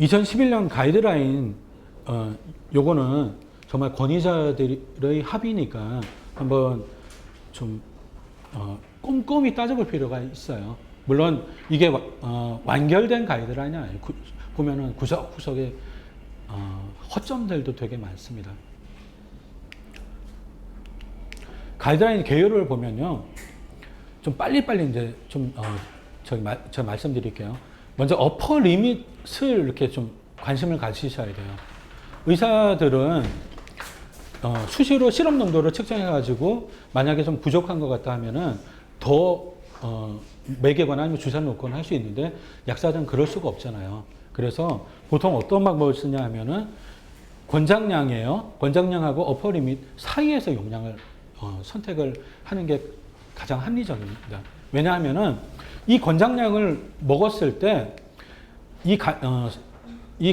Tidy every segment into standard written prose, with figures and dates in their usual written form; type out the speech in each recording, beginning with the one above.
2011년 가이드라인, 요거는 정말 권위자들의 합의니까 한번 좀, 꼼꼼히 따져볼 필요가 있어요. 물론 이게 완결된 가이드라인이 아니에요. 보면은 구석구석에 허점들도 되게 많습니다. 가이드라인 개요를 보면요. 좀 빨리빨리 이제 좀, 제가 말씀드릴게요. 먼저 어퍼 리밋을 이렇게 좀 관심을 가지셔야 돼요. 의사들은 수시로 실험 농도를 측정해가지고 만약에 좀 부족한 것 같다 하면은 더 매개거나 아니면 주사를 놓거나 할 수 있는데 약사들은 그럴 수가 없잖아요. 그래서 보통 어떤 방법을 쓰냐 하면은 권장량이에요. 권장량하고 어퍼 리밋 사이에서 용량을 선택을 하는 게 가장 합리적입니다. 왜냐하면은 이 권장량을 먹었을 때 이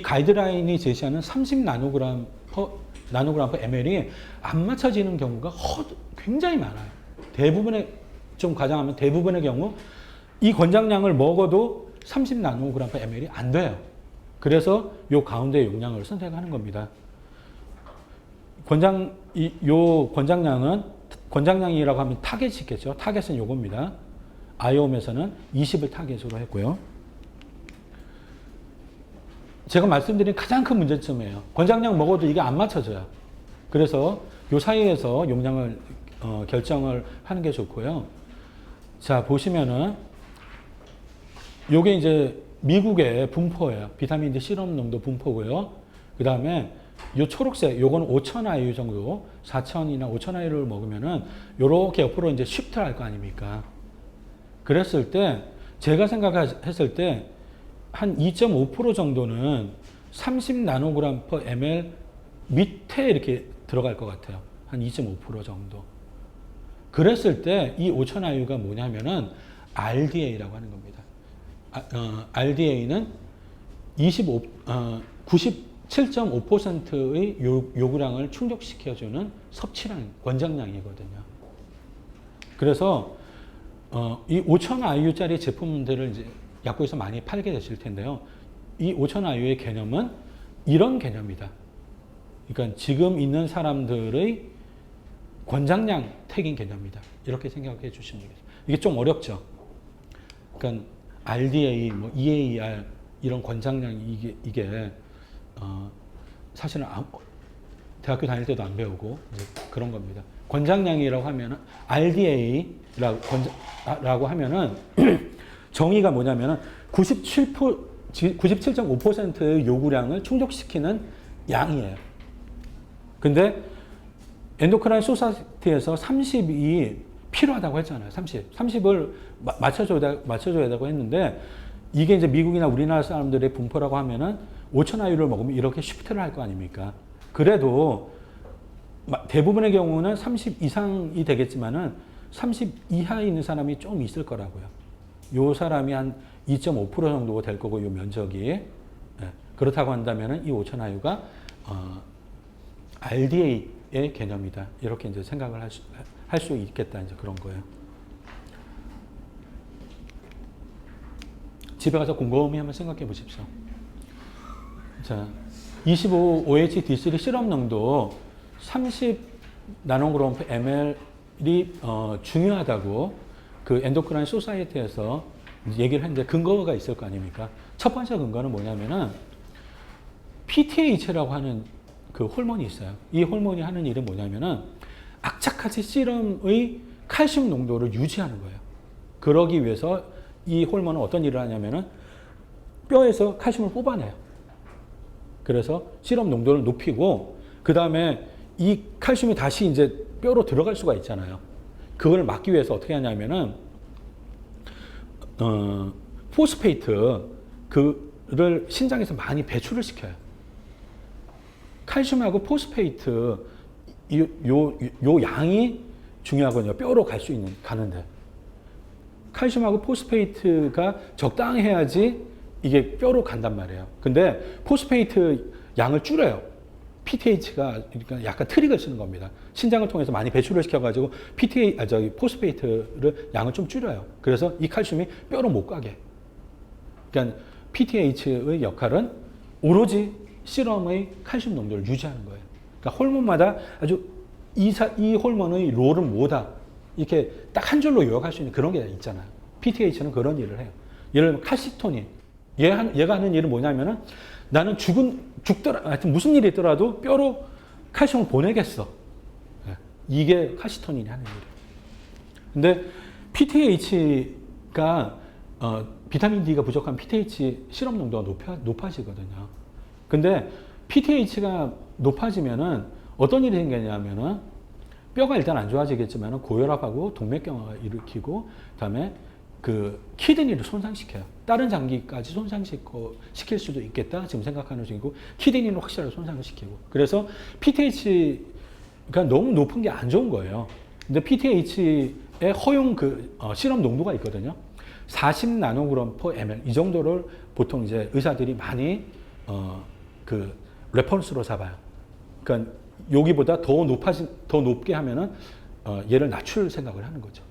가이드라인이 제시하는 30 나노그램 per ml이 안 맞춰지는 경우가 굉장히 많아요. 대부분의, 좀 과장하면 대부분의 경우 이 권장량을 먹어도 30 나노그램 per ml이 안 돼요. 그래서 요 가운데 용량을 선택하는 겁니다. 권장량이라고 하면 타겟이 있겠죠. 타겟은 요겁니다. 아이옴에서는 20을 타겟으로 했고요. 제가 말씀드린 가장 큰 문제점이에요. 권장량 먹어도 이게 안 맞춰져요. 그래서 요 사이에서 용량을 결정을 하는 게 좋고요. 자, 보시면은 요게 이제 미국의 분포예요. 비타민 D 실험 농도 분포고요. 그 다음에 요 초록색, 요거는 5,000IU 정도, 4,000이나 5,000IU를 먹으면은 요렇게 옆으로 이제 쉬프트를 할 거 아닙니까? 그랬을 때, 제가 생각했을 때, 한 2.5% 정도는 30 나노그램 per ml 밑에 이렇게 들어갈 것 같아요. 한 2.5% 정도. 그랬을 때, 이 5,000IU가 뭐냐면은, RDA라고 하는 겁니다. RDA는 97.5%의 요구량을 충족시켜주는 섭취량, 권장량이거든요. 그래서 이 5,000IU짜리 제품들을 이제 약국에서 많이 팔게 되실 텐데요. 이 5,000IU의 개념은 이런 개념이다. 그러니까 지금 있는 사람들의 권장량 택인 개념이다. 이렇게 생각해 주시면 되겠습니다. 이게 좀 어렵죠. 그러니까 RDA, 뭐 EAR 이런 권장량 이게 사실은 대학교 다닐 때도 안 배우고 이제 그런 겁니다. 권장량이라고 하면은 RDA라고 하면은 정의가 뭐냐면은 97.5%의 요구량을 충족시키는 양이에요. 근데 엔도크라인 소사이티에서 30이 필요하다고 했잖아요. 30을 맞춰줘야 되고 했는데 이게 이제 미국이나 우리나라 사람들의 분포라고 하면은 5,000IU를 먹으면 이렇게 쉬프트를 할 거 아닙니까? 그래도 대부분의 경우는 30 이상이 되겠지만은 30 이하에 있는 사람이 좀 있을 거라고요. 요 사람이 한 2.5% 정도가 될 거고, 요 면적이. 예. 그렇다고 한다면은 이 5,000IU가 RDA의 개념이다. 이렇게 이제 생각을 할 수 있겠다. 이제 그런 거예요. 집에 가서 곰곰이 한번 생각해 보십시오. 자, 25OH-D3 실험 농도 30 나노그램 ml이 중요하다고 그 엔도크라인 소사이티에서 얘기를 했는데 근거가 있을 거 아닙니까? 첫 번째 근거는 뭐냐면은 PTH라고 하는 그 호르몬이 있어요. 이 호르몬이 하는 일은 뭐냐면은 악착같이 씨름의 칼슘 농도를 유지하는 거예요. 그러기 위해서 이 호르몬은 어떤 일을 하냐면은 뼈에서 칼슘을 뽑아내요. 그래서 씨름 농도를 높이고, 그 다음에 이 칼슘이 다시 이제 뼈로 들어갈 수가 있잖아요. 그걸 막기 위해서 어떻게 하냐면은, 포스페이트, 그를 신장에서 많이 배출을 시켜요. 칼슘하고 포스페이트, 요 양이 중요하거든요. 뼈로 갈 수 가는데. 칼슘하고 포스페이트가 적당해야지 이게 뼈로 간단 말이에요. 근데 포스페이트 양을 줄여요. PTH가 그러니까 약간 트릭을 쓰는 겁니다. 신장을 통해서 많이 배출을 시켜가지고 포스페이트를 양을 좀 줄여요. 그래서 이 칼슘이 뼈로 못 가게. 그러니까 PTH의 역할은 오로지 시럼의 칼슘 농도를 유지하는 거예요. 그러니까 호르몬마다 아주 이 호르몬의 롤은 뭐다. 이렇게 딱 한 줄로 요약할 수 있는 그런 게 있잖아요. PTH는 그런 일을 해요. 예를 들면 칼시토닌. 얘가 하는 일은 뭐냐면은 나는 죽더라, 하여튼 무슨 일이 있더라도 뼈로 칼슘을 보내겠어. 이게 칼시토닌이 하는 일이에요. 근데 PTH가 비타민 D가 부족한 PTH 시럽 농도가 높아지거든요. 근데 PTH가 높아지면은 어떤 일이 생기냐면은 뼈가 일단 안 좋아지겠지만 고혈압하고 동맥경화가 일으키고 그다음에 그 키드니를 손상시켜요. 다른 장기까지 손상시킬 수도 있겠다 지금 생각하는 중이고 키드니는 확실하게 손상을 시키고 그래서 PTH가 너무 높은 게 안 좋은 거예요. 근데 PTH의 허용 시럽 농도가 있거든요. 40 나노그램 per ml 이 정도를 보통 이제 의사들이 많이 그 레퍼런스로 잡아요. 그러니까 여기보다 더 높게 하면은 얘를 낮출 생각을 하는 거죠.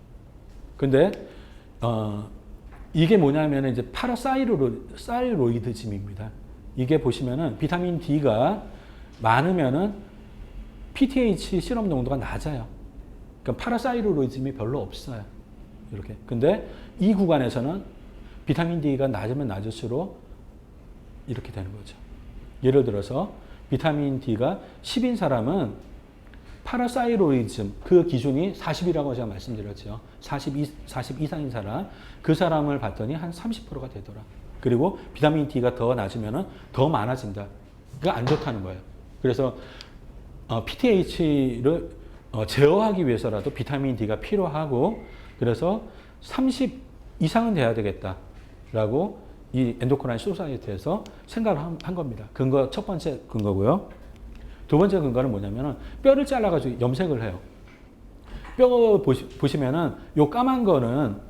근데 이게 뭐냐면 이제 파라사이로이드즘입니다. 이게 보시면은 비타민 D가 많으면은 PTH 시럽 농도가 낮아요. 그러니까 파라사이로이드즘이 별로 없어요. 이렇게. 근데 이 구간에서는 비타민 D가 낮으면 낮을수록 이렇게 되는 거죠. 예를 들어서 비타민 D가 10인 사람은 파라사이로이즘 그 기준이 40이라고 제가 말씀드렸죠. 40 이상인 사람 그 사람을 봤더니 한 30%가 되더라. 그리고 비타민 D가 더 낮으면 더 많아진다. 그러니까 안 좋다는 거예요. 그래서 PTH를 제어하기 위해서라도 비타민 D가 필요하고 그래서 30 이상은 돼야 되겠다라고 이 엔도크라인 소사이어티에서 생각을 한 겁니다. 근거 첫 번째 근거고요. 두 번째 근거는 뭐냐면은 뼈를 잘라가지고 염색을 해요. 뼈 보시면은 요 까만 거는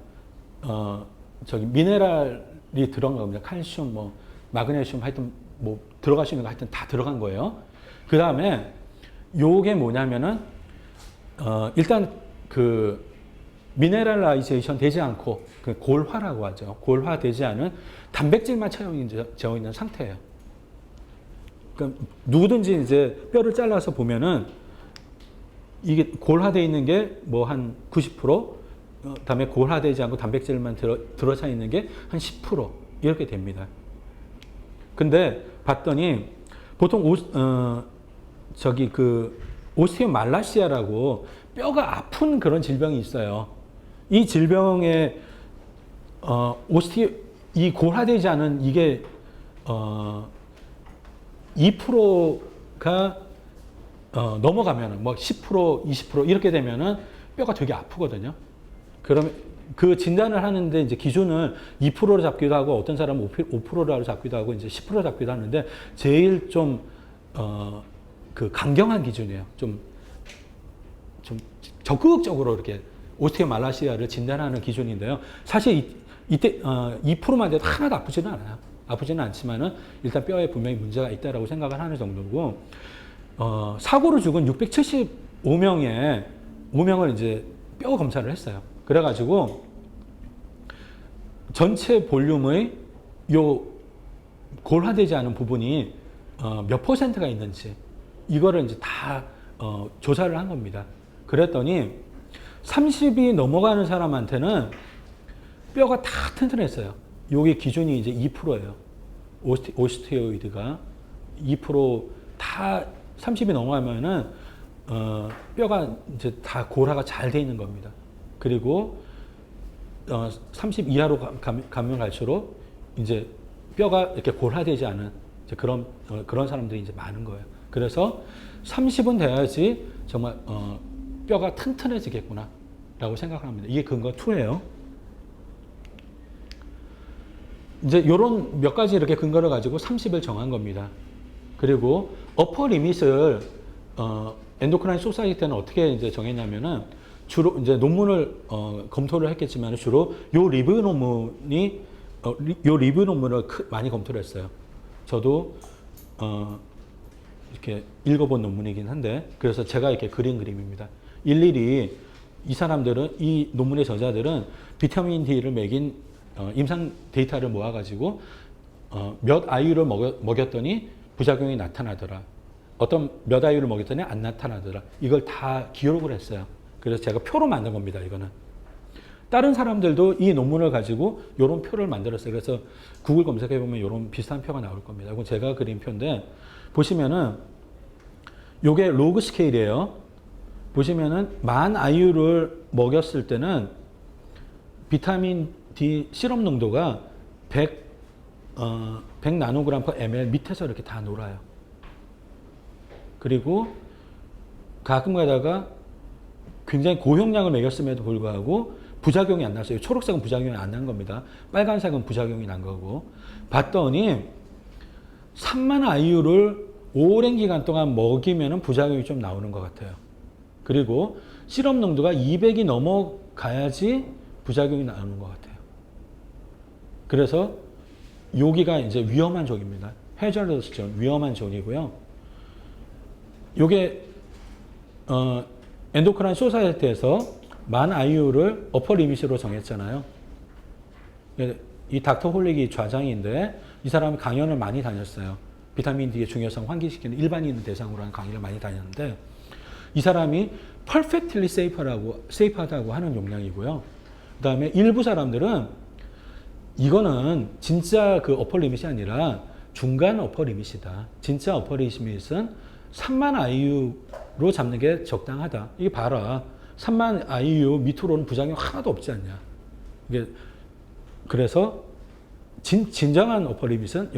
저기 미네랄이 들어간 겁니다. 칼슘, 뭐 마그네슘 하여튼 뭐 들어갈 수 있는 거 하여튼 다 들어간 거예요. 그 다음에 요게 뭐냐면은 일단 그 미네랄라이제이션 되지 않고 그 골화라고 하죠. 골화되지 않은 단백질만 채워 있는 상태예요. 그러니까 누구든지 이제 뼈를 잘라서 보면은 이게 골화되어 있는 게 뭐 한 90%, 그다음에 골화되지 않고 단백질만 들어차 있는 게 한 10% 이렇게 됩니다. 근데 봤더니 보통 저기 그 오스티오말라시아라고 뼈가 아픈 그런 질병이 있어요. 이 질병에 이 골화되지 않은 이게 2%가 넘어가면은 뭐 10%, 20% 이렇게 되면은 뼈가 되게 아프거든요. 그러면 그 진단을 하는데 이제 기준을 2%로 잡기도 하고 어떤 사람은 5%로 잡기도 하고 이제 10% 잡기도 하는데 제일 좀 그 강경한 기준이에요. 좀 적극적으로 이렇게 오스티오말라시아를 진단하는 기준인데요. 사실 이때 2%만 돼도 하나도 아프지는 않아요. 아프지는 않지만은 일단 뼈에 분명히 문제가 있다라고 생각을 하는 정도고 사고로 죽은 675명을 이제 뼈 검사를 했어요. 그래가지고 전체 볼륨의 요 골화되지 않은 부분이 몇 퍼센트가 있는지 이거를 이제 다 조사를 한 겁니다. 그랬더니 30이 넘어가는 사람한테는 뼈가 다 튼튼했어요. 요게 기준이 이제 2%예요. 오스티오이드가 2%다 30이 넘어가면은 뼈가 이제 다 골화가 잘 돼 있는 겁니다. 그리고 30 이하로 가면 갈수록 이제 뼈가 이렇게 골화되지 않은 이제 그런 사람들이 이제 많은 거예요. 그래서 30은 돼야지 정말 뼈가 튼튼해지겠구나라고 생각을 합니다. 이게 근거 2예요. 이제 요런 몇 가지 이렇게 근거를 가지고 30을 정한 겁니다. 그리고 어퍼 리밋을 엔도크라인 소사이어티는 어떻게 이제 정했냐면은 주로 이제 논문을 검토를 했겠지만 주로 요 리뷰 논문을 많이 검토를 했어요. 저도 이렇게 읽어본 논문이긴 한데 그래서 제가 이렇게 그린 그림입니다. 일일이 이 사람들은 이 논문의 저자들은 비타민 D를 먹인 임상 데이터를 모아가지고 몇 아이를 먹였더니 부작용이 나타나더라. 어떤 몇 아이를 먹였더니 안 나타나더라. 이걸 다 기록을 했어요. 그래서 제가 표로 만든 겁니다. 이거는. 다른 사람들도 이 논문을 가지고 이런 표를 만들었어요. 그래서 구글 검색해 보면 이런 비슷한 표가 나올 겁니다. 이건 제가 그린 표인데 보시면은 이게 로그 스케일이에요. 보시면은 만 아이유를 먹였을 때는 비타민 D 시럽 농도가 100 나노그램 per ml 밑에서 이렇게 다 놀아요. 그리고 가끔 가다가 굉장히 고용량을 먹였음에도 불구하고 부작용이 안 났어요. 초록색은 부작용이 안 난 겁니다. 빨간색은 부작용이 난 거고. 봤더니 3만 아이유를 오랜 기간 동안 먹이면 부작용이 좀 나오는 것 같아요. 그리고 시럽 농도가 200이 넘어가야지 부작용이 나오는 것 같아요. 그래서 여기가 이제 위험한 종입니다. 해저러스 존, 위험한 종이고요. 요게 엔도크라인 소사이어티에서 만 아이유를 어퍼 리밋으로 정했잖아요. 이 닥터 홀릭이 좌장인데 이 사람이 강연을 많이 다녔어요. 비타민 D의 중요성 환기시키는 일반인 대상으로 하는 강의를 많이 다녔는데 이 사람이 perfectly safe하다고 하는 용량이고요. 그 다음에 일부 사람들은 이거는 진짜 그 어퍼 리밋이 아니라 중간 어퍼 리밋이다. 진짜 어퍼 리밋은 3만 아이유로 잡는 게 적당하다. 이게 봐라. 3만 아이유 밑으로는 부작용 하나도 없지 않냐. 이게 그래서 진정한 어퍼 리밋은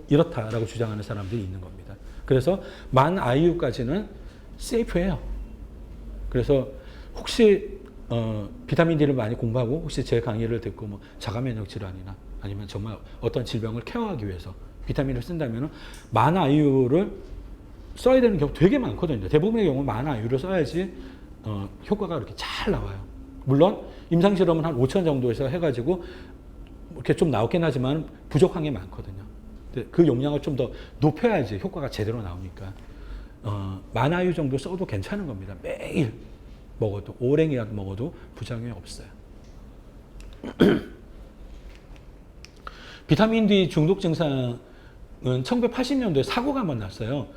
이렇다라고 주장하는 사람들이 있는 겁니다. 그래서 만 아이유까지는 세이프해요. 그래서 혹시 비타민 D를 많이 공부하고 혹시 제 강의를 듣고 뭐 자가 면역 질환이나 아니면 정말 어떤 질병을 케어하기 위해서 비타민을 쓴다면 만 아이유를 써야 되는 경우 되게 많거든요. 대부분의 경우 만 아이유를 써야지 효과가 이렇게 잘 나와요. 물론 임상 실험은 한 5천 정도에서 해가지고 이렇게 좀 나오긴 하지만 부족한 게 많거든요. 근데 그 용량을 좀 더 높여야지 효과가 제대로 나오니까 만 아이유 정도 써도 괜찮은 겁니다. 매일 먹어도 오랜 기간 먹어도 부작용이 없어요. 비타민 D 중독 증상은 1980년도에 사고가 한번 났어요.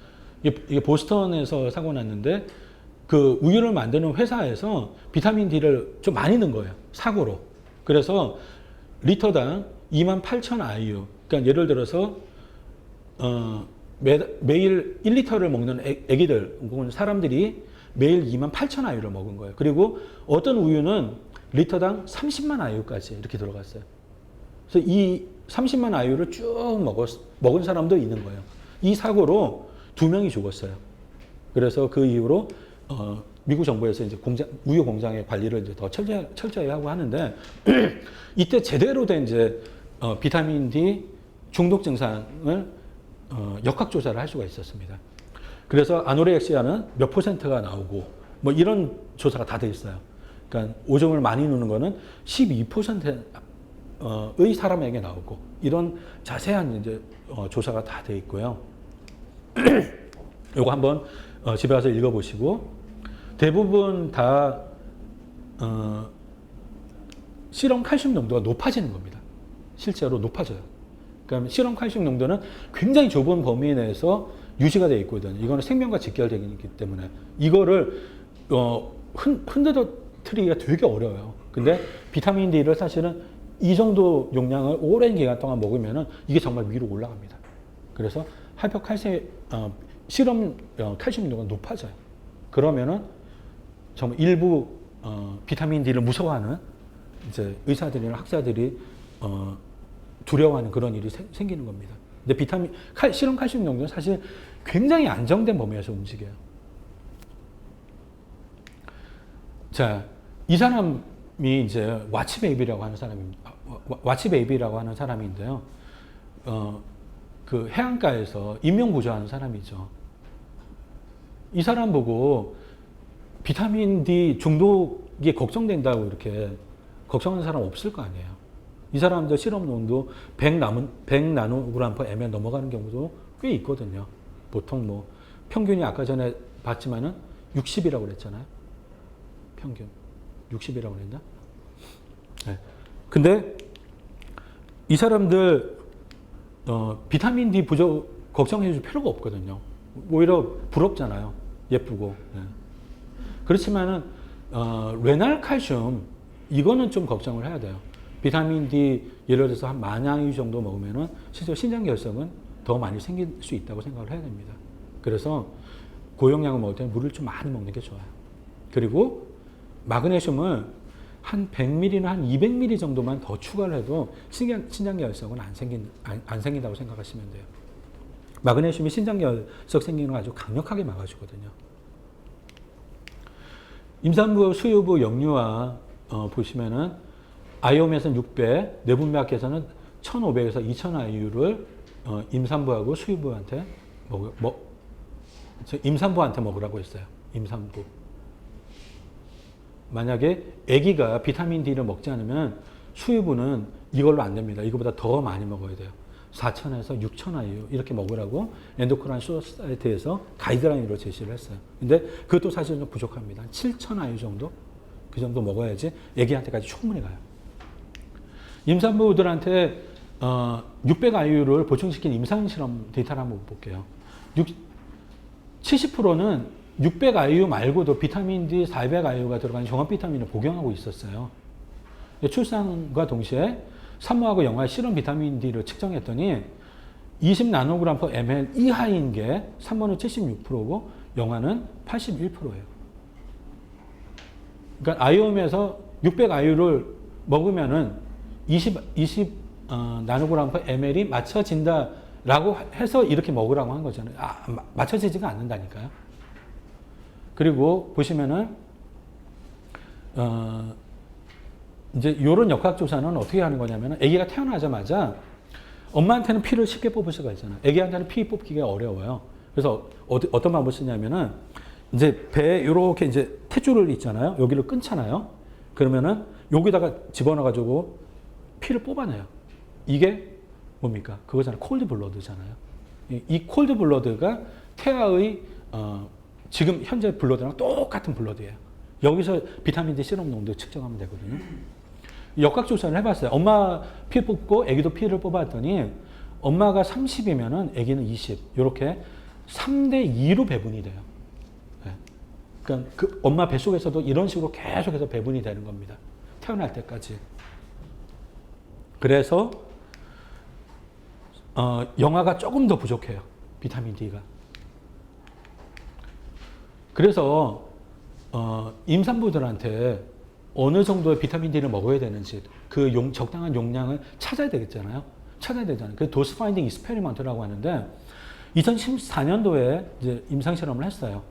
이게 보스턴에서 사고 났는데 그 우유를 만드는 회사에서 비타민 D를 좀 많이 넣은 거예요. 사고로. 그래서 리터당 28,000 IU. 그러니까 예를 들어서 매일 1리터를 먹는 애기들 혹은 사람들이 매일 28,000 IU를 먹은 거예요. 그리고 어떤 우유는 리터당 30만 IU까지 이렇게 들어갔어요. 그래서 이 30만 IU를 쭉 먹은 사람도 있는 거예요. 이 사고로 2명이 죽었어요. 그래서 그 이후로 미국 정부에서 이제 우유 공장의 관리를 이제 더 철저히 하고 하는데 이때 제대로 된 이제 비타민 D 중독 증상을 역학 조사를 할 수가 있었습니다. 그래서 아노렉시아는 몇 %가 나오고 뭐 이런 조사가 다 돼 있어요. 그러니까 오줌을 많이 누는 거는 12%의 사람에게 나오고 이런 자세한 이제 조사가 다 돼 있고요. 요거 한번 집에 가서 읽어보시고 대부분 다 실험 칼슘 농도가 높아지는 겁니다. 실제로 높아져요. 그러니까 실험 칼슘 농도는 굉장히 좁은 범위 내에서 유지가 되어 있거든요. 이거는 생명과 직결되어 있기 때문에 이거를 흔들어뜨리기가 되게 어려워요. 근데 비타민 D를 사실은 이 정도 용량을 오랜 기간 동안 먹으면 이게 정말 위로 올라갑니다. 그래서 실험 칼슘 농도가 높아져요. 그러면은 정말 일부 비타민 D를 무서워하는 이제 의사들이나 학자들이 두려워하는 그런 일이 생기는 겁니다. 근데 실험 칼슘 농도는 사실 굉장히 안정된 범위에서 움직여요. 자, 이 사람이 이제 와치베이비라고 하는 사람입니다. 와치베이비라고 하는 사람인데요. 그 해안가에서 인명구조하는 사람이죠. 이 사람 보고 비타민 D 중독이 걱정된다고 이렇게 걱정하는 사람 없을 거 아니에요. 이 사람들 실험 농도 100 나노그램 per ml 넘어가는 경우도 꽤 있거든요. 보통 뭐 평균이 아까 전에 봤지만은 60이라고 그랬잖아요. 평균 60이라고 그랬나? 네. 근데 이 사람들 비타민 D 부족 걱정해 줄 필요가 없거든요. 오히려 부럽잖아요. 예쁘고. 네. 그렇지만은 레날 칼슘 이거는 좀 걱정을 해야 돼요. 비타민 D 예를 들어서 한 만양유 정도 먹으면은 실제 신장 결석은 더 많이 생길 수 있다고 생각을 해야 됩니다. 그래서 고용량을 먹을 때는 물을 좀 많이 먹는 게 좋아요. 그리고 마그네슘을 한 100ml나 한 200ml 정도만 더 추가를 해도 신장 결석은 안 생긴다고 생각하시면 돼요. 마그네슘이 신장 결석 생기는 걸 아주 강력하게 막아주거든요. 임산부, 수유부, 영유아 보시면은 IOM에서는 600, 내분비학에서는 1500에서 2000IU를 임산부하고 수유부한테 임산부한테 먹으라고 했어요. 임산부. 만약에 아기가 비타민 D를 먹지 않으면 수유부는 이걸로 안 됩니다. 이거보다 더 많이 먹어야 돼요. 4000에서 6000IU 이렇게 먹으라고 엔도크라인 소사이티에서 가이드라인으로 제시를 했어요. 근데 그것도 사실 좀 부족합니다. 7000IU 정도? 그 정도 먹어야지 아기한테까지 충분히 가요. 임산부들한테 600IU를 보충시킨 임상실험 데이터를 한번 볼게요. 70%는 600IU 말고도 비타민 D 400IU가 들어간 종합 비타민을 복용하고 있었어요. 출산과 동시에 산모하고 영아의 실험 비타민 D를 측정했더니 20 나노그램 per ml 이하인 게 산모는 76%고 영아는 81%예요. 그러니까 IOM에서 600IU를 먹으면은 20 나노그램 per ml이 맞춰진다라고 해서 이렇게 먹으라고 한 거잖아요. 맞춰지지가 않는다니까요. 그리고 보시면은 이제 이런 역학조사는 어떻게 하는 거냐면은 아기가 태어나자마자 엄마한테는 피를 쉽게 뽑을 수가 있잖아요. 아기한테는 피 뽑기가 어려워요. 그래서 어떤 방법을 쓰냐면은 이제 배에 이렇게 이제 탯줄을 있잖아요. 여기를 끊잖아요. 그러면은 여기다가 집어넣어가지고 피를 뽑아내요. 이게 뭡니까? 그거잖아요. 콜드 블러드잖아요. 이 콜드 블러드가 태아의 지금 현재 블러드랑 똑같은 블러드예요. 여기서 비타민 D 시럽 농도 측정하면 되거든요. 역학조사를 해봤어요. 엄마 피 뽑고 아기도 피를 뽑았더니 엄마가 30이면은 아기는 20 이렇게 3대 2로 배분이 돼요. 네. 그러니까 그 엄마 뱃속에서도 이런 식으로 계속해서 배분이 되는 겁니다. 태어날 때까지. 그래서 영아가 조금 더 부족해요. 비타민 D가. 그래서 임산부들한테 어느 정도의 비타민 D를 먹어야 되는지 그 적당한 용량을 찾아야 되겠잖아요. 찾아야 되잖아요. 그 도스 파인딩 익스페리먼트라고 하는데 2014년도에 이제 임상 실험을 했어요.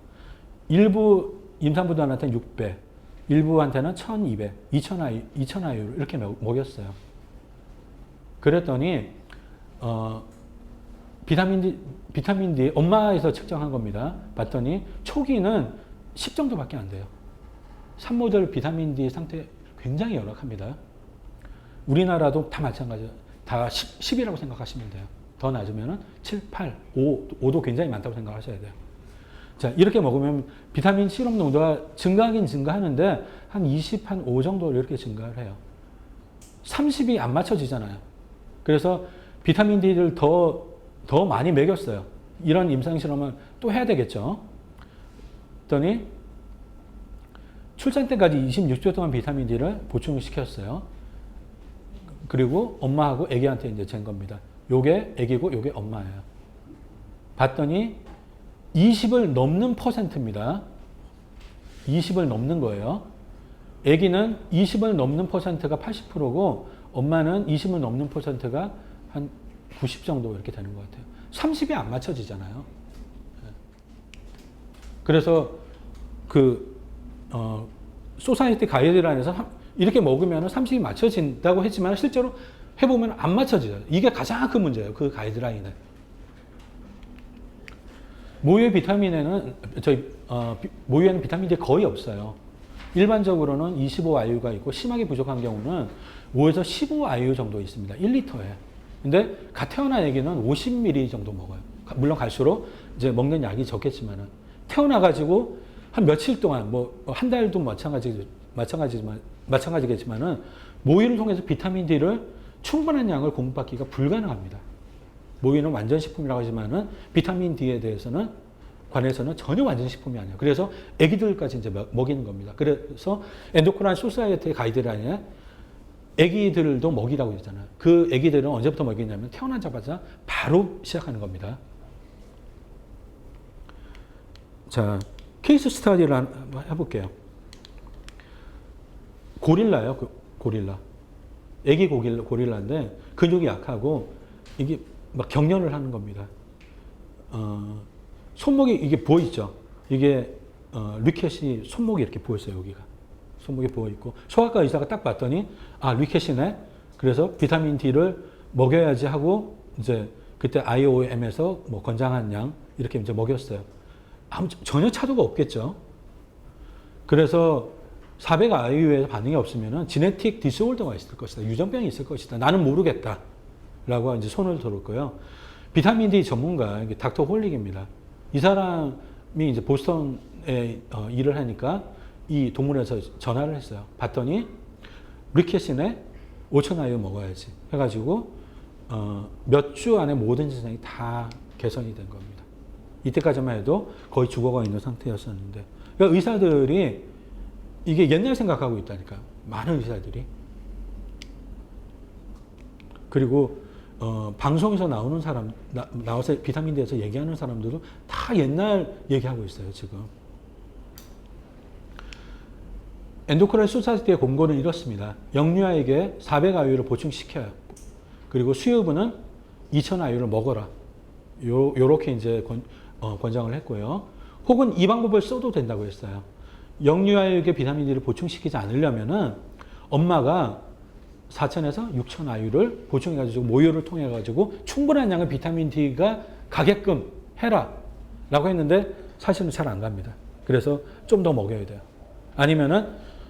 일부 임산부들한테는 600, 일부한테는 1200, 2000IU 이렇게 먹였어요. 그랬더니 비타민 D 엄마에서 측정한 겁니다. 봤더니 초기는 10 정도밖에 안 돼요. 산모들 비타민 D 상태 굉장히 열악합니다. 우리나라도 다 마찬가지예요. 다 10이라고 생각하시면 돼요. 더 낮으면 7, 8, 5도 굉장히 많다고 생각하셔야 돼요. 자, 이렇게 먹으면 비타민 시럽 농도가 증가하긴 증가하는데 한 20, 한 5 정도 이렇게 증가를 해요. 30이 안 맞춰지잖아요. 그래서 비타민 D를 더 많이 먹였어요. 이런 임상 실험을 또 해야 되겠죠. 그랬더니 출산 때까지 26주 동안 비타민 D를 보충을 시켰어요. 그리고 엄마하고 아기한테 이제 잰 겁니다. 요게 아기고 요게 엄마예요. 봤더니 20을 넘는 퍼센트입니다. 20을 넘는 거예요. 아기는 20을 넘는 퍼센트가 80%고 엄마는 20을 넘는 퍼센트가 한 90 정도 이렇게 되는 것 같아요. 30이 안 맞춰지잖아요. 그래서 소사이티 가이드라인에서 이렇게 먹으면 30이 맞춰진다고 했지만 실제로 해보면 안 맞춰져요. 이게 가장 큰 문제예요. 그 가이드라인에. 모유의 비타민에는 모유에는 비타민 D 거의 없어요. 일반적으로는 25IU가 있고 심하게 부족한 경우는 5에서 15IU 정도 있습니다. 1리터에. 근데 갓 태어난 아기는 50ml 정도 먹어요. 물론 갈수록 이제 먹는 약이 적겠지만은 태어나가지고 한 며칠 동안 뭐 한 달도 마찬가지겠지만은 모유를 통해서 비타민 D를 충분한 양을 공급받기가 불가능합니다. 모이는 완전식품이라고 하지만은 비타민 D에 대해서는 관해서는 전혀 완전식품이 아니에요. 그래서 아기들까지 이제 먹이는 겁니다. 그래서 엔도크라인 소사이어티 가이드라인에 아기들도 먹이라고 했잖아요. 그 아기들은 언제부터 먹이냐면 태어나자마자 바로 시작하는 겁니다. 자, 케이스 스터디를 한번 해볼게요. 고릴라요, 고릴라. 애기 고릴라인데 근육이 약하고 이게 막 경련을 하는 겁니다. 손목이 이게 부어 있죠. 이게 리켓이 손목이 이렇게 부어 있어요. 여기가 손목이 부어 있고 소아과 의사가 딱 봤더니 아 리켓이네. 그래서 비타민 D를 먹여야지 하고 이제 그때 IOM에서 뭐 권장한 양 이렇게 이제 먹였어요. 전혀 차도가 없겠죠. 그래서 400IU에서 반응이 없으면은 지네틱 디스올더가 있을 것이다. 유전병이 있을 것이다. 나는 모르겠다. 라고 이제 손을 들었고요. 비타민 D 전문가, 닥터 홀릭입니다. 이 사람이 이제 보스턴에 일을 하니까 이 동물원에서 전화를 했어요. 봤더니 리켓신에 5,000IU 먹어야지 해가지고 몇 주 안에 모든 증상이 다 개선이 된 겁니다. 이때까지만 해도 거의 죽어가 있는 상태였었는데 그러니까 의사들이 이게 옛날 생각하고 있다니까. 많은 의사들이. 그리고 방송에서 나오는 사람, 나와서 비타민 D에서 얘기하는 사람들도 다 옛날 얘기하고 있어요, 지금. 엔도크라인 소사이어티의 공고는 이렇습니다. 영유아에게 400IU를 보충시켜요. 그리고 수유부는 2000IU를 먹어라. 요렇게 이제 권장을 했고요. 혹은 이 방법을 써도 된다고 했어요. 영유아에게 비타민 D를 보충시키지 않으려면은 엄마가 4,000에서 6,000IU를 보충해가지고 모유를 통해가지고 충분한 양의 비타민 D가 가게끔 해라 라고 했는데 사실은 잘 안 갑니다. 그래서 좀 더 먹여야 돼요. 아니면은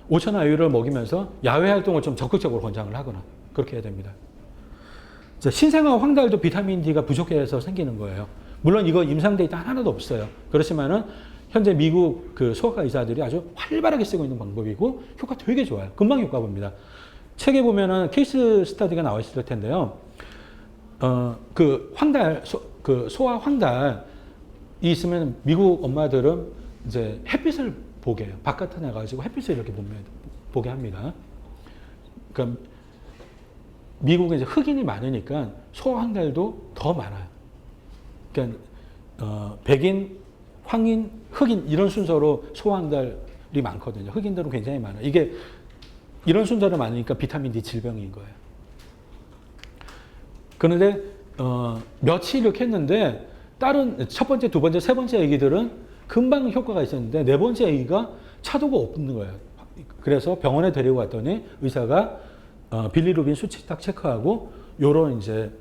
5,000IU를 먹이면서 야외 활동을 좀 적극적으로 권장을 하거나 그렇게 해야 됩니다. 신생아 황달도 비타민 D가 부족해서 생기는 거예요. 물론 이거 임상 데이터 하나도 없어요. 그렇지만은 현재 미국 그 소아과 의사들이 아주 활발하게 쓰고 있는 방법이고 효과 되게 좋아요. 금방 효과 봅니다. 책에 보면은 케이스 스터디가 나와 있을 텐데요. 그 황달, 소아 황달이 있으면 미국 엄마들은 이제 햇빛을 보게 해요. 바깥에 나가지고 햇빛을 이렇게 보게 합니다. 그러니까 미국에 이제 흑인이 많으니까 소아 황달도 더 많아요. 그러니까 백인, 황인, 흑인 이런 순서로 소아 황달이 많거든요. 흑인들은 굉장히 많아요. 이게 이런 순서로 많으니까 비타민 D 질병인 거예요. 그런데 며칠 이렇게 했는데 다른 첫 번째, 두 번째, 세 번째 아기들은 금방 효과가 있었는데 네 번째 아기가 차도가 없는 거예요. 그래서 병원에 데리고 갔더니 의사가 빌리루빈 수치 딱 체크하고 요런 이제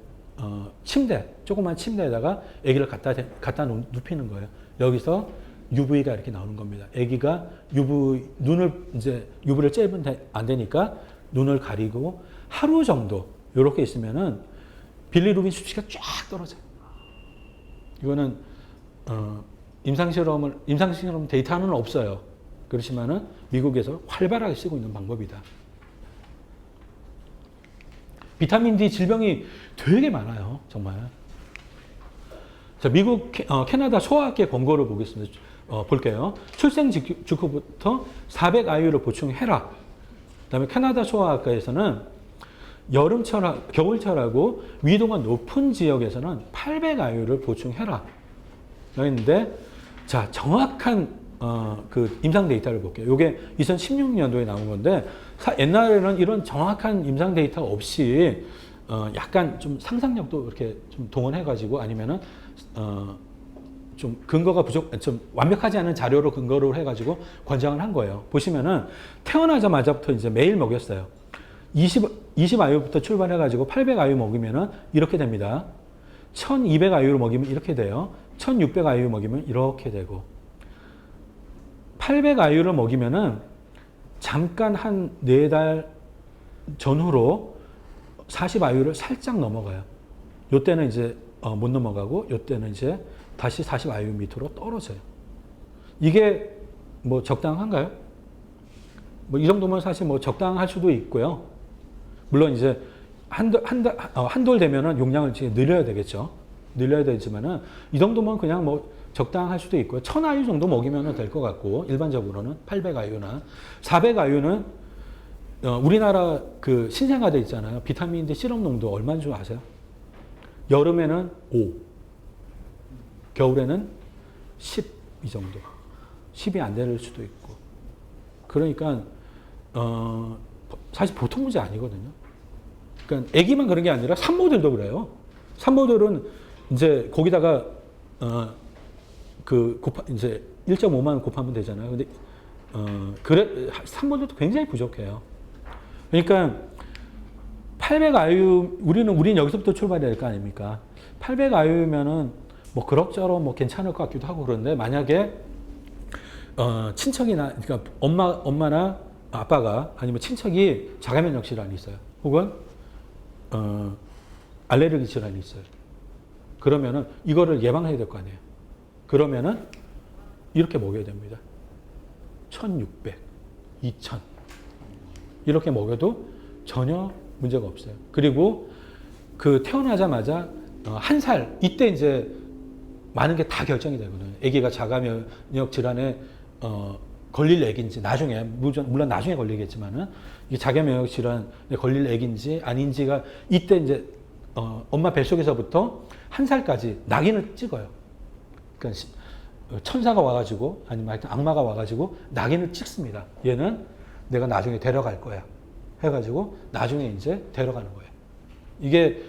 침대, 조그만 침대에다가 아기를 갖다 눕히는 거예요. 여기서 UV가 이렇게 나오는 겁니다. 아기가 눈을 이제 UV를 쬐면 안 되니까 눈을 가리고 하루 정도 이렇게 있으면은 빌리루빈 수치가 쫙 떨어져요. 이거는 임상실험 데이터는 없어요. 그렇지만은 미국에서 활발하게 쓰고 있는 방법이다. 비타민 D 질병이 되게 많아요, 정말. 자, 미국, 캐나다 소아학회 권고를 보겠습니다. 볼게요. 출생 직후부터 400IU를 보충해라. 그다음에 캐나다 소아학회에서는 겨울철하고 위도가 높은 지역에서는 800IU를 보충해라. 했는데, 자, 정확한 그 임상 데이터를 볼게요. 이게 2016년도에 나온 건데, 옛날에는 이런 정확한 임상 데이터 없이 약간 좀 상상력도 이렇게 좀 동원해가지고 아니면은 좀 근거가 좀 완벽하지 않은 자료로 근거를 해가지고 권장을 한 거예요. 보시면은 태어나자마자부터 이제 매일 먹였어요. 20IU부터 출발해가지고 800IU 먹이면은 이렇게 됩니다. 1200IU를 먹이면 이렇게 돼요. 1600IU 먹이면 이렇게 되고 800IU를 먹이면은 잠깐 한 4달 전후로 40IU를 살짝 넘어가요. 요때는 이제 못 넘어가고 요때는 이제 다시 40IU 밑으로 떨어져요. 이게 뭐 적당한가요? 뭐 이 정도면 사실 뭐 적당할 수도 있고요. 물론 이제 한돌 되면은 용량을 이제 늘려야 되겠죠. 늘려야 되지만은 이 정도면 그냥 뭐 적당할 수도 있고요. 1000IU 정도 먹이면 될 것 같고 일반적으로는 800IU나 400IU는 우리나라 그 신생아들 있잖아요. 비타민 D 시럽 농도 얼마인 줄 아세요? 여름에는 5, 겨울에는 10 이 정도. 10이 안 될 수도 있고. 그러니까 사실 보통 문제 아니거든요. 그러니까 애기만 그런 게 아니라 산모들도 그래요. 산모들은 이제 거기다가 이제 1.5만 곱하면 되잖아요. 근데 그래 산모들도 굉장히 부족해요. 그러니까 800IU 우리는 여기서부터 출발해야 될 거 아닙니까? 800IU면은 뭐 그럭저럭 뭐 괜찮을 것 같기도 하고 그런데 만약에 친척이나 그러니까 엄마나 아빠가 아니면 친척이 자가면역 질환이 있어요. 혹은 알레르기 질환이 있어요. 그러면은 이거를 예방해야 될 거 아니에요. 그러면은 이렇게 먹여야 됩니다. 1600, 2000 이렇게 먹여도 전혀 문제가 없어요. 그리고 그 태어나자마자 1살 이때 이제 많은 게 다 결정이 되거든요. 아기가 자가면역 질환에 걸릴 애기인지 나중에 물론 나중에 걸리겠지만은 이 자가면역 질환에 걸릴 애기인지 아닌지가 이때 이제 엄마 뱃속에서부터 1살까지 낙인을 찍어요. 그러니까 천사가 와가지고 아니면 하여튼 악마가 와가지고 낙인을 찍습니다. 얘는 내가 나중에 데려갈 거야. 해가지고 나중에 이제 데려가는 거예요. 이게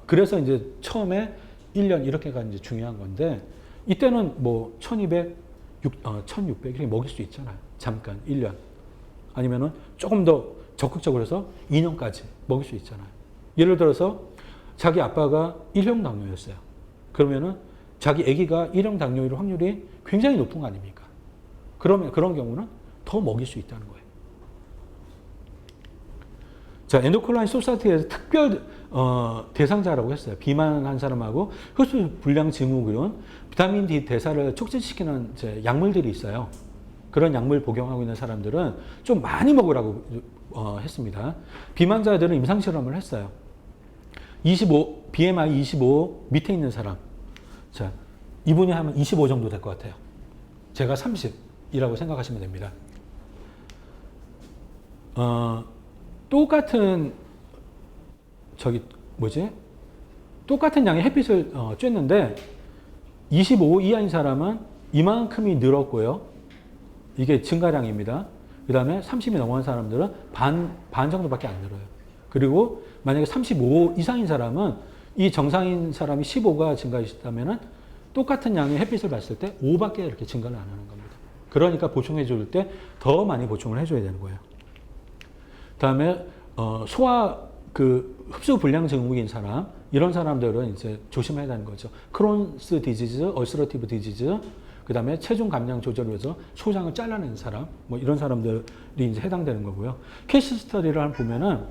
그래서 이제 처음에 1년 이렇게가 이제 중요한 건데 이때는 뭐 1200, 1600 이렇게 먹일 수 있잖아요. 잠깐 1년 아니면은 조금 더 적극적으로 해서 2년까지 먹일 수 있잖아요. 예를 들어서 자기 아빠가 1형 당뇨였어요. 그러면은 자기 아기가 1형 당뇨일 확률이 굉장히 높은 거 아닙니까? 그러면 그런 경우는 더 먹일 수 있다는 거예요. 자, 엔도크라인 소사이티에서 특별 대상자라고 했어요. 비만한 사람하고 흡수 불량 증후군, 비타민 D 대사를 촉진시키는 이제 약물들이 있어요. 그런 약물 복용하고 있는 사람들은 좀 많이 먹으라고 했습니다. 비만자들은 임상 실험을 했어요. BMI 25 밑에 있는 사람. 자, 이분이 하면 25 정도 될 것 같아요. 제가 30이라고 생각하시면 됩니다. 똑같은 똑같은 양의 햇빛을 쬐는데 25 이하인 사람은 이만큼이 늘었고요. 이게 증가량입니다. 그 다음에 30이 넘어간 사람들은 반 정도밖에 안 늘어요. 그리고 만약에 35 이상인 사람은 이 정상인 사람이 15가 증가했다면은 똑같은 양의 햇빛을 봤을 때 5밖에 이렇게 증가를 안 하는 겁니다. 그러니까 보충해 줄 때 더 많이 보충을 해줘야 되는 거예요. 그다음에 소화 흡수 불량 증후군인 사람 이런 사람들은 이제 조심해야 되는 거죠. 크론스 디지즈, 얼서러티브 디지즈, 그다음에 체중 감량 조절을 위해서 소장을 잘라내는 사람, 뭐 이런 사람들이 이제 해당되는 거고요. 케이스 스터디를 한번 보면은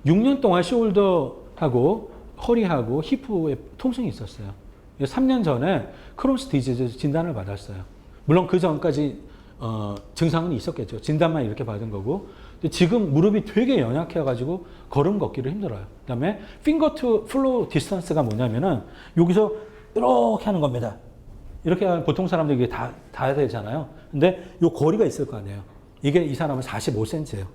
6년 동안 숄더하고 허리하고 히프에 통증이 있었어요. 3년 전에 크론스 디지즈 진단을 받았어요. 물론 그 전까지 증상은 있었겠죠. 진단만 이렇게 받은 거고. 근데 지금 무릎이 되게 연약해가지고 걸음 걷기를 힘들어요. 그 다음에 finger to floor distance가 뭐냐면은 여기서 이렇게 하는 겁니다. 이렇게 하면 보통 사람들이 이게 다 되잖아요. 근데 요 거리가 있을 거 아니에요. 이게 이 사람은 45cm예요.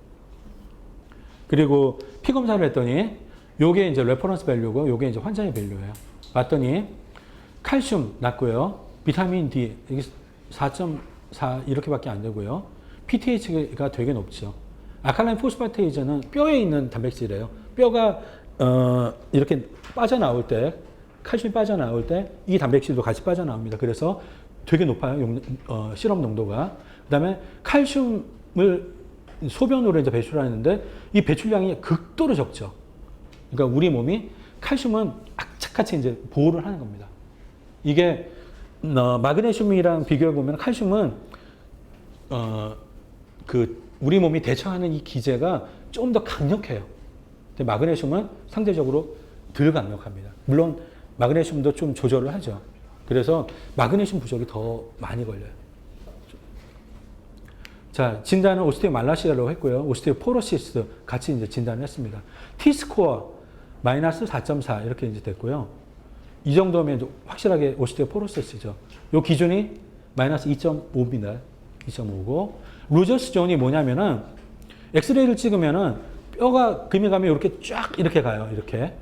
그리고 피 검사를 했더니 요게 이제 레퍼런스 밸류고 요게 이제 환자의 밸류예요. 봤더니 칼슘 낮고요. 비타민 D 이게 4.4 이렇게밖에 안 되고요. PTH가 되게 높죠. 아칼라인 포스파테이즈는 뼈에 있는 단백질이에요. 뼈가 이렇게 빠져나올 때 칼슘이 빠져나올 때 이 단백질도 같이 빠져나옵니다. 그래서 되게 높아요. 시럽 농도가. 그다음에 칼슘을 소변으로 이제 배출하는데 이 배출량이 극도로 적죠. 그러니까 우리 몸이 칼슘은 악착같이 이제 보호를 하는 겁니다. 이게 마그네슘이랑 비교해 보면 칼슘은 우리 몸이 대처하는 이 기제가 좀 더 강력해요. 근데 마그네슘은 상대적으로 덜 강력합니다. 물론 마그네슘도 좀 조절을 하죠. 그래서 마그네슘 부족이 더 많이 걸려요. 자, 진단은 오스테오말라시아로 했고요. 오스테오포로시스 같이 이제 진단을 했습니다. T스코어 마이너스 4.4 이렇게 이제 됐고요. 이 정도면 확실하게 오스티오포로시스죠. 요 기준이 마이너스 2.5입니다. 2.5고 루저스 존이 뭐냐면은 엑스레이를 찍으면은 뼈가 금이 가면 이렇게 쫙 이렇게 가요. 이렇게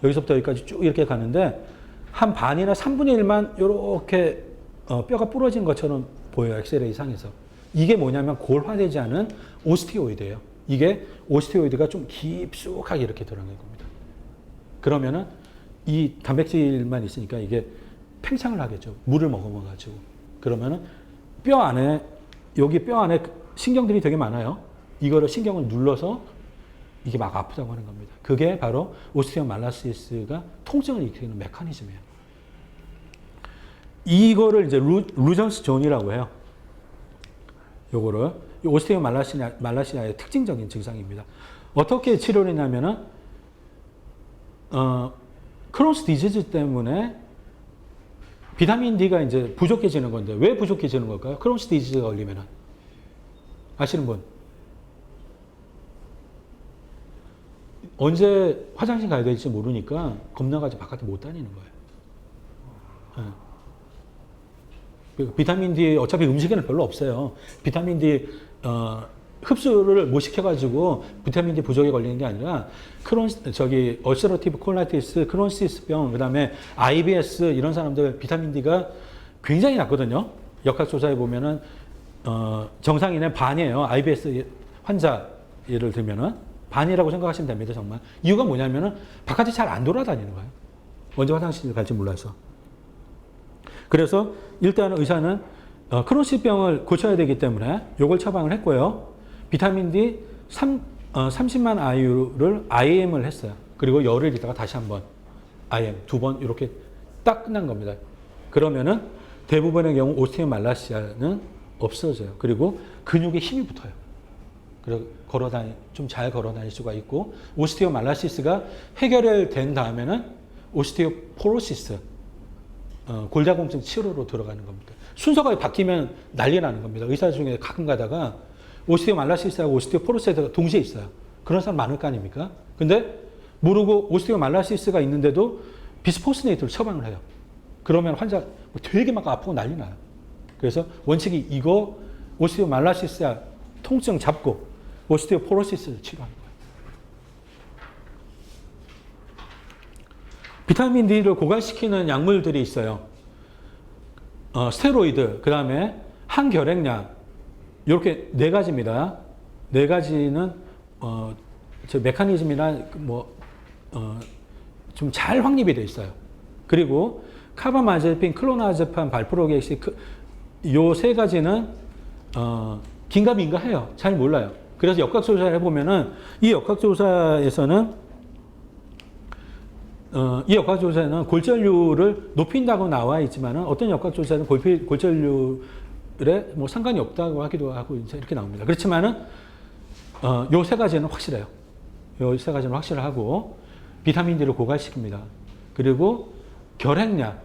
여기서부터 여기까지 쭉 이렇게 가는데 한 반이나 3분의 1만 이렇게 뼈가 부러진 것처럼 보여요. 엑스레이 상에서. 이게 뭐냐면 골화되지 않은 오스티오이드예요. 이게 오스티오이드가 좀 깊숙하게 이렇게 들어가는 겁니다. 그러면은 이 단백질만 있으니까 이게 팽창을 하겠죠. 물을 먹어가지고. 그러면은 뼈 안에, 여기 뼈 안에 신경들이 되게 많아요. 이거를 신경을 눌러서 이게 막 아프다고 하는 겁니다. 그게 바로 오스티오말라시스가 통증을 일으키는 메커니즘이에요. 이거를 이제 루전스 존이라고 해요. 요거를 오스티오말라시아의 특징적인 증상입니다. 어떻게 치료를 했냐면은 크론스 디지즈 때문에 비타민 D가 이제 부족해지는 건데 왜 부족해지는 걸까요? 크론스 디지즈가 걸리면은 아시는 분? 언제 화장실 가야 될지 모르니까 겁나가지고 바깥에 못 다니는 거예요. 네. 비타민 D 어차피 음식에는 별로 없어요. 비타민 D 흡수를 못 시켜가지고 비타민 D 부족에 걸리는 게 아니라 얼서러티브 콜라이티스, 크론시스병, 그다음에 IBS 이런 사람들 비타민 D가 굉장히 낮거든요. 역학조사에 보면은 정상인의 반이에요. IBS 환자 예를 들면은 반이라고 생각하시면 됩니다. 정말 이유가 뭐냐면은 바깥에 잘 안 돌아다니는 거예요. 언제 화장실 갈지 몰라서. 그래서 일단 의사는 크론시병을 고쳐야 되기 때문에 이걸 처방을 했고요. 비타민 D 30만 IU를 IM을 했어요. 그리고 열흘 있다가 다시 한번 IM 두 번 이렇게 딱 끝난 겁니다. 그러면은 대부분의 경우 오스티오말라시아는 없어져요. 그리고 근육에 힘이 붙어요. 그리고 좀 잘 걸어 다닐 수가 있고 오스티오말라시스가 해결된 다음에는 오스티오포로시스 골다공증 치료로 들어가는 겁니다. 순서가 바뀌면 난리 나는 겁니다. 의사 중에 가끔 가다가 오스티오말라시스하고 오스티오포로시스가 동시에 있어요. 그런 사람 많을 거 아닙니까? 근데 모르고 오스티오말라시스가 있는데도 비스포스네이트를 처방을 해요. 그러면 환자 되게 막 아프고 난리 나요. 그래서 원칙이 이거 오스티오말라시스야 통증 잡고 오스티오포로시스를 치료하는 거예요. 비타민 D를 고갈시키는 약물들이 있어요. 스테로이드, 그 다음에 항결핵약, 이렇게 네 가지입니다. 네 가지는 저 메커니즘이나 좀 잘 확립이 돼 있어요. 그리고 카바마제핀, 클로나제판, 발프로덱시 요 세 가지는 긴가민가해요. 잘 몰라요. 그래서 역학조사를 해보면은 이 역학조사에서는 골전류를 높인다고 나와 있지만은 어떤 역학조사는 골전류에 뭐 상관이 없다고 하기도 하고 이렇게 나옵니다. 그렇지만은 요 세 가지는 확실해요. 요 세 가지는 확실하고 비타민 D를 고갈시킵니다. 그리고 결핵약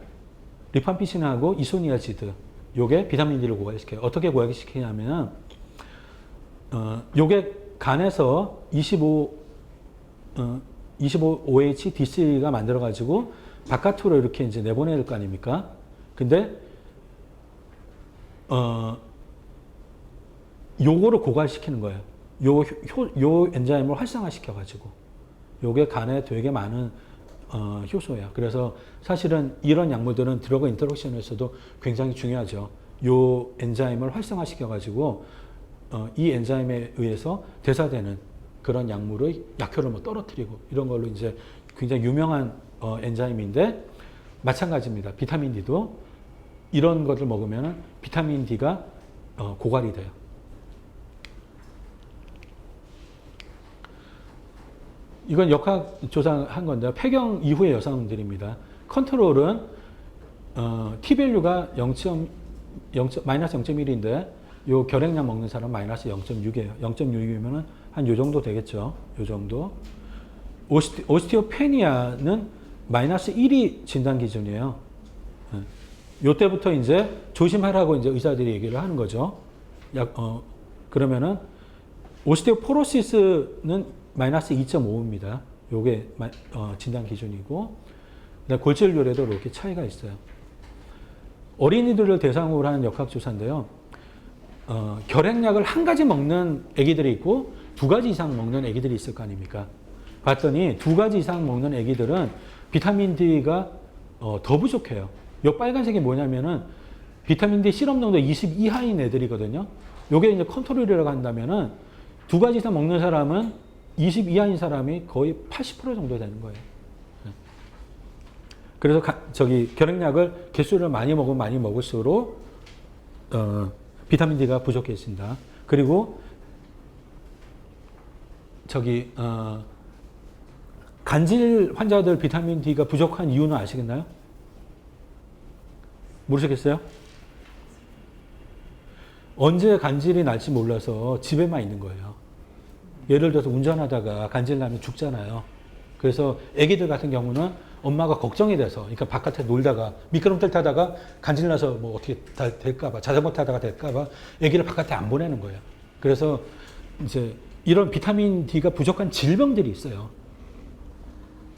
리팜피신하고 이소니아지드 요게 비타민 D를 고갈시켜요. 어떻게 고갈시키냐면은 요게 간에서 25OH D3가 만들어가지고 바깥으로 이렇게 이제 내보낼 거 아닙니까? 근데, 요거를 고갈시키는 거예요. 요 엔자임을 활성화시켜가지고. 요게 간에 되게 많은, 효소예요. 그래서 사실은 이런 약물들은 드러그 인터랙션에서도 굉장히 중요하죠. 요 엔자임을 활성화시켜가지고, 이 엔자임에 의해서 대사되는 그런 약물의 약효를 뭐 떨어뜨리고 이런 걸로 이제 굉장히 유명한 엔자임인데 마찬가지입니다. 비타민 D도 이런 것을 먹으면 비타민 D가 고갈이 돼요. 이건 역학 조사한 건데요. 폐경 이후의 여성들입니다. 컨트롤은 T밸류가 마이너스 0.1인데 요 결핵약 먹는 사람 마이너스 0.6이에요. 0.6이면 한 요 정도 되겠죠. 요 정도. 오스티오페니아는 마이너스 1이 진단 기준이에요. 요때부터 이제 조심하라고 이제 의사들이 얘기를 하는 거죠. 그러면은 오스티오포로시스는 마이너스 2.5입니다. 요게 진단 기준이고 골절률에도 이렇게 차이가 있어요. 어린이들을 대상으로 하는 역학조사인데요. 결핵약을 한 가지 먹는 아기들이 있고 두 가지 이상 먹는 아기들이 있을 거 아닙니까? 봤더니 두 가지 이상 먹는 아기들은 비타민 D가 더 부족해요. 이 빨간색이 뭐냐면은 비타민 D 실험 농도 20 이하인 애들이거든요. 요게 이제 컨트롤이라고 한다면은 두 가지 이상 먹는 사람은 20 이하인 사람이 거의 80% 정도 되는 거예요. 그래서 결핵약을 개수를 많이 먹으면 많이 먹을수록 비타민 D가 부족해진다. 그리고 간질 환자들 비타민 D가 부족한 이유는 아시겠나요? 모르시겠어요? 언제 간질이 날지 몰라서 집에만 있는 거예요. 예를 들어서 운전하다가 간질 나면 죽잖아요. 그래서 아기들 같은 경우는 엄마가 걱정이 돼서, 그러니까 바깥에 놀다가 미끄럼틀 타다가 간질 나서 뭐 어떻게 될까봐, 자전거 타다가 될까봐 아기를 바깥에 안 보내는 거예요. 그래서 이제 이런 비타민 D가 부족한 질병들이 있어요.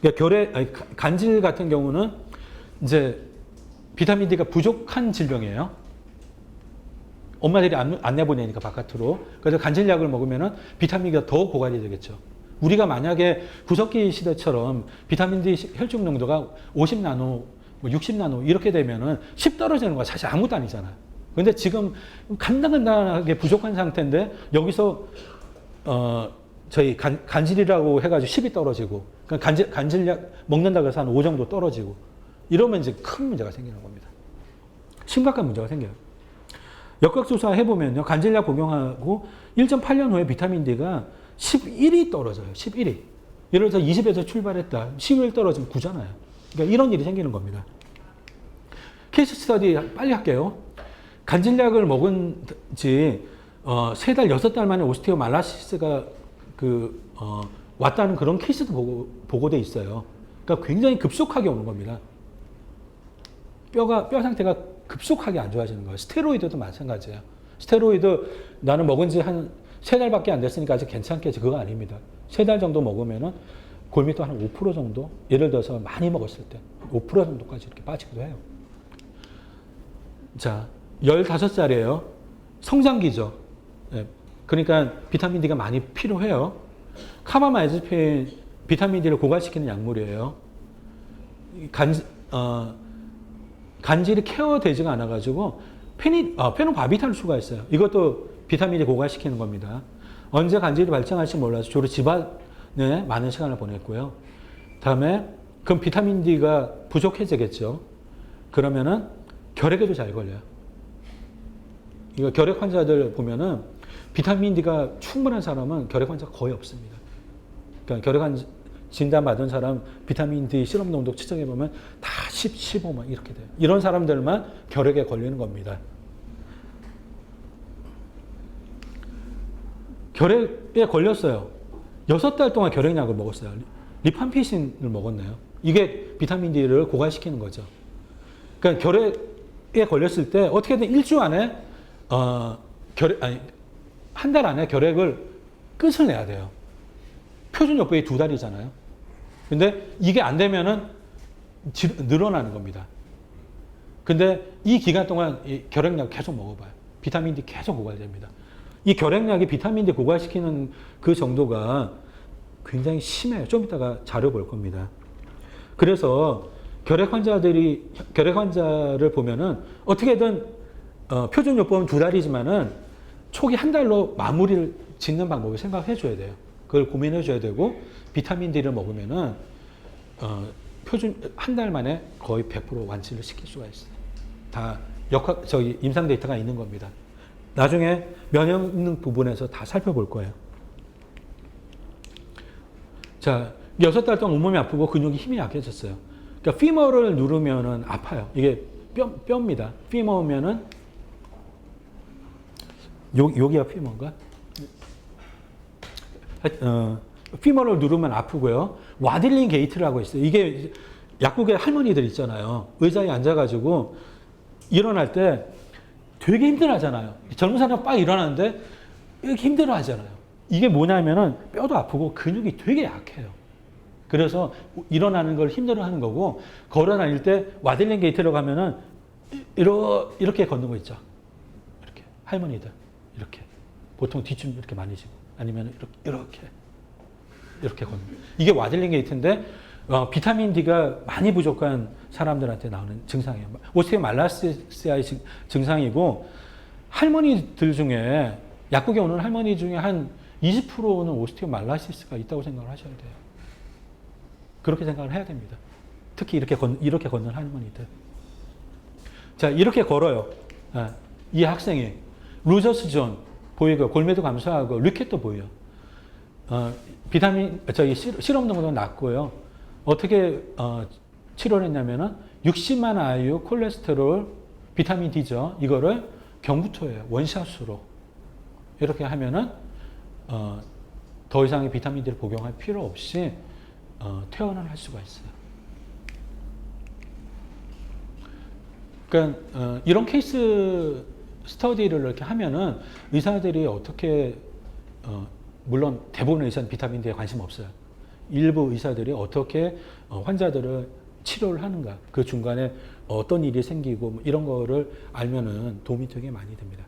그러니까 간질 같은 경우는 이제 비타민 D가 부족한 질병이에요. 엄마들이 안 내보내니까 바깥으로. 그래서 간질약을 먹으면은 비타민 D가 더 고갈이 되겠죠. 우리가 만약에 구석기 시대처럼 비타민 D 혈중 농도가 50나노, 60나노 이렇게 되면은 10 떨어지는 거 사실 아무것도 아니잖아요. 근데 지금 간당간당하게 부족한 상태인데 여기서 저희 간질이라고 해가지고 10이 떨어지고, 그러니까 간질약 먹는다고 해서 한 5 정도 떨어지고, 이러면 이제 큰 문제가 생기는 겁니다. 심각한 문제가 생겨요. 역학조사 해보면요, 간질약 복용하고 1.8년 후에 비타민 D가 11이 떨어져요. 11이. 예를 들어서 20에서 출발했다. 11 떨어지면 9잖아요. 그러니까 이런 일이 생기는 겁니다. 케이스 스터디 빨리 할게요. 간질약을 먹은 지 3달, 6달 만에 오스테오말라시스가 왔다는 그런 케이스도 보고돼 있어요. 그러니까 굉장히 급속하게 오는 겁니다. 뼈 상태가 급속하게 안 좋아지는 거예요. 스테로이드도 마찬가지예요. 스테로이드 나는 먹은 지 한 3달밖에 안 됐으니까 아직 괜찮겠지. 그거 아닙니다. 3달 정도 먹으면은 골밀도 한 5% 정도? 예를 들어서 많이 먹었을 때 5% 정도까지 이렇게 빠지기도 해요. 자, 15살이에요. 성장기죠. 네. 그러니까 비타민 D가 많이 필요해요. 카바마이즈핀 비타민 D를 고갈시키는 약물이에요. 간질이 케어되지가 않아가지고 페노바비탈을 추가했어요. 이것도 비타민 D 고갈시키는 겁니다. 언제 간질이 발생할지 몰라서 주로 집안에 많은 시간을 보냈고요. 다음에 그럼 비타민 D가 부족해지겠죠. 그러면은 결핵에도 잘 걸려요. 이거 결핵 환자들 보면은 비타민 D가 충분한 사람은 결핵 환자가 거의 없습니다. 그러니까 결핵 진단 받은 사람 비타민 D 실험 농도 측정해 보면 다 10, 15만 이렇게 돼요. 이런 사람들만 결핵에 걸리는 겁니다. 결핵에 걸렸어요. 6달 동안 결핵약을 먹었어요. 리팜피신을 먹었네요. 이게 비타민 D를 고갈시키는 거죠. 그러니까 결핵에 걸렸을 때 어떻게든 일주 안에 한 달 안에 결핵을 끝을 내야 돼요. 표준 요법이 2달이잖아요. 근데 이게 안 되면은 늘어나는 겁니다. 근데 이 기간 동안 이 결핵약 계속 먹어봐요. 비타민 D 계속 고갈됩니다. 이 결핵약이 비타민 D 고갈시키는 그 정도가 굉장히 심해요. 좀 이따가 자료 볼 겁니다. 그래서 결핵 환자를 보면은 어떻게든 표준 요법은 2달이지만은 초기 1달로 마무리를 짓는 방법을 생각해 줘야 돼요. 그걸 고민해 줘야 되고, 비타민 D를 먹으면은 표준 1달 만에 거의 100% 완치를 시킬 수가 있어요. 다 임상 데이터가 있는 겁니다. 나중에 면역 부분에서 다 살펴볼 거예요. 자, 6달 동안 온몸이 아프고 근육이 힘이 약해졌어요. 그러니까 피머를 누르면은 아파요. 이게 뼈입니다. 피머면은 여기가 피머인가? 피머를 누르면 아프고요. 와딜링 게이트라고 있어요. 이게 약국에 할머니들 있잖아요. 의자에 앉아가지고 일어날 때 되게 힘들어하잖아요. 젊은 사람 빡 일어나는데 이렇게 힘들어하잖아요. 이게 뭐냐면은 뼈도 아프고 근육이 되게 약해요. 그래서 일어나는 걸 힘들어하는 거고 걸어 다닐 때 와들링 게이트라고 하면은 이렇게 걷는 거 있죠. 이렇게 할머니들 이렇게 보통 뒤춤 이렇게 많이 지고 아니면 이렇게 걷는 이게 와들링 게이트인데 비타민 D가 많이 부족한 사람들한테 나오는 증상이에요. 오스테오말라시아의 증상이고 할머니들 중에 약국에 오는 할머니 중에 한 20%는 오스테오말라시스가 있다고 생각을 하셔야 돼요. 그렇게 생각을 해야 됩니다. 특히 이렇게 걷는 할머니들. 자, 이렇게 걸어요. 이 학생이 루저스 존 보이고 골매도 감소하고 류켓도 보여요. 실험 농도가 낮고요. 어떻게 치료를 했냐면은 60만 IU 콜레스테롤 비타민 D죠. 이거를 경부토예요. 원샷으로 이렇게 하면은 더 이상의 비타민 D를 복용할 필요 없이 퇴원을 할 수가 있어요. 그러니까 이런 케이스 스터디를 이렇게 하면은 의사들이 어떻게 물론 대부분의 의사는 비타민 D에 관심 없어요. 일부 의사들이 어떻게 환자들을 치료를 하는가, 그 중간에 어떤 일이 생기고 뭐 이런 거를 알면은 도움이 되게 많이 됩니다.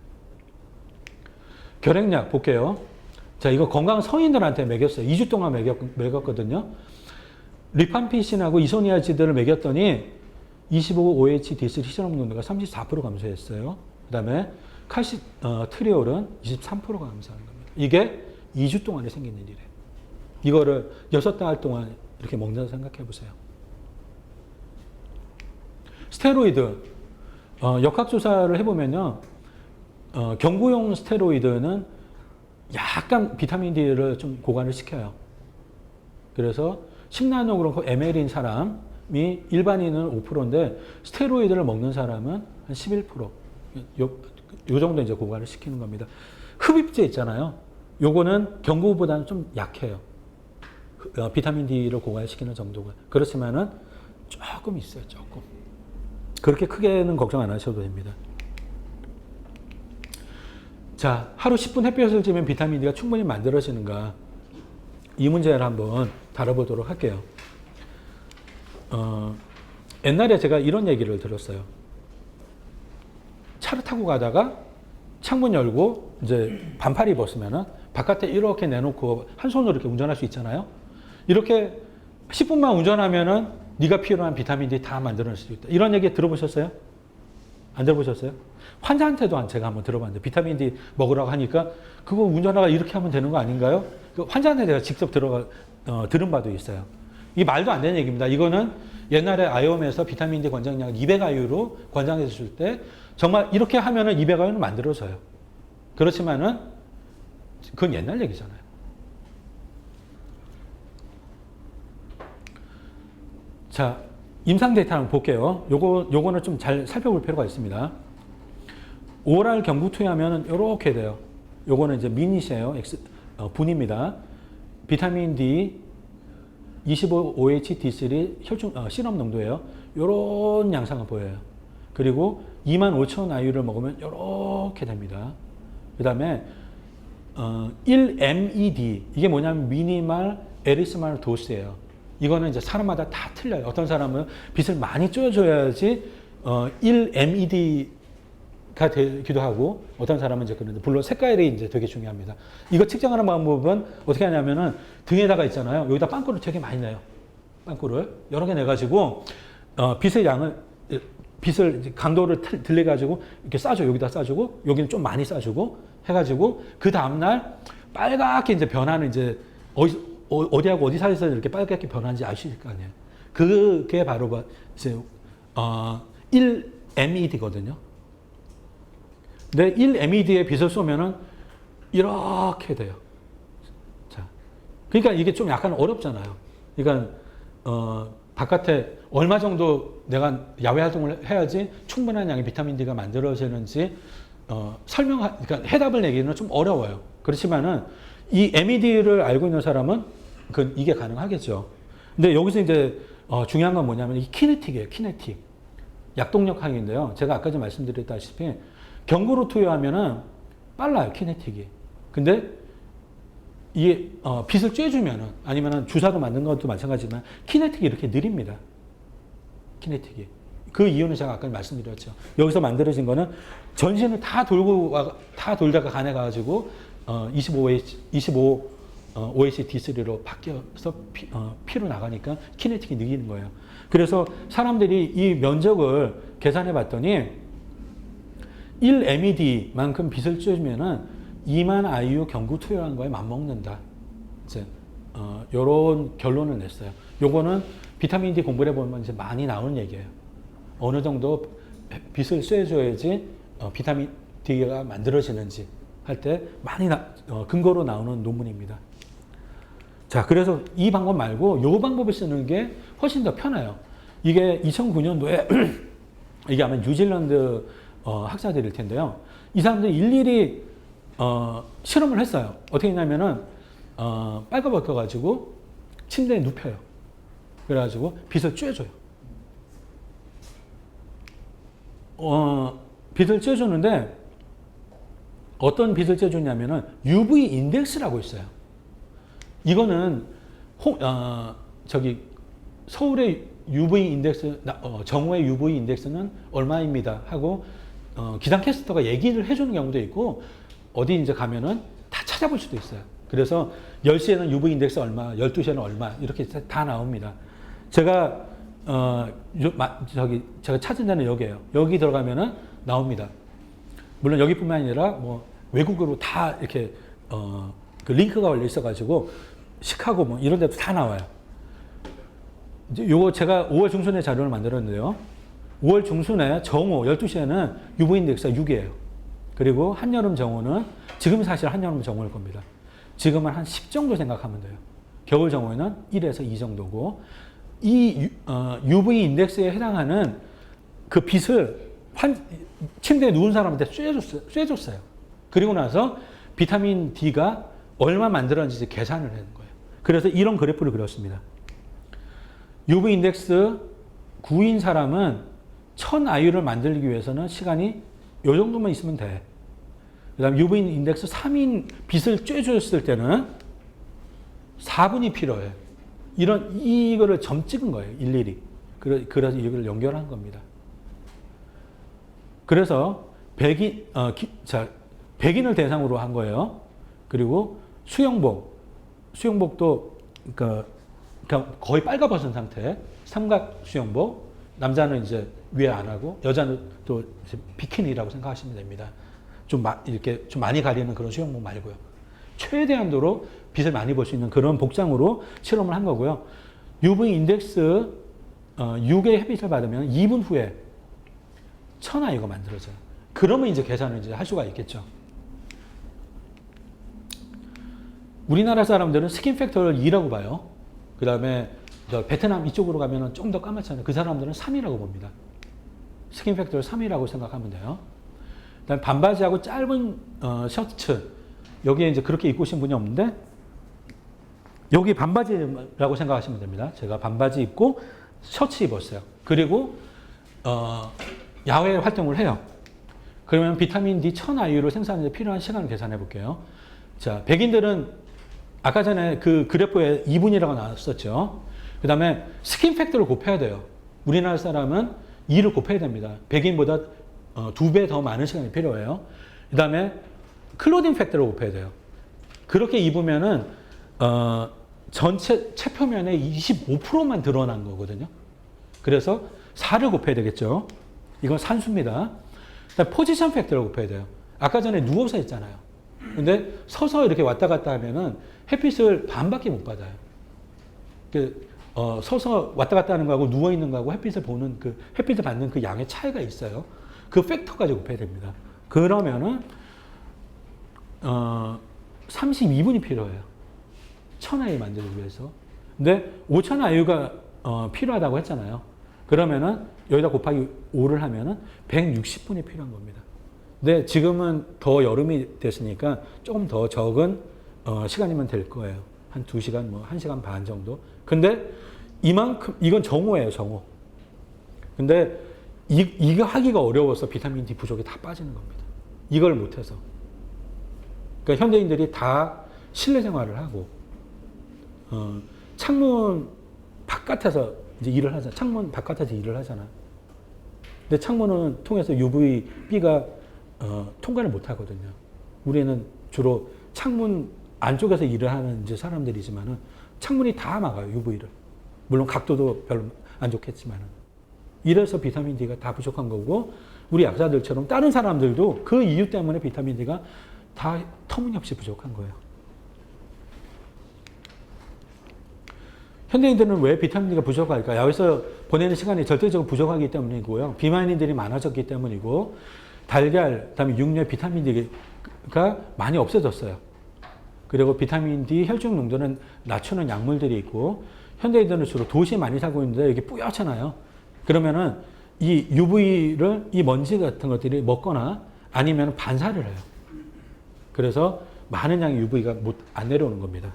결핵약 볼게요. 자, 이거 건강 성인들한테 먹였어요. 2주 동안 먹였거든요. 리팜피신하고 이소니아지드를 먹였더니 25OH-D3 실험 농도가 34% 감소했어요. 그 다음에 트리올은 23%가 감소하는 겁니다. 이게 2주 동안에 생긴 일이래요. 이거를 6달 동안 이렇게 먹는다고 생각해 보세요. 스테로이드, 역학조사를 해보면요. 경구용 스테로이드는 약간 비타민 D를 좀 고갈을 시켜요. 그래서 10나노그램 ml인 사람이 일반인은 5%인데 스테로이드를 먹는 사람은 한 11%. 요 정도 이제 고갈을 시키는 겁니다. 흡입제 있잖아요. 요거는 경구보다는 좀 약해요. 비타민 D를 고갈시키는 정도가. 그렇지만은 조금 있어요. 조금. 그렇게 크게는 걱정 안 하셔도 됩니다. 자, 하루 10분 햇볕을 쬐면 비타민 D가 충분히 만들어지는가? 이 문제를 한번 다뤄보도록 할게요. 옛날에 제가 이런 얘기를 들었어요. 차를 타고 가다가 창문 열고 이제 반팔 입었으면은 바깥에 이렇게 내놓고 한 손으로 이렇게 운전할 수 있잖아요. 이렇게 10분만 운전하면은 네가 필요한 비타민 D 다 만들어낼 수 있다. 이런 얘기 들어보셨어요? 안 들어보셨어요? 환자한테도 제가 한번 들어봤는데 비타민 D 먹으라고 하니까 그거 운전하다가 이렇게 하면 되는 거 아닌가요? 그 환자한테 제가 직접 들은 바도 있어요. 이게 말도 안 되는 얘기입니다. 이거는 옛날에 아이옴에서 비타민 D 권장량 200IU로 권장해 줄 때 정말 이렇게 하면은 200IU는 만들어져요. 그렇지만은 그건 옛날 얘기잖아요. 자, 임상 데이터 한번 볼게요. 요거는 좀 잘 살펴볼 필요가 있습니다. 오랄 경부 투여하면 이렇게 돼요. 요거는 이제 미닛이에요. 분입니다. 비타민 D 25OH-D3 실험 농도예요. 요런 양상을 보여요. 그리고 25,000 IU를 먹으면 이렇게 됩니다. 그 다음에 1MED 이게 뭐냐면 미니멀 에리스말 도스예요. 이거는 이제 사람마다 다 틀려요. 어떤 사람은 빛을 많이 쬐어줘야지 1MED가 되기도 하고 어떤 사람은 이제 그런데 물론 색깔이 이제 되게 중요합니다. 이거 측정하는 방법은 어떻게 하냐면은 등에다가 있잖아요. 여기다 빵꾸를 되게 많이 내요. 빵꾸를 여러 개 내가지고 빛을 이제 강도를 들려가지고 이렇게 쏴줘. 여기다 쏴주고 여기는 좀 많이 쏴주고 해가지고 그 다음날 빨갛게 이제 변하는 이제 어디하고 어디 사이에서 이렇게 빨갛게 변하는지 아실 거 아니에요. 그게 바로 이제 1MED거든요. 근데 1MED에 빛을 쏘면은 이렇게 돼요. 자, 그러니까 이게 좀 약간 어렵잖아요. 그러니까 바깥에 얼마 정도 내가 야외 활동을 해야지 충분한 양의 비타민 D가 만들어지는지 그러니까 해답을 내기는 좀 어려워요. 그렇지만은 이 MED를 알고 있는 사람은 이게 가능하겠죠. 근데 여기서 이제 중요한 건 뭐냐면 이 키네틱이에요. 키네틱. 약동력 항인데요. 제가 아까 좀 말씀드렸다시피 경구로 투여하면은 빨라요. 키네틱이. 근데 이게 빛을 쬐주면은 아니면은 주사로 만든 것도 마찬가지지만 키네틱이 이렇게 느립니다. 키네틱이. 그 이유는 제가 아까 말씀드렸죠. 여기서 만들어진 거는 전신을 다 돌다가 간에 가가지고 25 OHD3로 바뀌어서 피로 나가니까 키네틱이 느리는 거예요. 그래서 사람들이 이 면적을 계산해 봤더니 1 MED만큼 빛을 쬐주면은 2만 IU 경구 투여한 거에 맞먹는다. 이제 이런 결론을 냈어요. 요거는 비타민 D 공부를 해보면 이제 많이 나오는 얘기예요. 어느 정도 빛을 쐬줘야지 비타민 D가 만들어지는지 할 때 많이 근거로 나오는 논문입니다. 자, 그래서 이 방법 말고 요 방법을 쓰는 게 훨씬 더 편해요. 이게 2009년도에 이게 아마 뉴질랜드 학자들일 텐데요. 이 사람들이 일일이 실험을 했어요. 어떻게 했냐면은 빨가벗겨가지고 침대에 눕혀요. 그래가지고 빛을 쬐줘요. 빛을 쬐주는데 어떤 빛을 쬐주냐면은 UV 인덱스라고 있어요. 이거는 서울의 UV 인덱스, 정오의 UV 인덱스는 얼마입니다 하고 기상캐스터가 얘기를 해주는 경우도 있고 어디 이제 가면은 다 찾아볼 수도 있어요. 그래서 10시에는 UV 인덱스 얼마, 12시에는 얼마 이렇게 다 나옵니다. 제가 제가 찾은 데는 여기예요. 여기 들어가면은 나옵니다. 물론 여기뿐만 아니라 뭐 외국으로 다 이렇게 그 링크가 걸려 있어가지고 시카고 뭐 이런 데도 다 나와요. 이제 요거 제가 5월 중순에 자료를 만들었는데요. 5월 중순에 정오 12시에는 UV 인덱스가 6이에요. 그리고 한여름 정오는 지금 사실 한여름 정오일 겁니다. 지금은 한 10 정도 생각하면 돼요. 겨울 정오에는 1에서 2 정도고 이 UV 인덱스에 해당하는 그 빛을 침대에 누운 사람한테 쐬줬어요. 그리고 나서 비타민 D가 얼마 만들어지는지 계산을 하는 거예요. 그래서 이런 그래프를 그렸습니다. UV 인덱스 9인 사람은 1000 IU를 만들기 위해서는 시간이 이 정도만 있으면 돼. 그 다음 UV 인덱스 3인 빛을 쬐줬을 때는 4분이 필요해. 이거를 점 찍은 거예요. 일일이. 그래서 이걸 연결한 겁니다. 그래서 백인을 대상으로 한 거예요. 그리고 수영복도 그러니까 거의 빨가벗은 상태, 삼각 수영복. 남자는 이제 위에 안 하고 여자는 또 비키니라고 생각하시면 됩니다. 이렇게 좀 많이 가리는 그런 수영복 말고요. 최대한도로 빛을 많이 볼 수 있는 그런 복장으로 실험을 한 거고요. UV 인덱스 6의 햇빛을 받으면 2분 후에 1000 IU가 만들어져요. 그러면 이제 계산을 이제 할 수가 있겠죠. 우리나라 사람들은 스킨 팩터를 2라고 봐요. 그 다음에 베트남 이쪽으로 가면 좀 더 까맣잖아요. 그 사람들은 3이라고 봅니다. 스킨 팩터를 3이라고 생각하면 돼요. 그다음 반바지하고 짧은 셔츠 여기에 이제 그렇게 입고 오신 분이 없는데 여기 반바지라고 생각하시면 됩니다. 제가 반바지 입고 셔츠 입었어요. 그리고 야외 활동을 해요. 그러면 비타민 D 1000 IU를 생산하는 데 필요한 시간을 계산해 볼게요. 자, 백인들은 아까 전에 그 그래프에 2분이라고 나왔었죠. 그 다음에 스킨 팩터를 곱해야 돼요. 우리나라 사람은 2를 곱해야 됩니다. 백인보다 2배 더 많은 시간이 필요해요. 그 다음에 클로딩 팩터를 곱해야 돼요. 그렇게 입으면은 전체 체표면에 25%만 드러난 거거든요. 그래서 4를 곱해야 되겠죠. 이건 산수입니다. 그다음에 포지션 팩터를 곱해야 돼요. 아까 전에 누워서 했잖아요. 근데 서서 이렇게 왔다 갔다 하면은 햇빛을 반밖에 못 받아요. 서서 왔다 갔다 하는 거하고 누워 있는 거하고 햇빛을 보는 햇빛을 받는 그 양의 차이가 있어요. 그 팩터까지 곱해야 됩니다. 그러면은 32분이 필요해요. 1000 IU 만들기 위해서. 근데 5000 IU가 필요하다고 했잖아요. 그러면은 여기다 곱하기 5를 하면은 160분이 필요한 겁니다. 근데 지금은 더 여름이 됐으니까 조금 더 적은 시간이면 될 거예요. 한 2시간, 뭐 1시간 반 정도. 근데 이건 정오예요, 정오. 근데 이거 하기가 어려워서 비타민 D 부족이 다 빠지는 겁니다. 이걸 못해서. 그러니까 현대인들이 다 실내 생활을 하고 창문 바깥에서 이제 일을 하잖아. 창문 바깥에서 일을 하잖아. 근데 창문은 통해서 UVB가 통과를 못 하거든요. 우리는 주로 창문 안쪽에서 일을 하는 이제 사람들이지만은 창문이 다 막아요, UV를. 물론 각도도 별로 안 좋겠지만은. 이래서 비타민 D가 다 부족한 거고, 우리 약자들처럼 다른 사람들도 그 이유 때문에 비타민 D가 다 터무니없이 부족한 거예요. 현대인들은 왜 비타민 D가 부족할까? 야외에서 보내는 시간이 절대적으로 부족하기 때문이고요. 비만인들이 많아졌기 때문이고, 달걀, 그다음에 육류에 비타민 D가 많이 없어졌어요. 그리고 비타민 D 혈중 농도는 낮추는 약물들이 있고, 현대인들은 주로 도시에 많이 살고 있는데 여기 뿌옇잖아요. 그러면은 이 UV를, 이 먼지 같은 것들이 먹거나 아니면 반사를 해요. 그래서 많은 양의 UV가 안 내려오는 겁니다.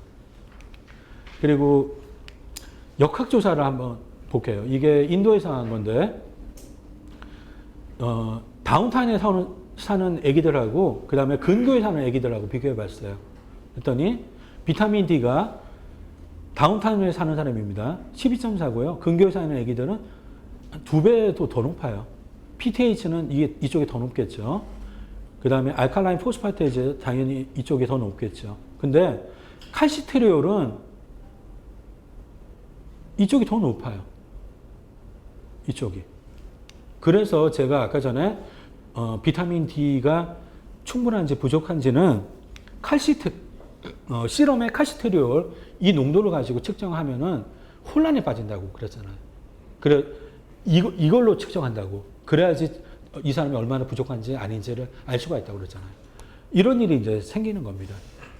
그리고 역학조사를 한번 볼게요. 이게 인도에서 한 건데, 다운타운에 사는 애기들하고, 그 다음에 근교에 사는 애기들하고 비교해 봤어요. 그랬더니, 비타민 D가 다운타운에 사는 사람입니다. 12.4고요. 근교에 사는 애기들은 2배도 더 높아요. PTH는 이쪽이 더 높겠죠. 그 다음에 알칼라인 포스파테이즈 당연히 이쪽이 더 높겠죠. 근데 칼시트리올은 이쪽이 더 높아요. 이쪽이. 그래서 제가 아까 전에 비타민 D가 충분한지 부족한지는 시럼의 칼시트리올 이 농도를 가지고 측정하면은 혼란에 빠진다고 그랬잖아요. 그래 이걸로 측정한다고. 그래야지 이 사람이 얼마나 부족한지 아닌지를 알 수가 있다고 그랬잖아요. 이런 일이 이제 생기는 겁니다.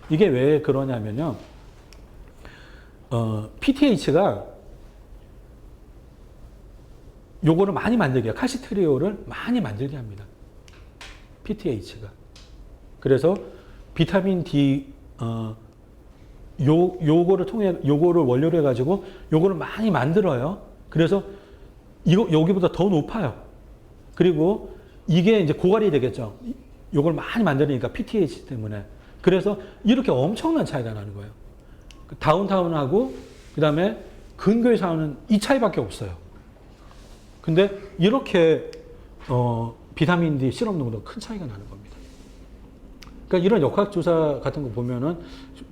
이게 왜 그러냐면요. PTH가 요거를 많이 만들게 해요. 칼시트리올을 많이 만들게 합니다. PTH가. 그래서 비타민 D 요거를 통해 요거를 원료로 해 가지고 요거를 많이 만들어요. 그래서 여기보다 더 높아요. 그리고 이게 이제 고갈이 되겠죠. 요걸 많이 만드니까 PTH 때문에. 그래서 이렇게 엄청난 차이가 나는 거예요. 다운타운하고 그다음에 근교에 사는 이 차이밖에 없어요. 근데 이렇게 비타민 D 시럽 농도가 큰 차이가 나는 겁니다. 그러니까 이런 역학조사 같은 거 보면은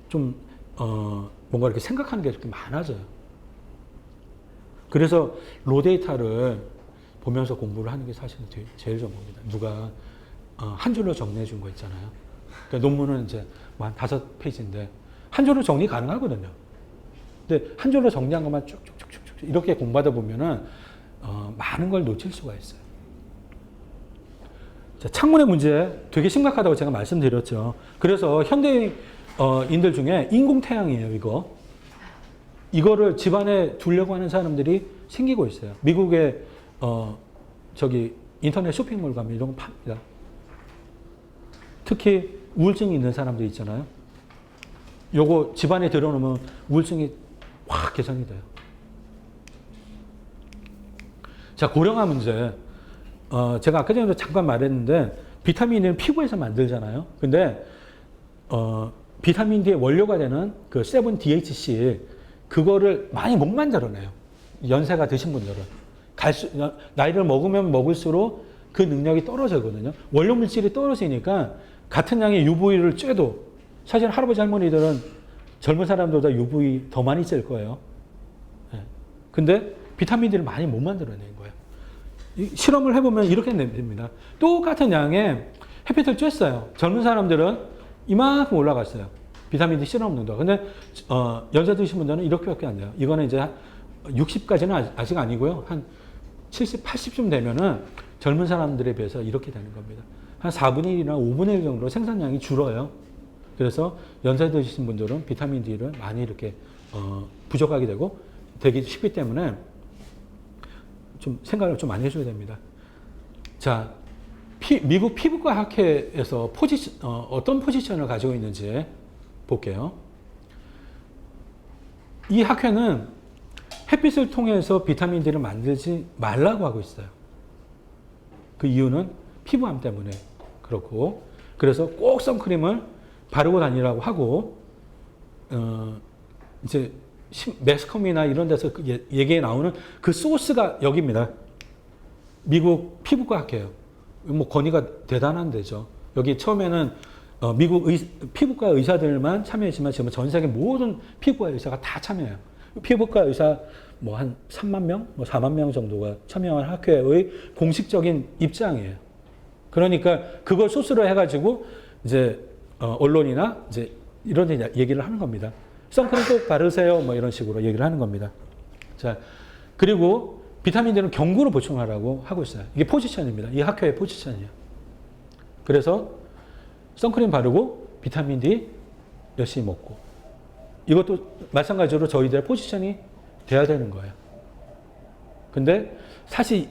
좀 뭔가 이렇게 생각하는 게 이렇게 많아져요. 그래서 로데이터를 보면서 공부를 하는 게 사실은 제일 좋은 겁니다. 누가 한 줄로 정리해 준 거 있잖아요. 그러니까 논문은 이제 뭐 한 5페이지인데 한 줄로 정리 가능하거든요. 근데 한 줄로 정리한 것만 쭉쭉쭉쭉 이렇게 공부하다 보면은 많은 걸 놓칠 수가 있어요. 자, 창문의 문제 되게 심각하다고 제가 말씀드렸죠. 그래서 현대인들 중에 인공태양이에요, 이거. 이거를 집안에 두려고 하는 사람들이 생기고 있어요. 미국에 인터넷 쇼핑몰 가면 이런 거 팝니다. 특히 우울증이 있는 사람들 있잖아요. 요거 집안에 들여놓으면 우울증이 확 개선이 돼요. 자, 고령화 문제. 제가 아까 전에도 잠깐 말했는데, 비타민은 피부에서 만들잖아요. 근데, 비타민 D의 원료가 되는 그 7-DHC, 그거를 많이 못 만들어내요. 연세가 드신 분들은. 나이를 먹으면 먹을수록 그 능력이 떨어지거든요. 원료 물질이 떨어지니까 같은 양의 UV를 쬐도, 사실 할아버지 할머니들은 젊은 사람들보다 UV 더 많이 쬐을 거예요. 근데 비타민 D를 많이 못 만들어내는 거예요. 실험을 해보면 이렇게 됩니다. 똑같은 양의 햇빛을 쬐어요. 젊은 사람들은 이만큼 올라갔어요. 비타민 D 실험 농도가. 근데 연세 드신 분들은 이렇게밖에 안 돼요. 이거는 이제 60까지는 아직 아니고요. 한 70, 80쯤 되면은 젊은 사람들에 비해서 이렇게 되는 겁니다. 한 4분의 1이나 5분의 1 정도로 생산량이 줄어요. 그래서 연세 드신 분들은 비타민 D를 많이 이렇게 부족하게 되기 쉽기 때문에 좀 생각을 좀 많이 해줘야 됩니다. 자, 미국 피부과 학회에서 어떤 포지션을 가지고 있는지 볼게요. 이 학회는 햇빛을 통해서 비타민 D를 만들지 말라고 하고 있어요. 그 이유는 피부암 때문에 그렇고, 그래서 꼭 선크림을 바르고 다니라고 하고, 이제 매스컴이나 이런 데서 그 얘기에 나오는 그 소스가 여기입니다. 미국 피부과 학회예요. 뭐 권위가 대단한 데죠. 여기 처음에는 미국 피부과 의사들만 참여했지만 지금 전 세계 모든 피부과 의사가 다 참여해요. 피부과 의사 뭐 한 3만 명, 뭐 4만 명 정도가 참여한 학회의 공식적인 입장이에요. 그러니까 그걸 소스로 해가지고 이제 언론이나 이제 이런 데 얘기를 하는 겁니다. 선크림 꼭 바르세요. 뭐 이런 식으로 얘기를 하는 겁니다. 자, 그리고 비타민 D는 경구로 보충하라고 하고 있어요. 이게 포지션입니다. 이 학회의 포지션이에요. 그래서 선크림 바르고 비타민 D 열심히 먹고 이것도 마찬가지로 저희들의 포지션이 돼야 되는 거예요. 근데 사실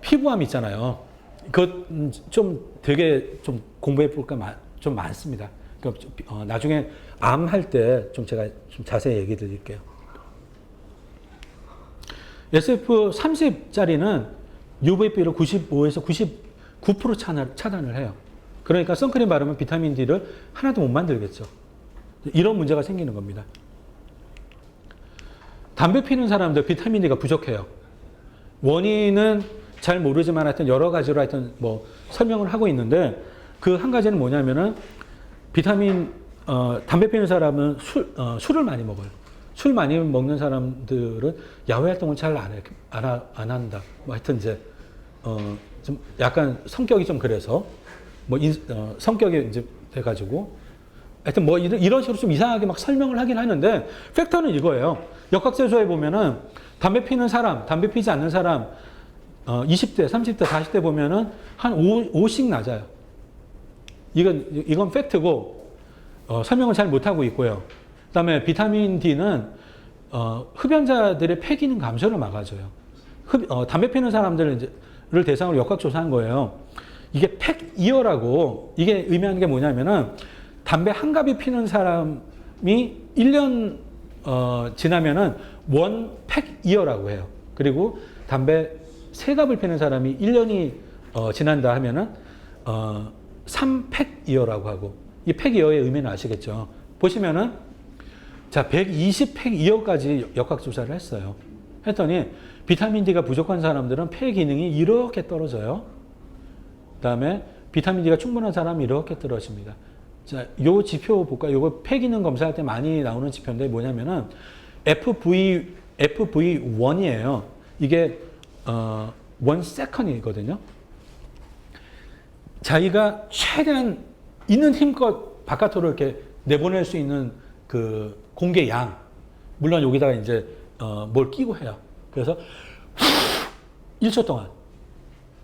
피부암 있잖아요. 그것 좀 되게 좀 공부해 볼까 좀 많습니다. 그러니까 나중에 암 할 때 좀 제가 좀 자세히 얘기 드릴게요. SF30짜리는 UVB를 95에서 99% 차단을 해요. 그러니까 선크림 바르면 비타민 D를 하나도 못 만들겠죠. 이런 문제가 생기는 겁니다. 담배 피는 사람들 비타민 D가 부족해요. 원인은 잘 모르지만 하여튼 여러 가지로 하여튼 뭐 설명을 하고 있는데 그 한 가지는 뭐냐면은 담배 피는 사람은 술을 많이 먹어요. 술 많이 먹는 사람들은 야외 활동을 잘 안 한다. 뭐 하여튼 이제, 좀 약간 성격이 좀 그래서, 뭐, 성격이 이제 돼가지고, 하여튼 뭐 이런 식으로 좀 이상하게 막 설명을 하긴 하는데, 팩터는 이거예요. 역학세조에 보면은 담배 피는 사람, 담배 피지 않는 사람, 20대, 30대, 40대 보면은 한 5씩 낮아요. 이건 팩트고, 설명을 잘 못하고 있고요. 그 다음에 비타민 D는, 흡연자들의 폐기능 감소를 막아줘요. 담배 피는 사람들을 대상으로 역학조사한 거예요. 이게 팩이어라고, 이게 의미하는 게 뭐냐면은, 담배 한 갑이 피는 사람이 1년, 지나면은 원 팩이어라고 해요. 그리고 담배 세 갑을 피는 사람이 1년이, 지난다 하면은, 3팩이어라고 하고, 이 팩이어의 의미는 아시겠죠? 보시면은, 자, 120팩이어까지 역학조사를 했어요. 했더니, 비타민 D가 부족한 사람들은 폐 기능이 이렇게 떨어져요. 그 다음에 비타민 D가 충분한 사람이 이렇게 떨어집니다. 자, 요 지표 볼까요? 요거 폐 기능 검사할 때 많이 나오는 지표인데 뭐냐면은 FV1이에요. 이게 1세컨이거든요. 자기가 최대한 있는 힘껏 바깥으로 이렇게 내보낼 수 있는 그 공개 양. 물론 여기다가 이제 뭘 끼고 해요. 그래서 1초 동안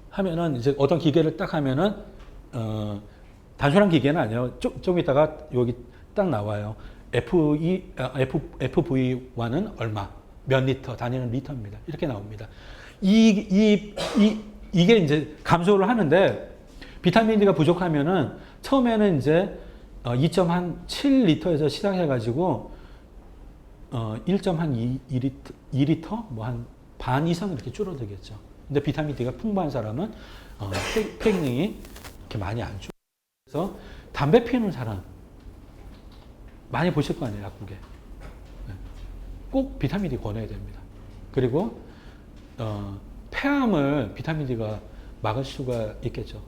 하면은 이제 어떤 기계를 딱 하면은 단순한 기계는 아니에요. 좀 이따가 여기 딱 나와요. FV1은 얼마, 몇 리터, 단위는 리터입니다. 이렇게 나옵니다. 이게 이제 감소를 하는데 비타민 D가 부족하면은 처음에는 이제 2.7리터에서 시작해가지고 1.2리터 뭐 한 반 이상 이렇게 줄어들겠죠. 근데 비타민 D가 풍부한 사람은 폐기능이 이렇게 많이 안 줄어요. 그래서 담배 피우는 사람 많이 보실 거 아니에요, 약국에. 꼭 비타민 D 권해야 됩니다. 그리고 폐암을 비타민 D가 막을 수가 있겠죠.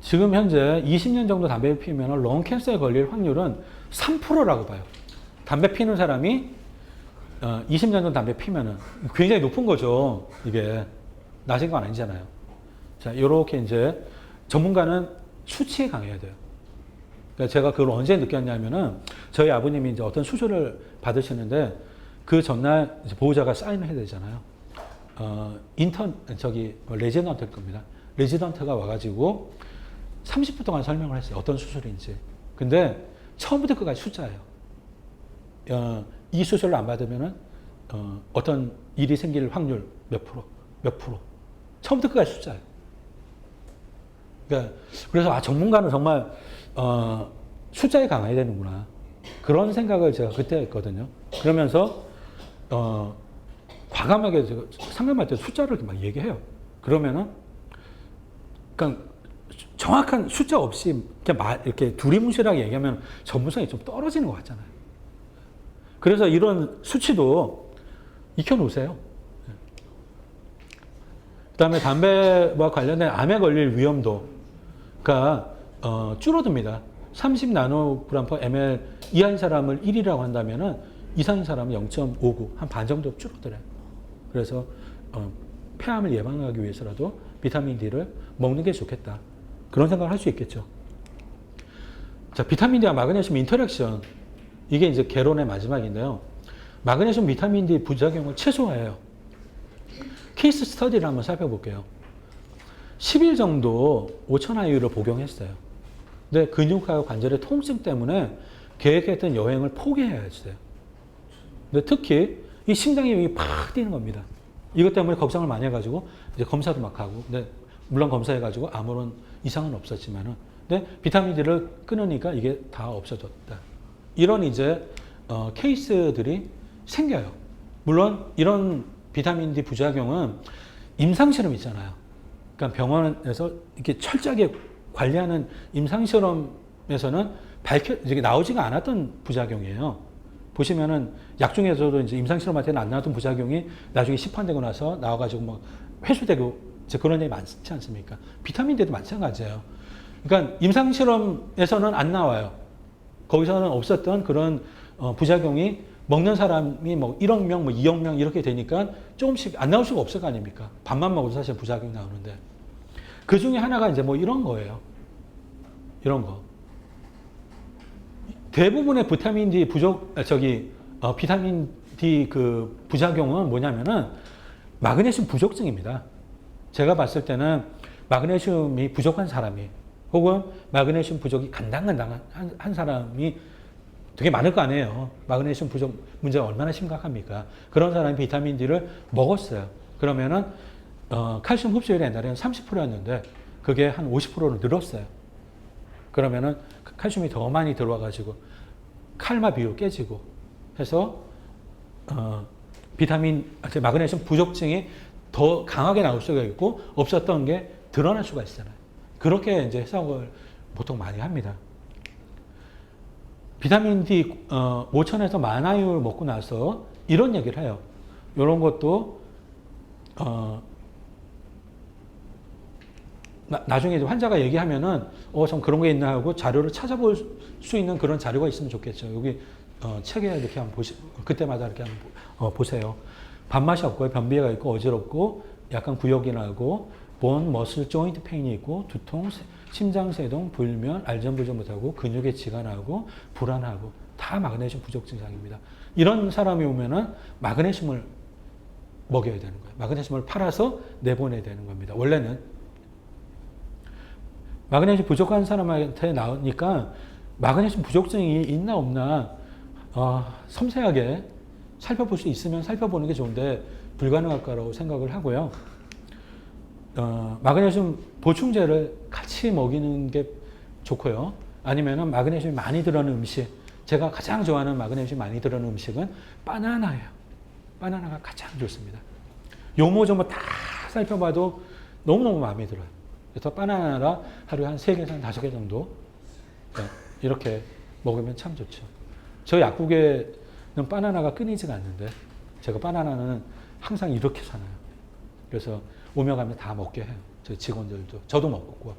지금 현재 20년 정도 담배를 피우면 롱 캔서에 걸릴 확률은 3%라고 봐요. 담배 피우는 사람이 20년 정도 담배 피우면 굉장히 높은 거죠. 이게 낮은 건 아니잖아요. 자, 이렇게 이제 전문가는 수치에 강해야 돼요. 그러니까 제가 그걸 언제 느꼈냐면은 저희 아버님이 이제 어떤 수술을 받으시는데 그 전날 이제 보호자가 사인을 해야 되잖아요. 레지던트일 겁니다. 레지던트가 와가지고 30분 동안 설명을 했어요. 어떤 수술인지. 근데 처음부터 끝까지 숫자예요. 이 수술을 안 받으면은 어떤 일이 생길 확률 몇 프로. 처음부터 끝까지 숫자예요. 그러니까 그래서 전문가는 정말 숫자에 강해야 되는구나. 그런 생각을 제가 그때 했거든요. 그러면서 과감하게 제가 상담할 때 숫자를 이렇게 막 얘기해요. 그러면은 그러니까 정확한 숫자 없이 이렇게 두리뭉실하게 얘기하면 전문성이 좀 떨어지는 것 같잖아요. 그래서 이런 수치도 익혀놓으세요. 그 다음에 담배와 관련된 암에 걸릴 위험도가 줄어듭니다. 30나노g/ml 이하인 사람을 1이라고 한다면 이상인 사람은 0.59, 한 반 정도 줄어들어요. 그래서 폐암을 예방하기 위해서라도 비타민 D를 먹는 게 좋겠다. 그런 생각을 할 수 있겠죠. 자, 비타민 D와 마그네슘 인터랙션. 이게 이제 개론의 마지막인데요. 마그네슘 비타민 D 부작용을 최소화해요. 케이스 스터디를 한번 살펴볼게요. 10일 정도 5,000IU를 복용했어요. 근데 근육과 관절의 통증 때문에 계획했던 여행을 포기해야 했어요. 근데 특히 이 심장이 팍 뛰는 겁니다. 이것 때문에 걱정을 많이 해가지고 이제 검사도 막 하고, 근데 물론 검사해가지고 아무런 이상은 없었지만은, 근데 비타민 D를 끊으니까 이게 다 없어졌다. 이런 이제 케이스들이 생겨요. 물론 이런 비타민 D 부작용은 임상실험 있잖아요. 그러니까 병원에서 이렇게 철저하게 관리하는 임상실험에서는 이게 나오지가 않았던 부작용이에요. 보시면은 약 중에서도 이제 임상실험할 때는 안 나왔던 부작용이 나중에 시판되고 나서 나와가지고 뭐 회수되고 그런 일이 많지 않습니까? 비타민 D도 마찬가지예요. 그러니까 임상실험에서는 안 나와요. 거기서는 없었던 그런 부작용이 먹는 사람이 뭐 1억 명, 뭐 2억 명 이렇게 되니까 조금씩 안 나올 수가 없을 거 아닙니까? 밥만 먹어도 사실 부작용이 나오는데. 그 중에 하나가 이제 뭐 이런 거예요. 이런 거. 대부분의 비타민 D 비타민 D 그 부작용은 뭐냐면은 마그네슘 부족증입니다. 제가 봤을 때는 마그네슘이 부족한 사람이 혹은 마그네슘 부족이 간당간당한 사람이 되게 많을 거 아니에요. 마그네슘 부족 문제가 얼마나 심각합니까? 그런 사람이 비타민 D를 먹었어요. 그러면은 칼슘 흡수율이 옛날에는 30%였는데 그게 한 50%로 늘었어요. 그러면은 칼슘이 더 많이 들어와가지고 칼마 비율 깨지고 해서 마그네슘 부족증이 더 강하게 나올 수가 있고 없었던 게 드러날 수가 있잖아요. 그렇게 이제 해석을 보통 많이 합니다. 비타민 D 5,000에서 10,000IU 먹고 나서 이런 얘기를 해요. 이런 것도 나중에 환자가 얘기하면은 참 그런 게 있나 하고 자료를 찾아볼 수 있는 그런 자료가 있으면 좋겠죠. 여기 책에 이렇게 한번 그때마다 이렇게 한번 보세요. 밥맛이 없고 변비가 있고 어지럽고 약간 구역이 나고 본, 머슬, 조인트 페인이 있고 두통, 심장세동, 불면, 알전불전 못하고 근육에 지가 나고 불안하고 다 마그네슘 부족 증상입니다. 이런 사람이 오면은 마그네슘을 먹여야 되는 거예요. 마그네슘을 팔아서 내보내야 되는 겁니다. 원래는 마그네슘 부족한 사람한테 나오니까 마그네슘 부족증이 있나 없나 섬세하게 살펴볼 수 있으면 살펴보는 게 좋은데 불가능할 거라고 생각을 하고요. 마그네슘 보충제를 같이 먹이는 게 좋고요. 아니면은 마그네슘이 많이 들어가는 음식, 제가 가장 좋아하는 마그네슘이 많이 들어가는 음식은 바나나예요. 바나나가 가장 좋습니다. 요모조모 다 살펴봐도 너무너무 마음에 들어요. 그래서 바나나라 하루에 한 3개에서 5개 정도 이렇게 먹으면 참 좋죠. 저 약국에는 바나나가 끊이지가 않는데 제가 바나나는 항상 이렇게 사놔요. 그래서 오며 가면 다 먹게 해요. 저희 직원들도. 저도 먹고.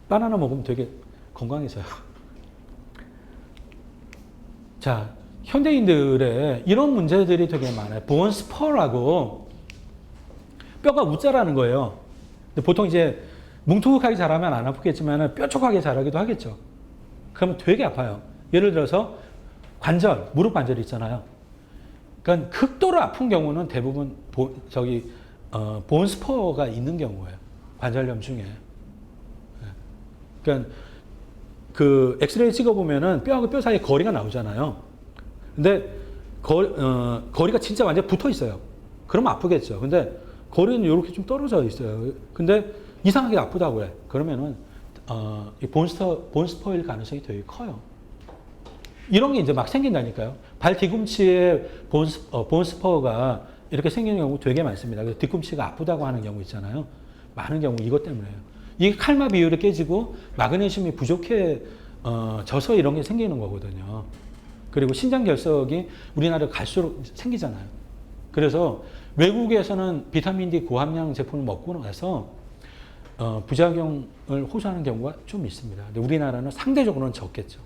바나나 먹으면 되게 건강해져요. 자, 현대인들의 이런 문제들이 되게 많아요. 보온 스퍼라고 뼈가 웃자라는 거예요. 근데 보통 이제 뭉툭하게 자라면 안 아프겠지만 뾰족하게 자라기도 하겠죠. 그러면 되게 아파요. 예를 들어서 관절, 무릎 관절 있잖아요. 그러니까 극도로 아픈 경우는 대부분 보온 스퍼가 있는 경우예요. 관절염 중에. 그러니까 그 엑스레이 찍어보면은 뼈하고 뼈 사이에 거리가 나오잖아요. 근데 거리가 진짜 완전 붙어 있어요. 그러면 아프겠죠. 근데 거리는 이렇게 좀 떨어져 있어요. 근데 이상하게 아프다고 해. 그러면은 본스퍼일 가능성이 되게 커요. 이런 게 이제 막 생긴다니까요. 발 뒤꿈치에 본스퍼가 이렇게 생기는 경우 되게 많습니다. 그래서 뒤꿈치가 아프다고 하는 경우 있잖아요. 많은 경우 이것 때문에요. 이게 칼마 비율이 깨지고 마그네슘이 부족해 져서 이런 게 생기는 거거든요. 그리고 신장 결석이 우리나라 갈수록 생기잖아요. 그래서 외국에서는 비타민 D 고함량 제품을 먹고 나서 부작용을 호소하는 경우가 좀 있습니다. 근데 우리나라는 상대적으로는 적겠죠.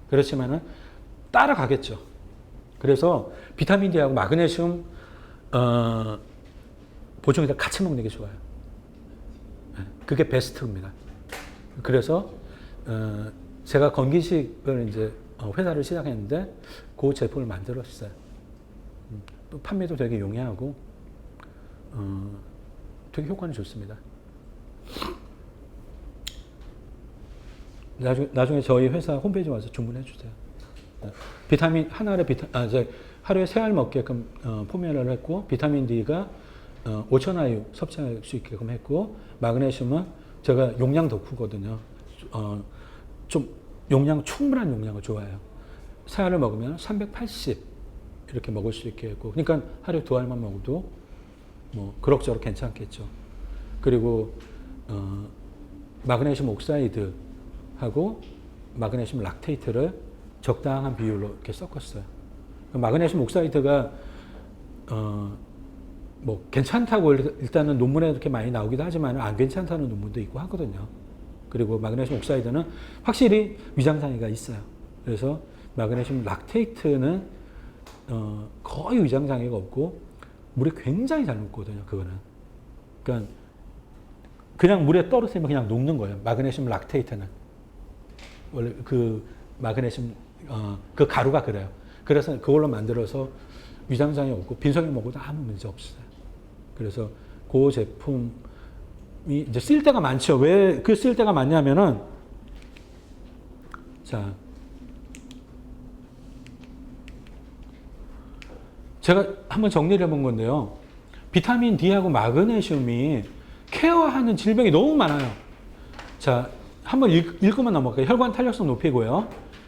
그렇지만은 따라가겠죠. 그래서 비타민 D하고 마그네슘 보충제를 같이 먹는 게 좋아요. 그게 베스트입니다. 그래서 제가 건기식을 이제 회사를 시작했는데 그 제품을 만들었어요. 또 판매도 되게 용이하고 되게 효과는 좋습니다. 나중에 저희 회사 홈페이지 와서 주문해 주세요. 비타민 하루에 3알 먹게끔 포맷을 했고 비타민 D가 5,000IU 섭취할 수 있게끔 했고 마그네슘은 제가 용량 덕후거든요. 좀 용량 충분한 용량을 좋아해요. 3알을 먹으면 380 이렇게 먹을 수 있게 했고 그러니까 하루에 2알만 먹어도 뭐 그럭저럭 괜찮겠죠. 그리고 마그네슘 옥사이드하고 마그네슘 락테이트를 적당한 비율로 이렇게 섞었어요. 마그네슘 옥사이드가 뭐 괜찮다고 일단은 논문에 이렇게 많이 나오기도 하지만 안 괜찮다는 논문도 있고 하거든요. 그리고 마그네슘 옥사이드는 확실히 위장장애가 있어요. 그래서 마그네슘 락테이트는 거의 위장장애가 없고 물에 굉장히 잘 녹거든요. 그거는. 그러니까 그냥 물에 떨어뜨리면 그냥 녹는 거예요. 마그네슘 락테이트는. 원래 그 마그네슘 그 가루가 그래요. 그래서 그걸로 만들어서 위장장애 없고 빈속에 먹어도 아무 문제 없어요. 그래서 그 제품이 이제 쓸 때가 많죠. 왜 그 쓸 때가 많냐면은 자 제가 한번 정리를 해본 건데요. 비타민 D하고 마그네슘이 케어하는 질병이 너무 많아요. 자, 한번 읽고만 넘어갈게요. 혈관 탄력성 높이고요.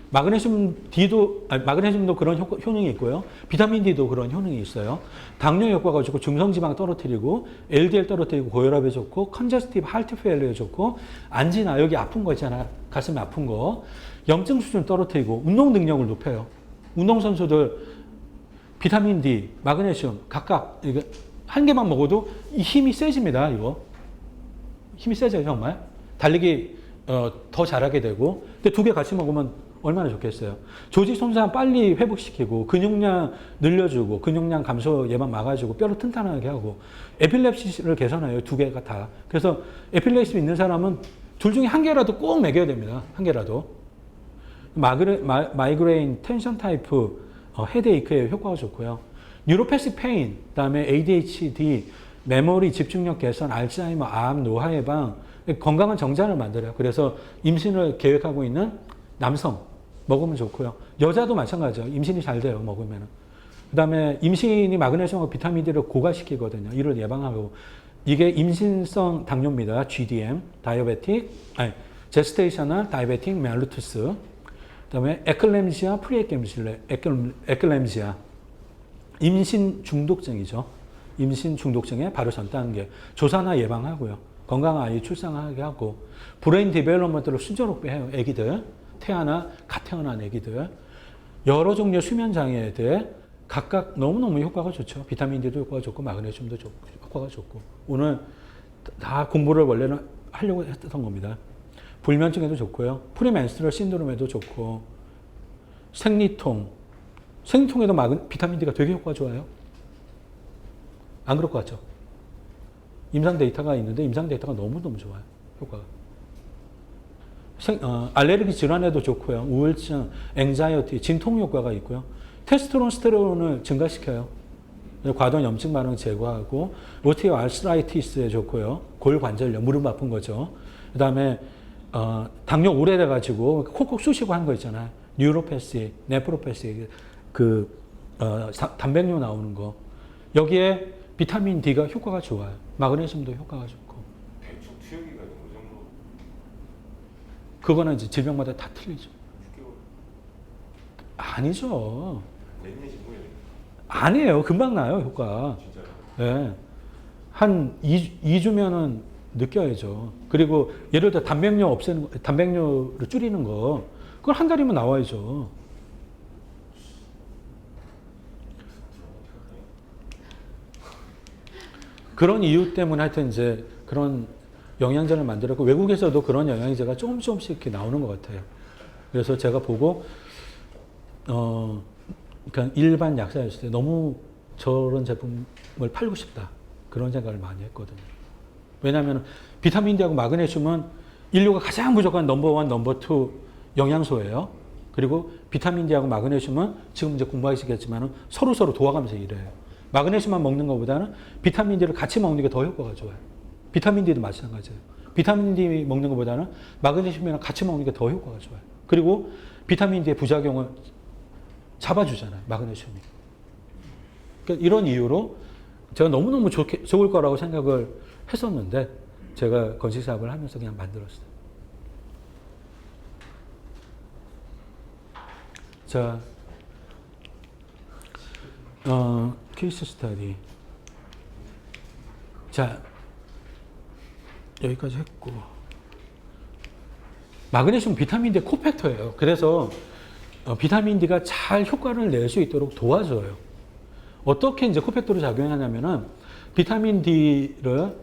마그네슘도 그런 효능이 있고요. 비타민 D도 그런 효능이 있어요. 당뇨 효과가 좋고 중성지방 떨어뜨리고 LDL 떨어뜨리고 고혈압에 좋고 컨저스티브 하트 페일리어에 좋고 안지나 여기 아픈 거 있잖아요. 가슴에 아픈 거. 염증 수준 떨어뜨리고 운동 능력을 높여요. 운동선수들 비타민 D, 마그네슘 각각 이거 한 개만 먹어도 힘이 세집니다. 이거 힘이 세져요 정말. 달리기 더 잘하게 되고. 근데 2개 같이 먹으면 얼마나 좋겠어요. 조직 손상 빨리 회복시키고 근육량 늘려주고 근육량 감소 예방 막아주고 뼈를 튼튼하게 하고 에필lep시를 개선해요. 2개가 다. 그래서 에필lep시 있는 사람은 둘 중에 1개라도 꼭 먹여야 됩니다. 1개라도. 마이그레인, 텐션 타입 헤드에이크에 효과가 좋고요. 뉴로패식 페인, 그다음에 ADHD, 메모리, 집중력 개선, 알츠하이머, 암, 노화 예방, 건강한 정장을 만들어요. 그래서 임신을 계획하고 있는 남성 먹으면 좋고요. 여자도 마찬가지예요. 임신이 잘 돼요. 먹으면. 그다음에 임신이 마그네슘하고 비타민 D를 고갈시키거든요. 이를 예방하고 이게 임신성 당뇨입니다. GDM, 제스테이셔널 다이베틱 멜리투스. 그다음에 에클렘시아, 에클렘시아. 임신 중독증이죠. 임신 중독증의 바로 전 단계. 조산화 예방하고요. 건강한 아이 출산하게 하고 브레인 디벨롭먼트를 순조롭게 해요. 아기들. 갓 태어난 아기들. 여러 종류의 수면 장애에 대해 각각 너무너무 효과가 좋죠. 비타민 D도 효과가 좋고 마그네슘도 효과가 좋고. 오늘 다 공부를 원래는 하려고 했던 겁니다. 불면증에도 좋고요. 프리멘스트럴 신드롬에도 좋고 생리통에도 비타민 D가 되게 효과가 좋아요. 안 그럴 것 같죠? 임상 데이터가 있는데 임상 데이터가 너무너무 좋아요. 효과가. 알레르기 질환에도 좋고요. 우울증, 앵자이어티, 진통 효과가 있고요. 테스토스테론을 증가시켜요. 과도한 염증 반응 제거하고 오스티오아르스라이티스에 좋고요. 골관절염, 무릎 아픈 거죠. 그다음에 당뇨 오래돼가지고 콕콕 쑤시고 하는 거 있잖아요. 뉴로패시, 네프로패시, 단백뇨 나오는 거. 여기에 비타민 D가 효과가 좋아요. 마그네슘도 효과가 좋고. 대충 투여 기간이 어느 정도? 그거는 이제 질병마다 다 틀리죠. 6개월? 아니죠. 내년이지 뭐예요? 아니에요. 금방 나요, 효과. 진짜요? 네. 한 2주면은 느껴야죠. 그리고 예를 들어 단백뇨 없애는 거, 단백뇨를 줄이는 거, 그걸 한 달이면 나와야죠. 그런 이유 때문에 하여튼 이제 그런 영양제를 만들었고, 외국에서도 그런 영양제가 조금씩 이렇게 나오는 것 같아요. 그래서 제가 보고, 그러니까 일반 약사였을 때 너무 저런 제품을 팔고 싶다. 그런 생각을 많이 했거든요. 왜냐하면 비타민 D하고 마그네슘은 인류가 가장 부족한 넘버1, 넘버2 영양소예요. 그리고 비타민 D하고 마그네슘은 지금 이제 공부하시겠지만 서로 도와가면서 일해요. 마그네슘만 먹는 것보다는 비타민 D를 같이 먹는 게 더 효과가 좋아요. 비타민 D도 마찬가지예요. 비타민 D 먹는 것보다는 마그네슘이랑 같이 먹는 게 더 효과가 좋아요. 그리고 비타민 D의 부작용을 잡아주잖아요. 마그네슘이. 그러니까 이런 이유로 제가 너무너무 좋을 거라고 생각을 했었는데 제가 건식 사업을 하면서 그냥 만들었어요. 자, 케이스 스터디. 자, 여기까지 했고. 마그네슘 비타민 D 코팩터예요. 그래서 비타민 D가 잘 효과를 낼 수 있도록 도와줘요. 어떻게 이제 코팩터로 작용하냐면은 비타민 D를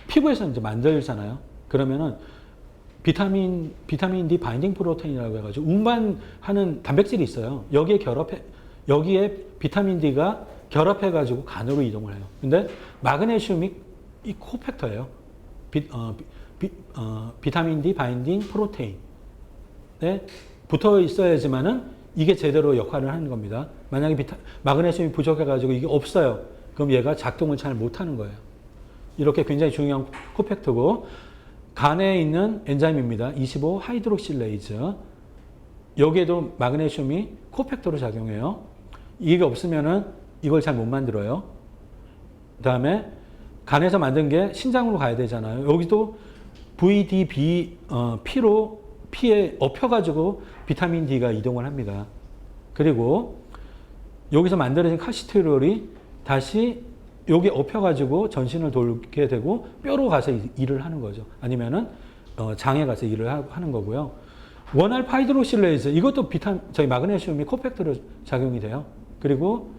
피부에서 이제 만들잖아요. 그러면은 비타민 D 바인딩 프로테인이라고 해가지고 운반하는 단백질이 있어요. 여기에 비타민 D가 결합해가지고 간으로 이동을 해요. 근데 마그네슘이 이 코팩터예요. 비타민 D 바인딩 프로테인에 붙어 있어야지만은 이게 제대로 역할을 하는 겁니다. 만약에 마그네슘이 부족해가지고 이게 없어요. 그럼 얘가 작동을 잘 못하는 거예요. 이렇게 굉장히 중요한 코팩터고, 간에 있는 엔자임입니다. 25 하이드록실레이즈. 여기에도 마그네슘이 코팩터로 작용해요. 이게 없으면은 이걸 잘 못 만들어요. 그 다음에 간에서 만든 게 신장으로 가야 되잖아요. 여기도 P에 엎혀가지고 비타민 D가 이동을 합니다. 그리고 여기서 만들어진 칼시트롤이 다시 여기 엎혀가지고 전신을 돌게 되고 뼈로 가서 일을 하는 거죠. 아니면은 장에 가서 일을 하는 거고요. 원알파 하이드록실레이즈, 이것도 저희 마그네슘이 코팩터로 작용이 돼요. 그리고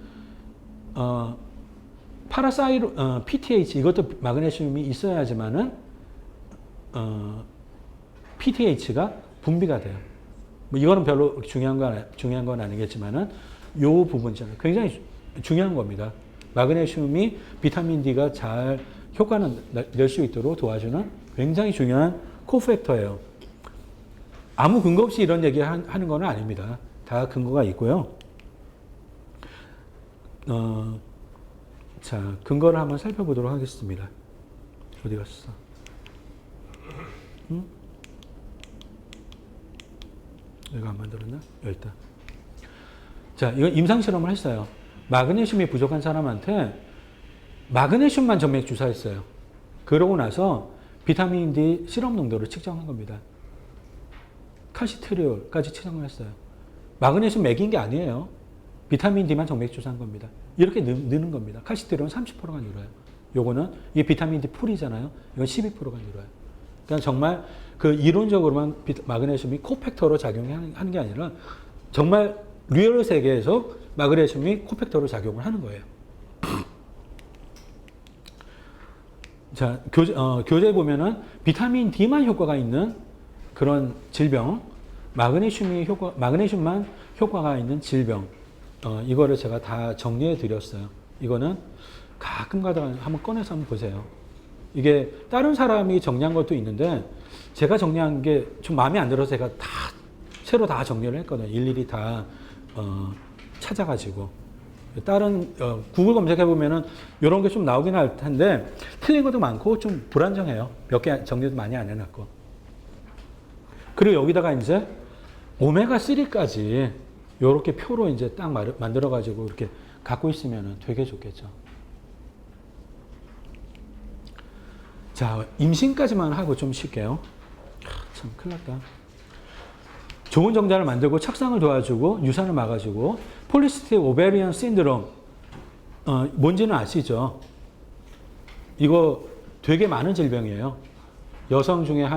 PTH, 이것도 마그네슘이 있어야지만은 PTH가 분비가 돼요. 뭐 이거는 별로 중요한 건 아니겠지만은 요 부분 있잖아요. 굉장히 중요한 겁니다. 마그네슘이 비타민 D가 잘 효과는 낼 수 있도록 도와주는 굉장히 중요한 코팩터예요. 아무 근거 없이 이런 얘기 하는 건 아닙니다. 다 근거가 있고요. 자, 근거를 한번 살펴보도록 하겠습니다. 어디 갔어? 응? 내가 안 만들었나? 여기 있다. 자, 이건 임상실험을 했어요. 마그네슘이 부족한 사람한테 마그네슘만 점액 주사했어요. 그러고 나서 비타민 D 시럽 농도를 측정한 겁니다. 칼시트리올까지 측정을 했어요. 마그네슘 맥인 게 아니에요. 비타민 D만 정맥 주사한 겁니다. 이렇게 느는 겁니다. 칼시트리올은 30%가 늘어요. 요거는 이게 비타민 D 풀이잖아요. 이건 12%가 늘어요. 그러니까 정말 그 이론적으로만 마그네슘이 코팩터로 작용하는 게 아니라 정말 리얼 세계에서 마그네슘이 코팩터로 작용을 하는 거예요. 자, 교재에 보면은 비타민 D만 효과가 있는 그런 질병, 마그네슘만 효과가 있는 질병, 이거를 제가 다 정리해 드렸어요. 이거는 가끔가다 한번 꺼내서 한번 보세요. 이게 다른 사람이 정리한 것도 있는데 제가 정리한 게 좀 마음에 안 들어서 제가 새로 다 정리를 했거든요. 일일이 다 찾아가지고. 다른 구글 검색해 보면은 이런 게 좀 나오긴 할 텐데 틀린 것도 많고 좀 불안정해요. 몇 개 정리도 많이 안 해놨고. 그리고 여기다가 이제 오메가3까지 이렇게 표로 이제 딱 만들어 가지고 이렇게 갖고 있으면 되게 좋겠죠. 자, 임신까지만 하고 좀 쉴게요. 참 큰일 났다. 좋은 정자를 만들고 착상을 도와주고 유산을 막아주고 폴리시스틱 오베리언 신드롬, 뭔지는 아시죠? 이거 되게 많은 질병이에요. 여성 중에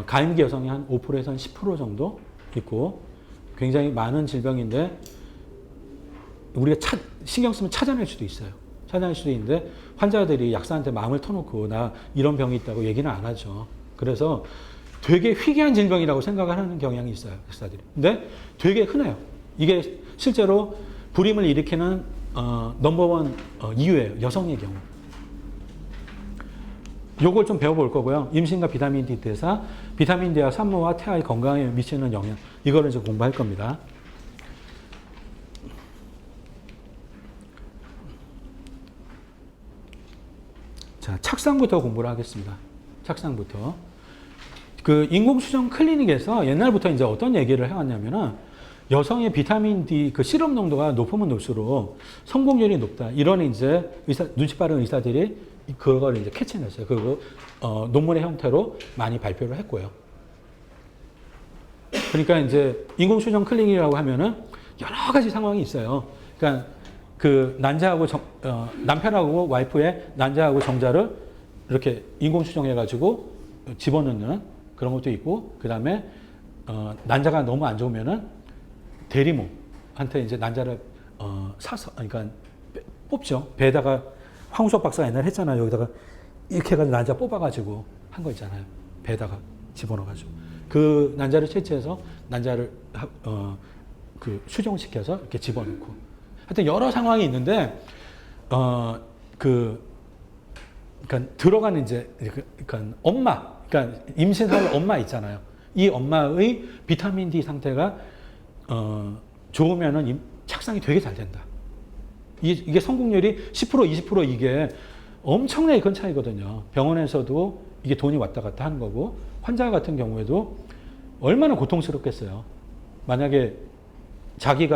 가임기 여성이 한 5%에서 한 10% 정도 있고 굉장히 많은 질병인데 우리가 신경 쓰면 찾아낼 수도 있어요. 찾아낼 수도 있는데 환자들이 약사한테 마음을 터놓고 나 이런 병이 있다고 얘기는 안 하죠. 그래서 되게 희귀한 질병이라고 생각을 하는 경향이 있어요. 약사들이. 근데 되게 흔해요. 이게 실제로 불임을 일으키는 넘버원 이유예요. 여성의 경우. 요걸 좀 배워볼 거고요. 임신과 비타민 D 대사, 비타민 D와 산모와 태아의 건강에 미치는 영향, 이거를 이제 공부할 겁니다. 자, 착상부터 공부를 하겠습니다. 착상부터. 그 인공수정 클리닉에서 옛날부터 이제 어떤 얘기를 해왔냐면은 여성의 비타민 D 그 시럽 농도가 높으면 높을수록 성공률이 높다. 이런 이제 눈치 빠른 의사들이 그걸 이제 캐치했어요. 그리고 논문의 형태로 많이 발표를 했고요. 그러니까 이제 인공수정 클리닉이라고 하면은 여러 가지 상황이 있어요. 그러니까 그 난자하고 남편하고 와이프의 난자하고 정자를 이렇게 인공수정해가지고 집어넣는 그런 것도 있고, 그 다음에 난자가 너무 안 좋으면은 대리모한테 이제 난자를 사서, 그러니까 뽑죠. 배에다가 황우석 박사가 옛날에 했잖아요. 여기다가 이렇게 해가지고 난자 뽑아가지고 한 거 있잖아요. 배에다가 집어넣어가지고. 그 난자를 채취해서 난자를 그 수정시켜서 이렇게 집어넣고. 하여튼 여러 상황이 있는데, 그러니까 들어가는 이제, 그러니까 그러니까 임신할 엄마 있잖아요. 이 엄마의 비타민 D 상태가 좋으면은 착상이 되게 잘 된다. 이게 성공률이 10% 20% 이게 엄청나게 큰 차이거든요. 병원에서도 이게 돈이 왔다 갔다 하는 거고, 환자 같은 경우에도 얼마나 고통스럽겠어요. 만약에 자기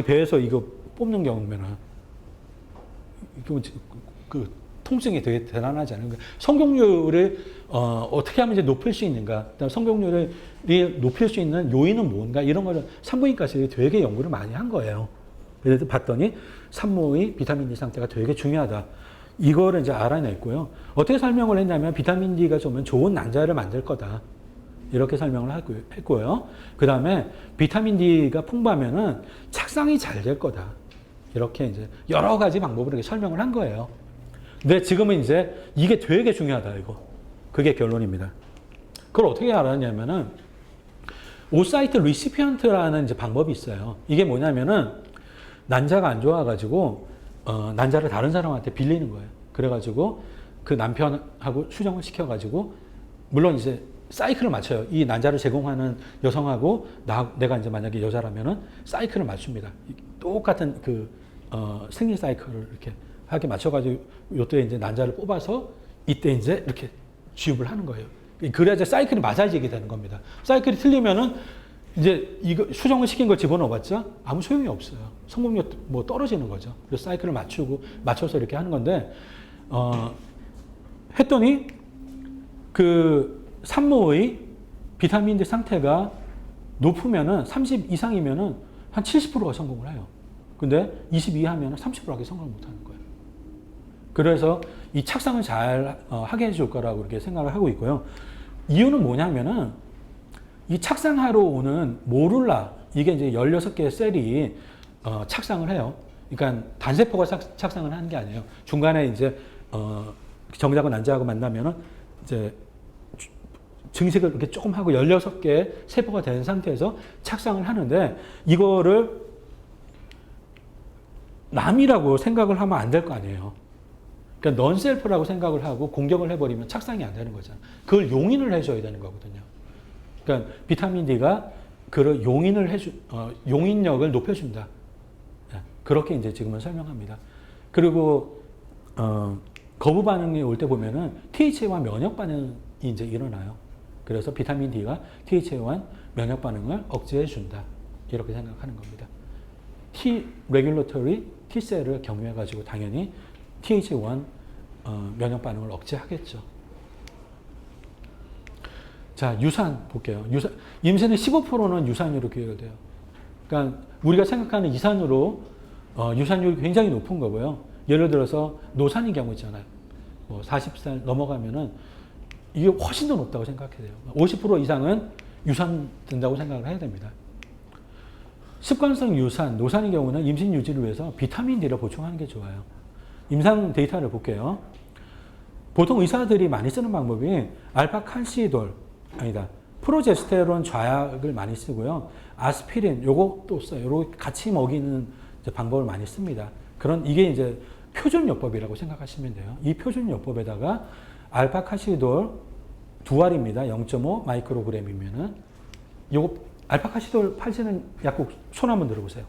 배에서 이거 뽑는 경우면은 그 통증이 되게 대단하지 않은가. 성공률을 어떻게 하면 이제 높일 수 있는가. 그다음 성공률을 높일 수 있는 요인은 뭔가 이런 거를 산부인과에서 되게 연구를 많이 한 거예요. 그래서 봤더니 산모의 비타민 D 상태가 되게 중요하다. 이거를 이제 알아냈고요. 어떻게 설명을 했냐면 비타민 D가 좋으면 좋은 난자를 만들 거다. 이렇게 설명을 했고요. 그 다음에 비타민 D가 풍부하면은 착상이 잘 될 거다. 이렇게 이제 여러 가지 방법으로 이렇게 설명을 한 거예요. 근데 지금은 이제 이게 되게 중요하다, 이거. 그게 결론입니다. 그걸 어떻게 알았냐면은 오사이트 리시피언트라는 이제 방법이 있어요. 이게 뭐냐면은 난자가 안 좋아가지고 난자를 다른 사람한테 빌리는 거예요. 그래가지고 그 남편하고 수정을 시켜가지고 물론 이제 사이클을 맞춰요. 이 난자를 제공하는 여성하고 내가 이제 만약에 여자라면은 사이클을 맞춥니다. 똑같은 그 생리 사이클을 이렇게 하게 맞춰가지고 요때 이제 난자를 뽑아서 이때 이제 이렇게 주입을 하는 거예요. 그래야 이제 사이클이 맞아지게 되는 겁니다. 사이클이 틀리면은 이제 이거 수정을 시킨 걸 집어넣어봤자 아무 소용이 없어요. 성공률 뭐 떨어지는 거죠. 그래서 사이클을 맞춰서 이렇게 하는 건데 했더니 그 산모의 비타민 D 상태가 높으면은 30 이상이면은 한 70%가 성공을 해요. 근데 20 이하면은 30%밖에 성공을 못 하는 거예요. 그래서 이 착상을 잘 하게 해줄 거라고 이렇게 생각을 하고 있고요. 이유는 뭐냐면은 이 착상하러 오는 모룰라, 이게 이제 16개의 셀이 착상을 해요. 그러니까 단세포가 착상을 하는 게 아니에요. 중간에 이제 정자하고 난자하고 만나면은 이제 증식을 이렇게 조금 하고 16개의 세포가 된 상태에서 착상을 하는데 이거를 남이라고 생각을 하면 안 될 거 아니에요. 그러니까 넌셀프라고 생각을 하고 공격을 해버리면 착상이 안 되는 거잖아요. 그걸 용인을 해줘야 되는 거거든요. 그러니까 비타민 D가 그 용인력을 높여준다. 그렇게 이제 지금은 설명합니다. 그리고 거부 반응이 올 때 보면은 THA와 면역 반응이 이제 일어나요. 그래서 비타민 D가 THA와 면역 반응을 억제해 준다. 이렇게 생각하는 겁니다. T 레귤러터리 T셀을 경유해 가지고 당연히 TH1 면역 반응을 억제하겠죠. 자, 유산 볼게요. 임신의 15%는 유산으로 귀결돼요. 그러니까 우리가 생각하는 이산으로 유산율이 굉장히 높은 거고요. 예를 들어서 노산인 경우 있잖아요. 뭐 40살 넘어가면은 이게 훨씬 더 높다고 생각해야 돼요. 50% 이상은 유산된다고 생각을 해야 됩니다. 습관성 유산, 노산의 경우는 임신 유지를 위해서 비타민 D를 보충하는 게 좋아요. 임상 데이터를 볼게요. 보통 의사들이 많이 쓰는 방법이 알파칼시돌, 아니다. 프로제스테론 좌약을 많이 쓰고요. 아스피린, 요것도 써요. 요렇게 같이 먹이는 방법을 많이 씁니다. 이게 이제 표준요법이라고 생각하시면 돼요. 이 표준요법에다가 알파칼시돌 2알입니다. 0.5 마이크로그램이면은 요거 알파칼시돌 팔지는 약국 손 한번 들어보세요.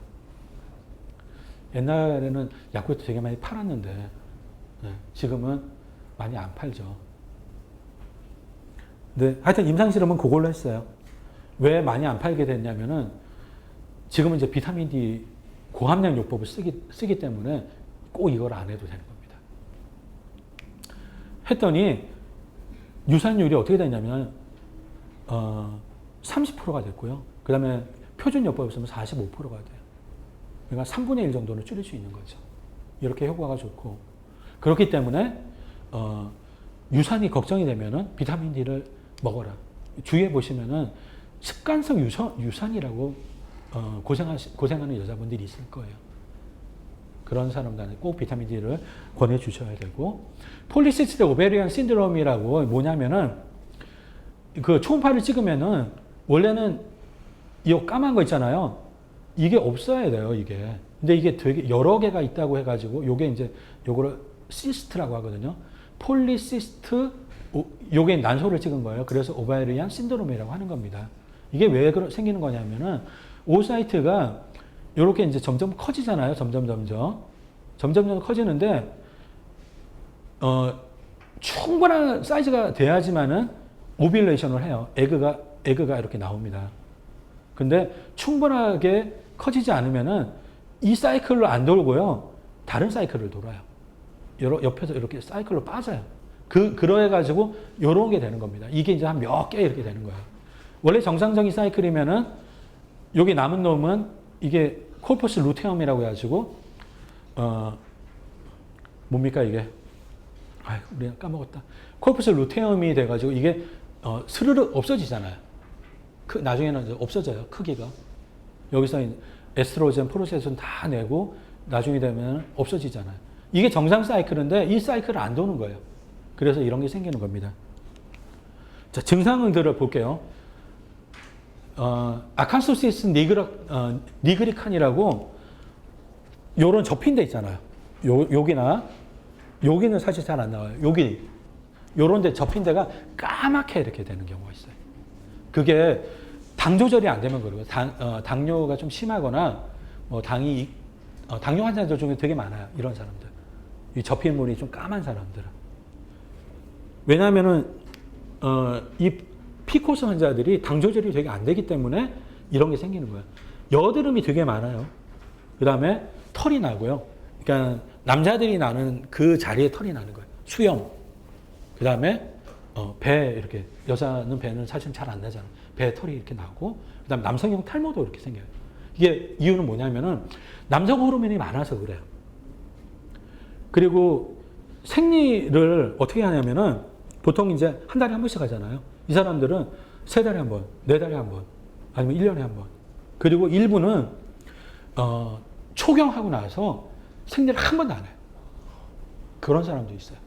옛날에는 약국에도 되게 많이 팔았는데 지금은 많이 안 팔죠. 근데 하여튼 임상실험은 그걸로 했어요. 왜 많이 안 팔게 됐냐면은 지금은 이제 비타민 D 고함량 요법을 쓰기 때문에 꼭 이걸 안 해도 되는 겁니다. 했더니 유산율이 어떻게 됐냐면 30%가 됐고요. 그 다음에 표준 요법을 쓰면 45%가 돼요. 그러니까 3분의 1 정도는 줄일 수 있는 거죠. 이렇게 효과가 좋고 그렇기 때문에 유산이 걱정이 되면은 비타민 D를 먹어라. 주위에 보시면은 습관성 유산이라고 고생하는 여자분들이 있을 거예요. 그런 사람들한테 꼭 비타민 D를 권해주셔야 되고, 폴리시스틱 오베리안 신드롬이라고 뭐냐면은 그 초음파를 찍으면은 원래는 이 까만 거 있잖아요. 이게 없어야 돼요, 이게. 근데 이게 되게 여러 개가 있다고 해가지고 요게 이제 요거를 시스트라고 하거든요. 폴리시스트, 요게 난소를 찍은 거예요. 그래서 오베리안 신드롬이라고 하는 겁니다. 이게 왜 생기는 거냐면은 오사이트가 요렇게 이제 점점 커지잖아요. 점점 커지는데 충분한 사이즈가 돼야지만은 오뷸레이션을 해요. 에그가 이렇게 나옵니다. 근데 충분하게 커지지 않으면은 이 사이클로 안 돌고요. 다른 사이클을 돌아요. 옆에서 이렇게 사이클로 빠져요. 그래가지고 요런 게 되는 겁니다. 이게 이제 한 몇 개 이렇게 되는 거예요. 원래 정상적인 사이클이면은 여기 남은 놈은 이게 코퍼스 루테움이라고 해가지고 뭡니까 이게? 아유, 우리가 까먹었다. 코퍼스 루테움이 돼가지고 이게 스르르 없어지잖아요. 나중에는 이제 없어져요. 크기가. 여기서 에스트로겐, 프로제스테론 다 내고 나중에 되면 없어지잖아요. 이게 정상 사이클인데 이 사이클을 안 도는 거예요. 그래서 이런 게 생기는 겁니다. 자, 증상들을 볼게요. 아칸소시스 니그리칸이라고 요런 접힌 데 있잖아요. 여기는 사실 잘 안 나와요. 요런 데 접힌 데가 까맣게 이렇게 되는 경우가 있어요. 그게 당 조절이 안 되면 그러고 당뇨가 좀 심하거나 당뇨 환자들 중에 되게 많아요. 이런 사람들. 이 접힌 물이 좀 까만 사람들은. 왜냐하면은 이 피코스 환자들이 당 조절이 되게 안 되기 때문에 이런 게 생기는 거예요. 여드름이 되게 많아요. 그 다음에 털이 나고요. 그러니까 남자들이 나는 그 자리에 털이 나는 거예요. 수염. 그 다음에 배 이렇게, 여자는 배는 사실 잘 안 나잖아요. 배에 털이 이렇게 나고, 그 다음에 남성형 탈모도 이렇게 생겨요. 이게 이유는 뭐냐면은 남성 호르몬이 많아서 그래요. 그리고 생리를 어떻게 하냐면은 보통 이제 한 달에 한 번씩 하잖아요. 이 사람들은 3달에 한 번, 4달에 한 번, 아니면 1년에 한 번. 그리고 일부는 초경하고 나서 생리를 한 번도 안 해요. 그런 사람도 있어요.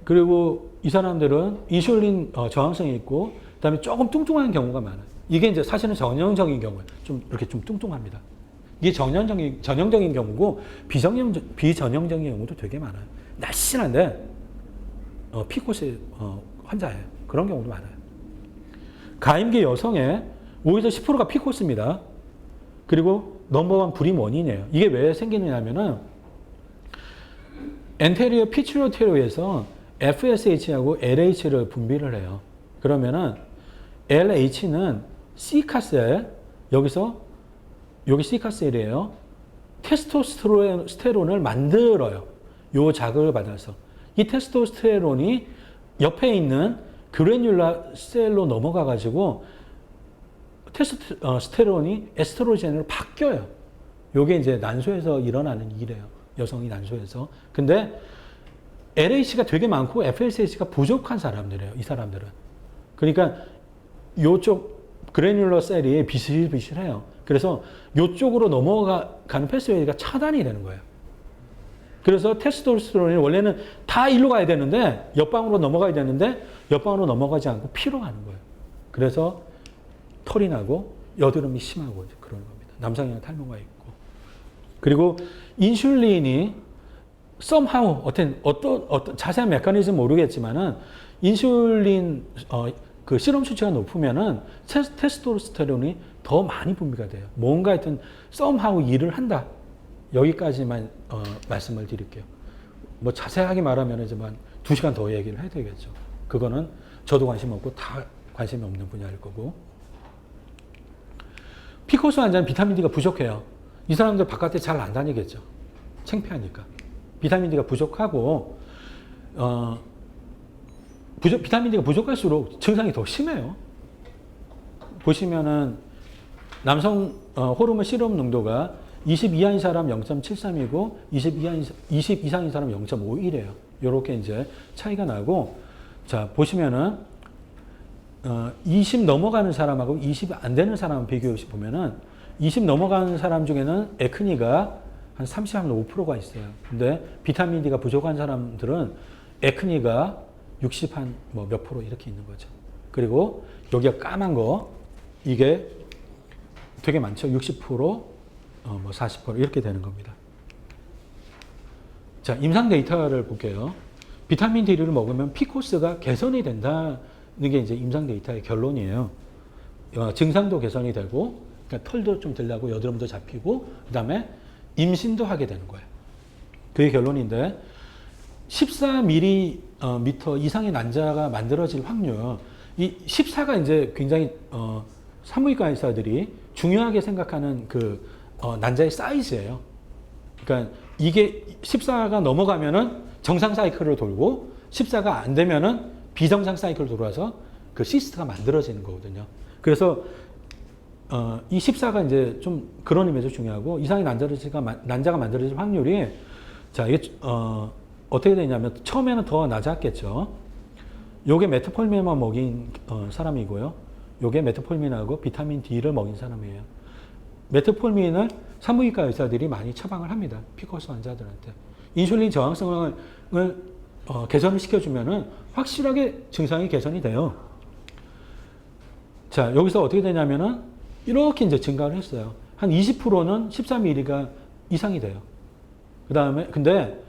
그리고 이 사람들은 인슐린 저항성이 있고, 그 다음에 조금 뚱뚱한 경우가 많아요. 이게 이제 사실은 전형적인 경우예요. 이렇게 좀 뚱뚱합니다. 이게 전형적인 경우고, 비전형적인 경우도 되게 많아요. 날씬한데, 피코스 환자예요. 그런 경우도 많아요. 가임기 여성의 5에서 10%가 피코스입니다. 그리고 넘버원 불임 원인이에요. 이게 왜 생기느냐면은, 엔테리어 피츄리테리에서 FSH하고 LH를 분비를 해요. 그러면은 LH는 C카셀, 여기 C카셀이에요. 테스토스테론을 만들어요. 요 자극을 받아서. 이 테스토스테론이 옆에 있는 그래뉼라 셀로 넘어가가지고 테스토스테론이 에스트로겐으로 바뀌어요. 요게 이제 난소에서 일어나는 일이에요. 여성이 난소에서. 근데 LH가 되게 많고 FSH가 부족한 사람들이에요. 이 사람들은. 그러니까 요쪽 그래뉼러 셀이 비실비실해요. 그래서 요쪽으로 넘어가는 패스웨이가 차단이 되는 거예요. 그래서 테스토스테론이 원래는 다 일로 가야 되는데 옆방으로 넘어가야 되는데 옆방으로 넘어가지 않고 피로 가는 거예요. 그래서 털이 나고 여드름이 심하고 그러는 겁니다. 남성형 탈모가 있고. 그리고 인슐린이 somehow 어떤 자세한 메커니즘 모르겠지만은 인슐린 그 실험 수치가 높으면은 테스토스테론이 더 많이 분비가 돼요. 뭔가 하여튼 somehow 일을 한다. 여기까지만 말씀을 드릴게요. 뭐 자세하게 말하면은 2시간 더 얘기를 해야 되겠죠. 그거는 저도 관심 없고 다 관심이 없는 분야일 거고. 피코스 환자는 비타민 D가 부족해요. 이 사람들 바깥에 잘 안 다니겠죠. 창피하니까. 비타민 D가 부족하고 비타민 D가 부족할수록 증상이 더 심해요. 보시면은 남성 호르몬 시럽 농도가 20 이하인 사람 0.73이고 20 이상인 사람 0.51이에요. 이렇게 이제 차이가 나고, 자 보시면은 20 넘어가는 사람하고 20 안 되는 사람 비교해 보면은 20 넘어가는 사람 중에는 에크니가 한 30~5%가 있어요. 근데 비타민 D가 부족한 사람들은 에크니가 60 한 뭐 몇 프로 이렇게 있는 거죠. 그리고 여기가 까만 거 이게 되게 많죠. 60%, 뭐 40% 이렇게 되는 겁니다. 자, 임상 데이터를 볼게요. 비타민 D를 먹으면 피코스가 개선이 된다는 게 이제 임상 데이터의 결론이에요. 증상도 개선이 되고, 그러니까 털도 좀 덜 나고 여드름도 잡히고, 그다음에 임신도 하게 되는 거예요. 그게 결론인데 14mm 이상의 난자가 만들어질 확률, 이 14가 이제 굉장히 산부인과 의사들이 중요하게 생각하는 그 난자의 사이즈예요. 그러니까 이게 14가 넘어가면은 정상 사이클을 돌고 14가 안 되면은 비정상 사이클을 돌아서 그 시스트가 만들어지는 거거든요. 그래서 이 14가 이제 좀 그런 의미에서 중요하고, 이상의 난자가 만들어질 확률이, 자, 이게 어떻게 되냐면 처음에는 더 낮았겠죠. 요게 메트폴민만 먹인 사람이고요. 요게 메트폴민하고 비타민 D를 먹인 사람이에요. 메트폴민을 산부인과 의사들이 많이 처방을 합니다. 피코스 환자들한테. 인슐린 저항성을 개선을 시켜주면은 확실하게 증상이 개선이 돼요. 자, 여기서 어떻게 되냐면은 이렇게 이제 증가를 했어요. 한 20%는 13mg가 이상이 돼요. 그 다음에, 근데,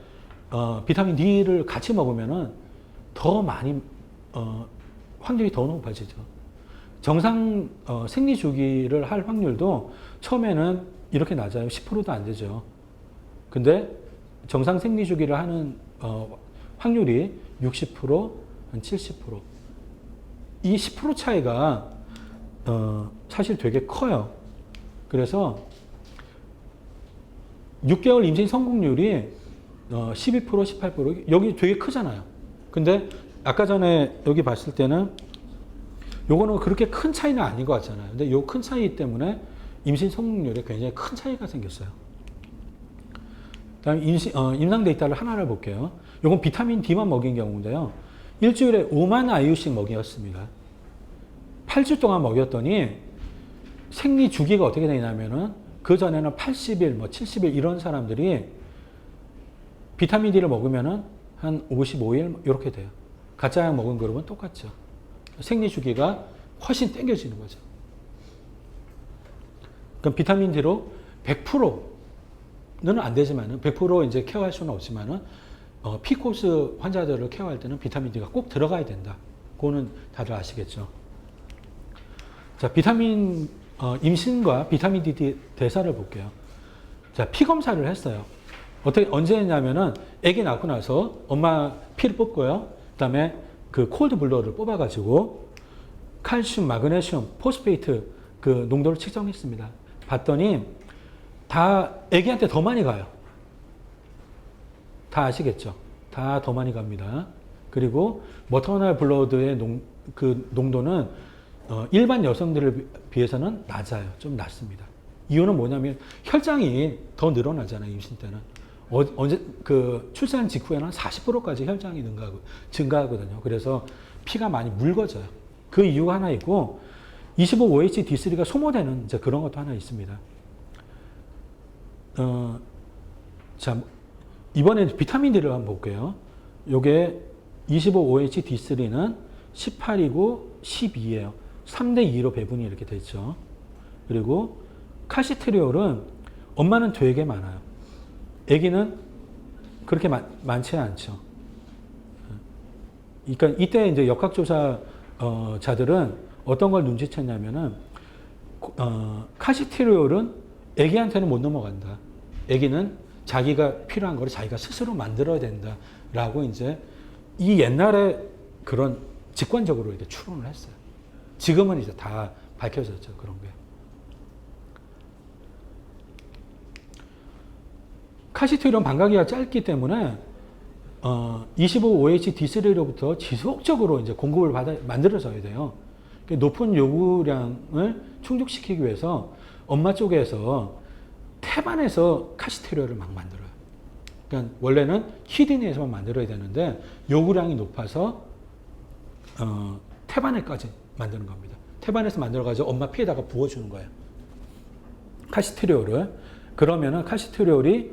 비타민 D를 같이 먹으면은 더 많이, 확률이 더 높아지죠. 정상, 생리 주기를 할 확률도 처음에는 이렇게 낮아요. 10%도 안 되죠. 근데 정상 생리 주기를 하는, 확률이 60%, 한 70%. 이 10% 차이가 사실 되게 커요. 그래서 6개월 임신 성공률이 12%, 18% 여기 되게 크잖아요. 근데 아까 전에 여기 봤을 때는 요거는 그렇게 큰 차이는 아닌 것 같잖아요. 근데 요 큰 차이 때문에 임신 성공률에 굉장히 큰 차이가 생겼어요. 그다음에 임상 데이터를 하나를 볼게요. 요건 비타민 D만 먹인 경우인데요. 일주일에 5만 IU씩 먹였습니다. 8주 동안 먹였더니 생리 주기가 어떻게 되냐면은 그 전에는 80일, 뭐 70일 이런 사람들이 비타민 D를 먹으면은 한 55일 이렇게 돼요. 가짜 약 먹은 그룹은 똑같죠. 생리 주기가 훨씬 당겨지는 거죠. 그럼 비타민 D로 100%는 안 되지만은 100% 이제 케어할 수는 없지만은 피코스 환자들을 케어할 때는 비타민 D가 꼭 들어가야 된다. 그거는 다들 아시겠죠. 자, 임신과 비타민 D 대사를 볼게요. 자, 피 검사를 했어요. 언제 했냐면은 아기 낳고 나서 엄마 피를 뽑고요. 그 다음에 그 콜드 블러드를 뽑아가지고 칼슘, 마그네슘, 포스페이트 그 농도를 측정했습니다. 봤더니 다 아기한테 더 많이 가요. 다 아시겠죠? 다 더 많이 갑니다. 그리고 머터널 블러드의 그 농도는 일반 여성들에 비해서는 낮아요. 좀 낮습니다. 이유는 뭐냐면 혈장이 더 늘어나잖아요. 임신 때는. 언제 그 출산 직후에는 40%까지 혈장이 증가하거든요. 그래서 피가 많이 묽어져요. 그 이유가 하나 있고 25-OH-D3가 소모되는 이제 그런 것도 하나 있습니다. 자, 이번에 비타민 D를 한번 볼게요. 요게 25-OH-D3는 18이고 12예요. 3대 2로 배분이 이렇게 됐죠. 그리고 칼시트리올은 엄마는 되게 많아요. 아기는 그렇게 많지 않죠. 그러니까 이때 이제 역학조사 자들은 어떤 걸 눈치챘냐면은 칼시트리올은 아기한테는 못 넘어간다. 아기는 자기가 필요한 걸 자기가 스스로 만들어야 된다라고 이제 이 옛날에 그런 직관적으로 이렇게 추론을 했어요. 지금은 이제 다 밝혀졌죠, 그런 게. 칼시트리온 반가기가 짧기 때문에 25-OH-D3로부터 지속적으로 이제 공급을 만들어져야 돼요. 높은 요구량을 충족시키기 위해서 엄마 쪽에서 태반에서 칼시트리올을 막 만들어요. 그러니까 원래는 키드니에서만 만들어야 되는데 요구량이 높아서 태반에까지 만드는 겁니다. 태반에서 만들어가지고 엄마 피에다가 부어주는 거예요. 칼시트리올을. 그러면은 칼시트리올이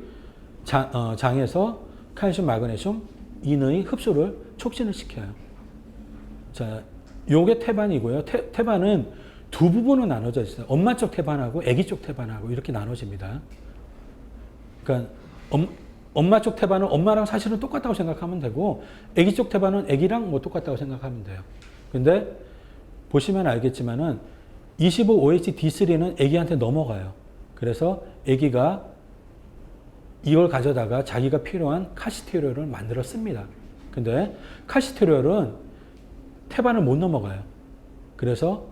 장에서 칼슘, 마그네슘, 인의 흡수를 촉진을 시켜요. 자, 요게 태반이고요. 태반은 두 부분으로 나눠져 있어요. 엄마 쪽 태반하고 아기 쪽 태반하고 이렇게 나눠집니다. 그러니까 엄마 쪽 태반은 엄마랑 사실은 똑같다고 생각하면 되고 아기 쪽 태반은 아기랑 뭐 똑같다고 생각하면 돼요. 근데 보시면 알겠지만은 25-OH-D3는 아기한테 넘어가요. 그래서 아기가 이걸 가져다가 자기가 필요한 칼시트리올을 만들어 씁니다. 근데 칼시트리올은 태반을 못 넘어가요. 그래서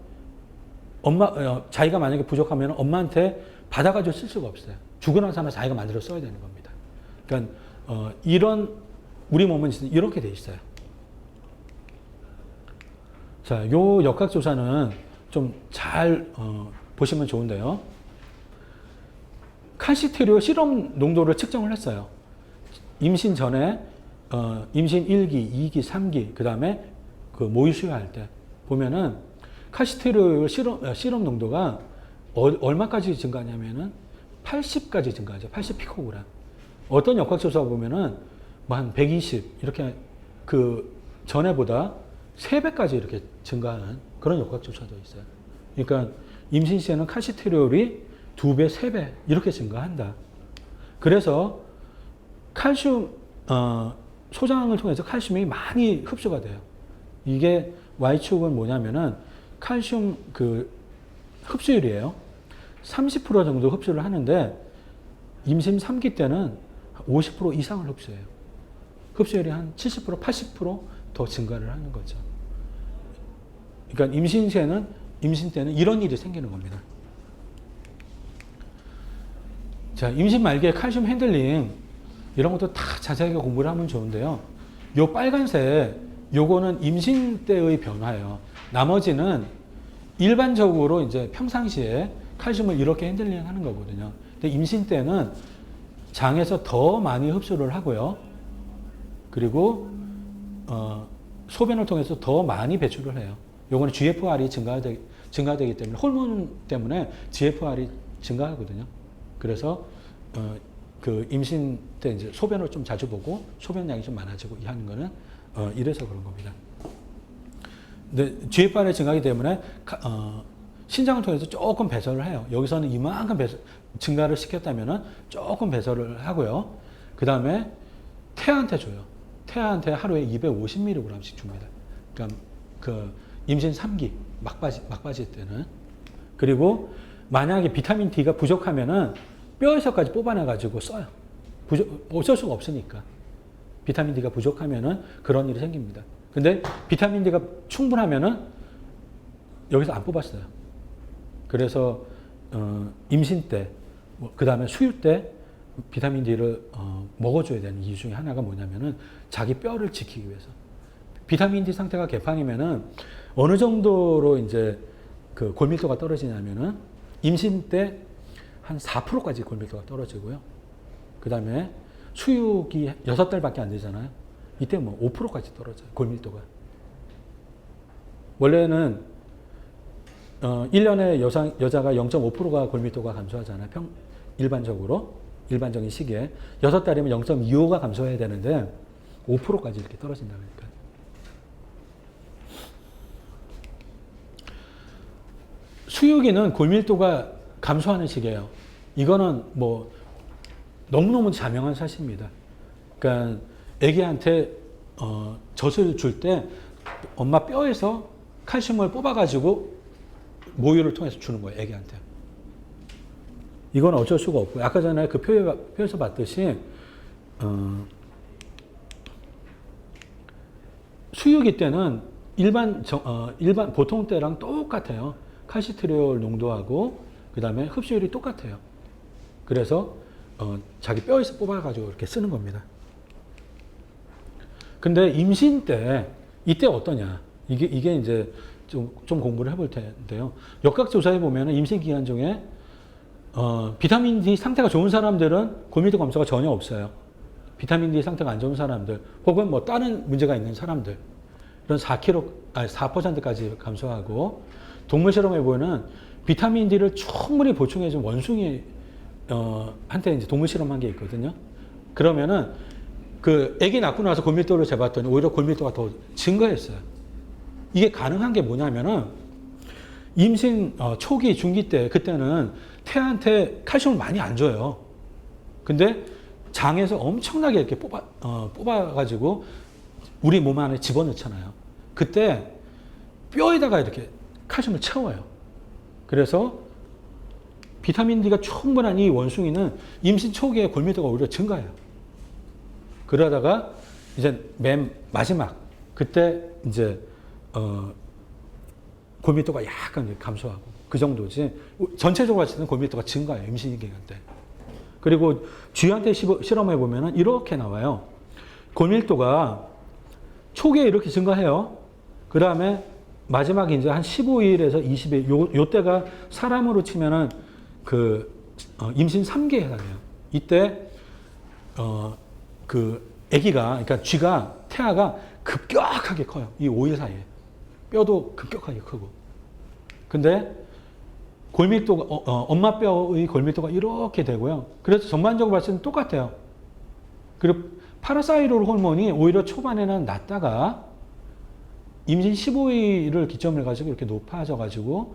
자기가 만약에 부족하면 엄마한테 받아가지고 쓸 수가 없어요. 죽어난 사람은 자기가 만들어 써야 되는 겁니다. 그러니까 이런 우리 몸은 이렇게 돼 있어요. 자, 요 역학조사는 좀 잘 보시면 좋은데요. 칼시트리올 시럼 농도를 측정을 했어요. 임신 전에 임신 1기, 2기, 3기 그 다음에 그 모유 수유할 때 보면은 칼시트리올 시럼 농도가 얼마까지 증가하냐면은 80까지 증가하죠. 80 피코그램. 어떤 역학조사 보면은 뭐 한 120 이렇게 그 전에보다 3배까지 이렇게 증가하는 그런 역학조사도 있어요. 그러니까 임신 시에는 칼시트리올이 2배, 3배 이렇게 증가한다. 그래서 칼슘 소장을 통해서 칼슘이 많이 흡수가 돼요. 이게 Y축은 뭐냐면은 칼슘 그 흡수율이에요. 30% 정도 흡수를 하는데 임신 3기 때는 50% 이상을 흡수해요. 흡수율이 한 70%, 80% 더 증가를 하는 거죠. 그러니까 임신 때는 이런 일이 생기는 겁니다. 자, 임신 말기에 칼슘 핸들링 이런 것도 다 자세하게 공부를 하면 좋은데요. 요 빨간색 요거는 임신 때의 변화예요. 나머지는 일반적으로 이제 평상시에 칼슘을 이렇게 핸들링 하는 거거든요. 근데 임신 때는 장에서 더 많이 흡수를 하고요. 그리고 소변을 통해서 더 많이 배출을 해요. 요거는 GFR이 증가되기 때문에 호르몬 때문에 GFR이 증가하거든요. 그래서 그 임신 때 이제 소변을 좀 자주 보고 소변량이 좀 많아지고 하는 거는 이래서 그런 겁니다. 근데 GFR이 증가하기 때문에 신장을 통해서 조금 배설을 해요. 여기서는 이만큼 증가를 시켰다면은 조금 배설을 하고요. 그 다음에 태아한테 줘요. 태아한테 하루에 250mg씩 줍니다. 그러니까 그 임신 3기 막바지 때는. 그리고 만약에 비타민 D가 부족하면은 뼈에서까지 뽑아내가지고 써요. 어쩔 수가 없으니까. 비타민 D가 부족하면은 그런 일이 생깁니다. 근데 비타민 D가 충분하면은 여기서 안 뽑았어요. 그래서 임신 때, 그 다음에 수유 때 비타민 D를 먹어줘야 되는 이유 중에 하나가 뭐냐면은 자기 뼈를 지키기 위해서. 비타민 D 상태가 개판이면은 어느 정도로 이제 그 골밀도가 떨어지냐면은 임신 때 한 4%까지 골밀도가 떨어지고요. 그 다음에 수육이 6달밖에 안 되잖아요. 이때 뭐 5%까지 떨어져요. 골밀도가. 원래는 1년에 여자가 0.5%가 골밀도가 감소하잖아요. 일반적인 시기에. 6달이면 0.25가 감소해야 되는데 5%까지 이렇게 떨어진다 그러니까. 수유기는 골밀도가 감소하는 시기예요. 이거는 뭐 너무너무 자명한 사실입니다. 그러니까 아기한테 젖을 줄 때 엄마 뼈에서 칼슘을 뽑아가지고 모유를 통해서 주는 거예요. 아기한테. 이건 어쩔 수가 없고요. 아까 전에 그 표에서 봤듯이 수유기 때는 일반 보통 때랑 똑같아요. 칼시트리올 농도하고 그 다음에 흡수율이 똑같아요. 그래서 자기 뼈에서 뽑아가지고 이렇게 쓰는 겁니다. 근데 임신 때 이때 어떠냐? 이게 이제 좀 공부를 해볼 텐데요. 역학조사해 보면 임신 기간 중에 비타민 D 상태가 좋은 사람들은 골밀도 감소가 전혀 없어요. 비타민 D 상태가 안 좋은 사람들 혹은 뭐 다른 문제가 있는 사람들 이런 4%까지 감소하고 동물 실험에 보면 비타민 D를 충분히 보충해준 원숭이 한테 이제 동물 실험한 게 있거든요. 그러면은 그 아기 낳고 나서 골밀도를 재봤더니 오히려 골밀도가 더 증가했어요. 이게 가능한 게 뭐냐면은 임신 초기 중기 때 그때는 태아한테 칼슘을 많이 안 줘요. 근데 장에서 엄청나게 이렇게 뽑아가지고 우리 몸 안에 집어넣잖아요. 그때 뼈에다가 이렇게 칼슘을 채워요. 그래서 비타민 D가 충분한 이 원숭이는 임신 초기에 골밀도가 오히려 증가해요. 그러다가 이제 맨 마지막 그때 이제 골밀도가 약간 감소하고 그 정도지 전체적으로 봤을 때는 골밀도가 증가해요. 임신 기간 때. 그리고 쥐한테 실험해 보면은 이렇게 나와요. 골밀도가 초기에 이렇게 증가해요. 그 다음에 마지막에 이제 한 15일에서 20일 요때가 사람으로 치면은 임신 3기에 해당해요. 이때 그 아기가 그러니까 쥐가 태아가 급격하게 커요. 이 5일 사이에 뼈도 급격하게 크고. 근데 골밀도가 엄마 뼈의 골밀도가 이렇게 되고요. 그래서 전반적으로 봤을 때는 똑같아요. 그리고 파라사이롤 호르몬이 오히려 초반에는 낮다가 임신 15일을 기점을 가지고 이렇게 높아져 가지고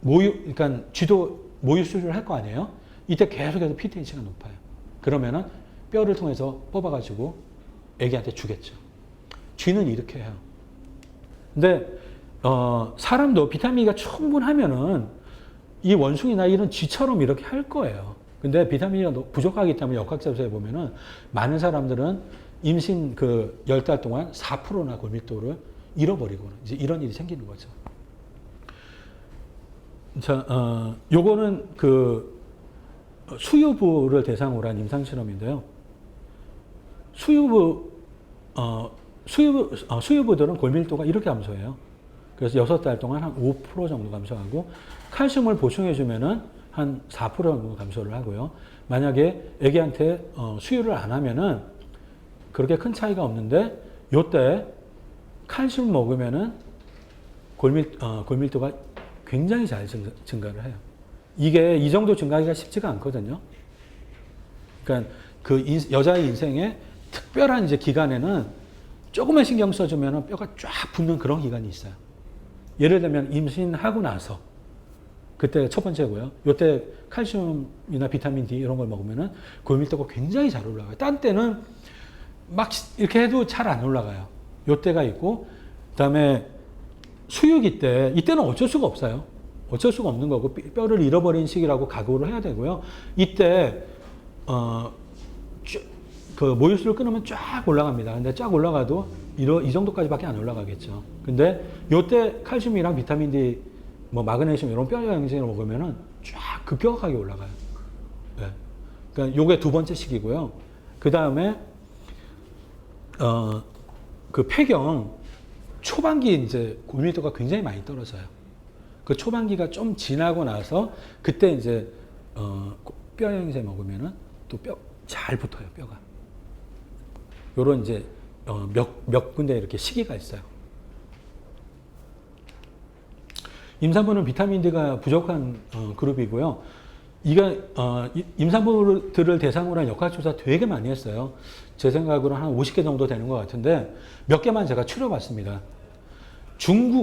그러니까 쥐도 모유 수술을 할 거 아니에요. 이때 계속해서 PTH가 높아요. 그러면은 뼈를 통해서 뽑아가지고 아기한테 주겠죠. 쥐는 이렇게 해요. 근데 사람도 비타민이가 충분하면은 이 원숭이나 이런 쥐처럼 이렇게 할 거예요. 근데 비타민이 부족하기 때문에 역학조사에 보면은 많은 사람들은 임신 10달 동안 4%나 골밀도를 잃어버리고는 이제 이런 일이 생기는 거죠. 자, 요거는 수유부를 대상으로 한 임상실험인데요. 수유부들은 골밀도가 이렇게 감소해요. 그래서 6달 동안 한 5% 정도 감소하고 칼슘을 보충해주면은 한 4% 정도 감소를 하고요. 만약에 아기한테 수유를 안 하면은 그렇게 큰 차이가 없는데 요때 칼슘 먹으면은 골밀도가 굉장히 잘 증가를 해요. 이게 이 정도 증가하기가 쉽지가 않거든요. 그러니까 여자의 인생에 특별한 이제 기간에는 조금만 신경 써주면 뼈가 쫙 붙는 그런 기간이 있어요. 예를 들면 임신하고 나서 그때 첫 번째고요. 이때 칼슘이나 비타민 D 이런 걸 먹으면 골밀도가 굉장히 잘 올라가요. 딴 때는 막 이렇게 해도 잘 안 올라가요. 이때가 있고 그다음에 수유기 때 이때는 어쩔 수가 없어요. 어쩔 수가 없는 거고 뼈를 잃어버린 시기라고 각오를 해야 되고요. 이때 모유수를 끊으면 쫙 올라갑니다. 근데 쫙 올라가도 이 정도까지밖에 안 올라가겠죠. 근데 요때 칼슘이랑 비타민 D, 뭐 마그네슘 이런 뼈 영양제를 먹으면은 쫙 급격하게 올라가요. 네. 그러니까 요게 두 번째 시기고요. 그 다음에 폐경 초반기 이제 골밀도가 굉장히 많이 떨어져요. 그 초반기가 좀 지나고 나서 그때 이제 뼈 영양제 먹으면은 또 잘 붙어요, 뼈가. 요런 이제 몇 군데 이렇게 시기가 있어요. 임산부는 비타민 D가 부족한 그룹이고요. 임산부들을 대상으로 한 역학조사 되게 많이 했어요. 제 생각으로 한 50개 정도 되는 것 같은데 몇 개만 제가 추려봤습니다.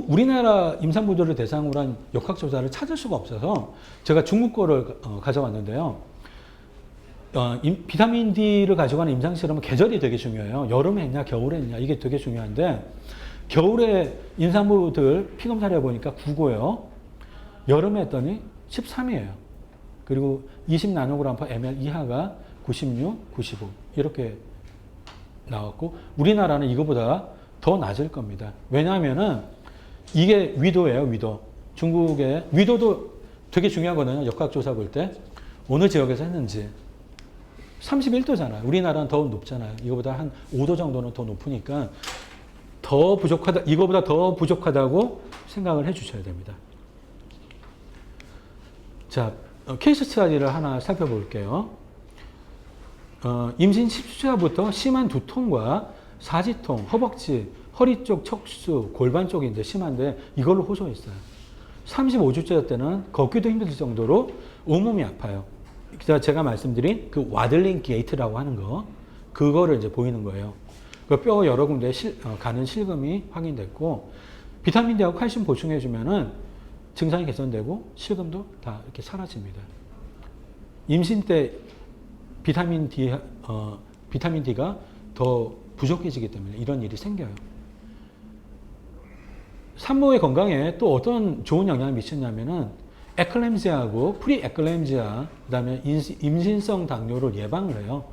우리나라 임산부들을 대상으로 한 역학조사를 찾을 수가 없어서 제가 중국 거를 가져왔는데요. 비타민 D를 가져가는 임상실험은 계절이 되게 중요해요. 여름에 했냐, 겨울에 했냐, 이게 되게 중요한데, 겨울에 임산부들 피검사를 해보니까 9고요. 여름에 했더니 13이에요. 그리고 20나노그램/ml 이하가 96, 95 이렇게 나왔고, 우리나라는 이거보다 더 낮을 겁니다. 왜냐하면은 이게 위도예요, 위도. 중국의 위도도 되게 중요하거든요. 역학조사 볼 때. 어느 지역에서 했는지. 31도잖아요. 우리나라는 더 높잖아요. 이거보다 한 5도 정도는 더 높으니까 더 부족하다, 이거보다 더 부족하다고 생각을 해 주셔야 됩니다. 자, 케이스 스터디를 하나 살펴볼게요. 임신 10주차부터 심한 두통과 사지통, 허벅지, 허리 쪽, 척수, 골반 쪽이 이제 심한데 이걸로 호소했어요. 35주차 때는 걷기도 힘들 정도로 온몸이 아파요. 제가 말씀드린 그 와들링 게이트라고 하는 거, 그거를 이제 보이는 거예요. 그 뼈 여러 군데 가는 실금이 확인됐고, 비타민 D하고 칼슘 보충해주면은 증상이 개선되고 실금도 다 이렇게 사라집니다. 임신 때 비타민 D가 더 부족해지기 때문에 이런 일이 생겨요. 산모의 건강에 또 어떤 좋은 영향을 미쳤냐면은 에클램지아하고 프리에클램지아, 그다음에 임신성 당뇨를 예방을 해요.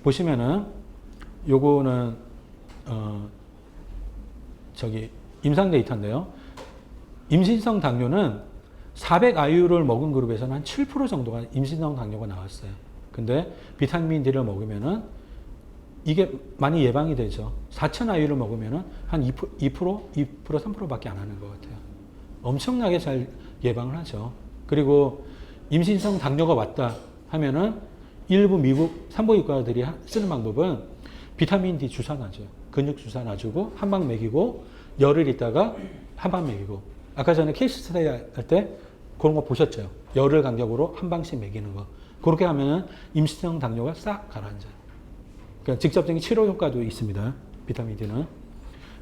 보시면은 요거는 임상 데이터인데요. 임신성 당뇨는 400IU를 먹은 그룹에서는 한 7% 정도가 임신성 당뇨가 나왔어요. 근데 비타민 D를 먹으면은 이게 많이 예방이 되죠. 4000IU를 먹으면은 한 2%, 3%밖에 안 하는 것 같아요. 엄청나게 잘 예방을 하죠. 그리고 임신성 당뇨가 왔다 하면은 일부 미국 산부인과들이 쓰는 방법은 비타민 D 주사 놔줘요. 근육 주사 놔주고 한 방 먹이고 열흘 있다가 한 방 먹이고. 아까 전에 케이스 스터디 할 때 그런 거 보셨죠? 열흘 간격으로 한 방씩 먹이는 거. 그렇게 하면은 임신성 당뇨가 싹 가라앉아요. 그러니까 직접적인 치료 효과도 있습니다. 비타민 D는.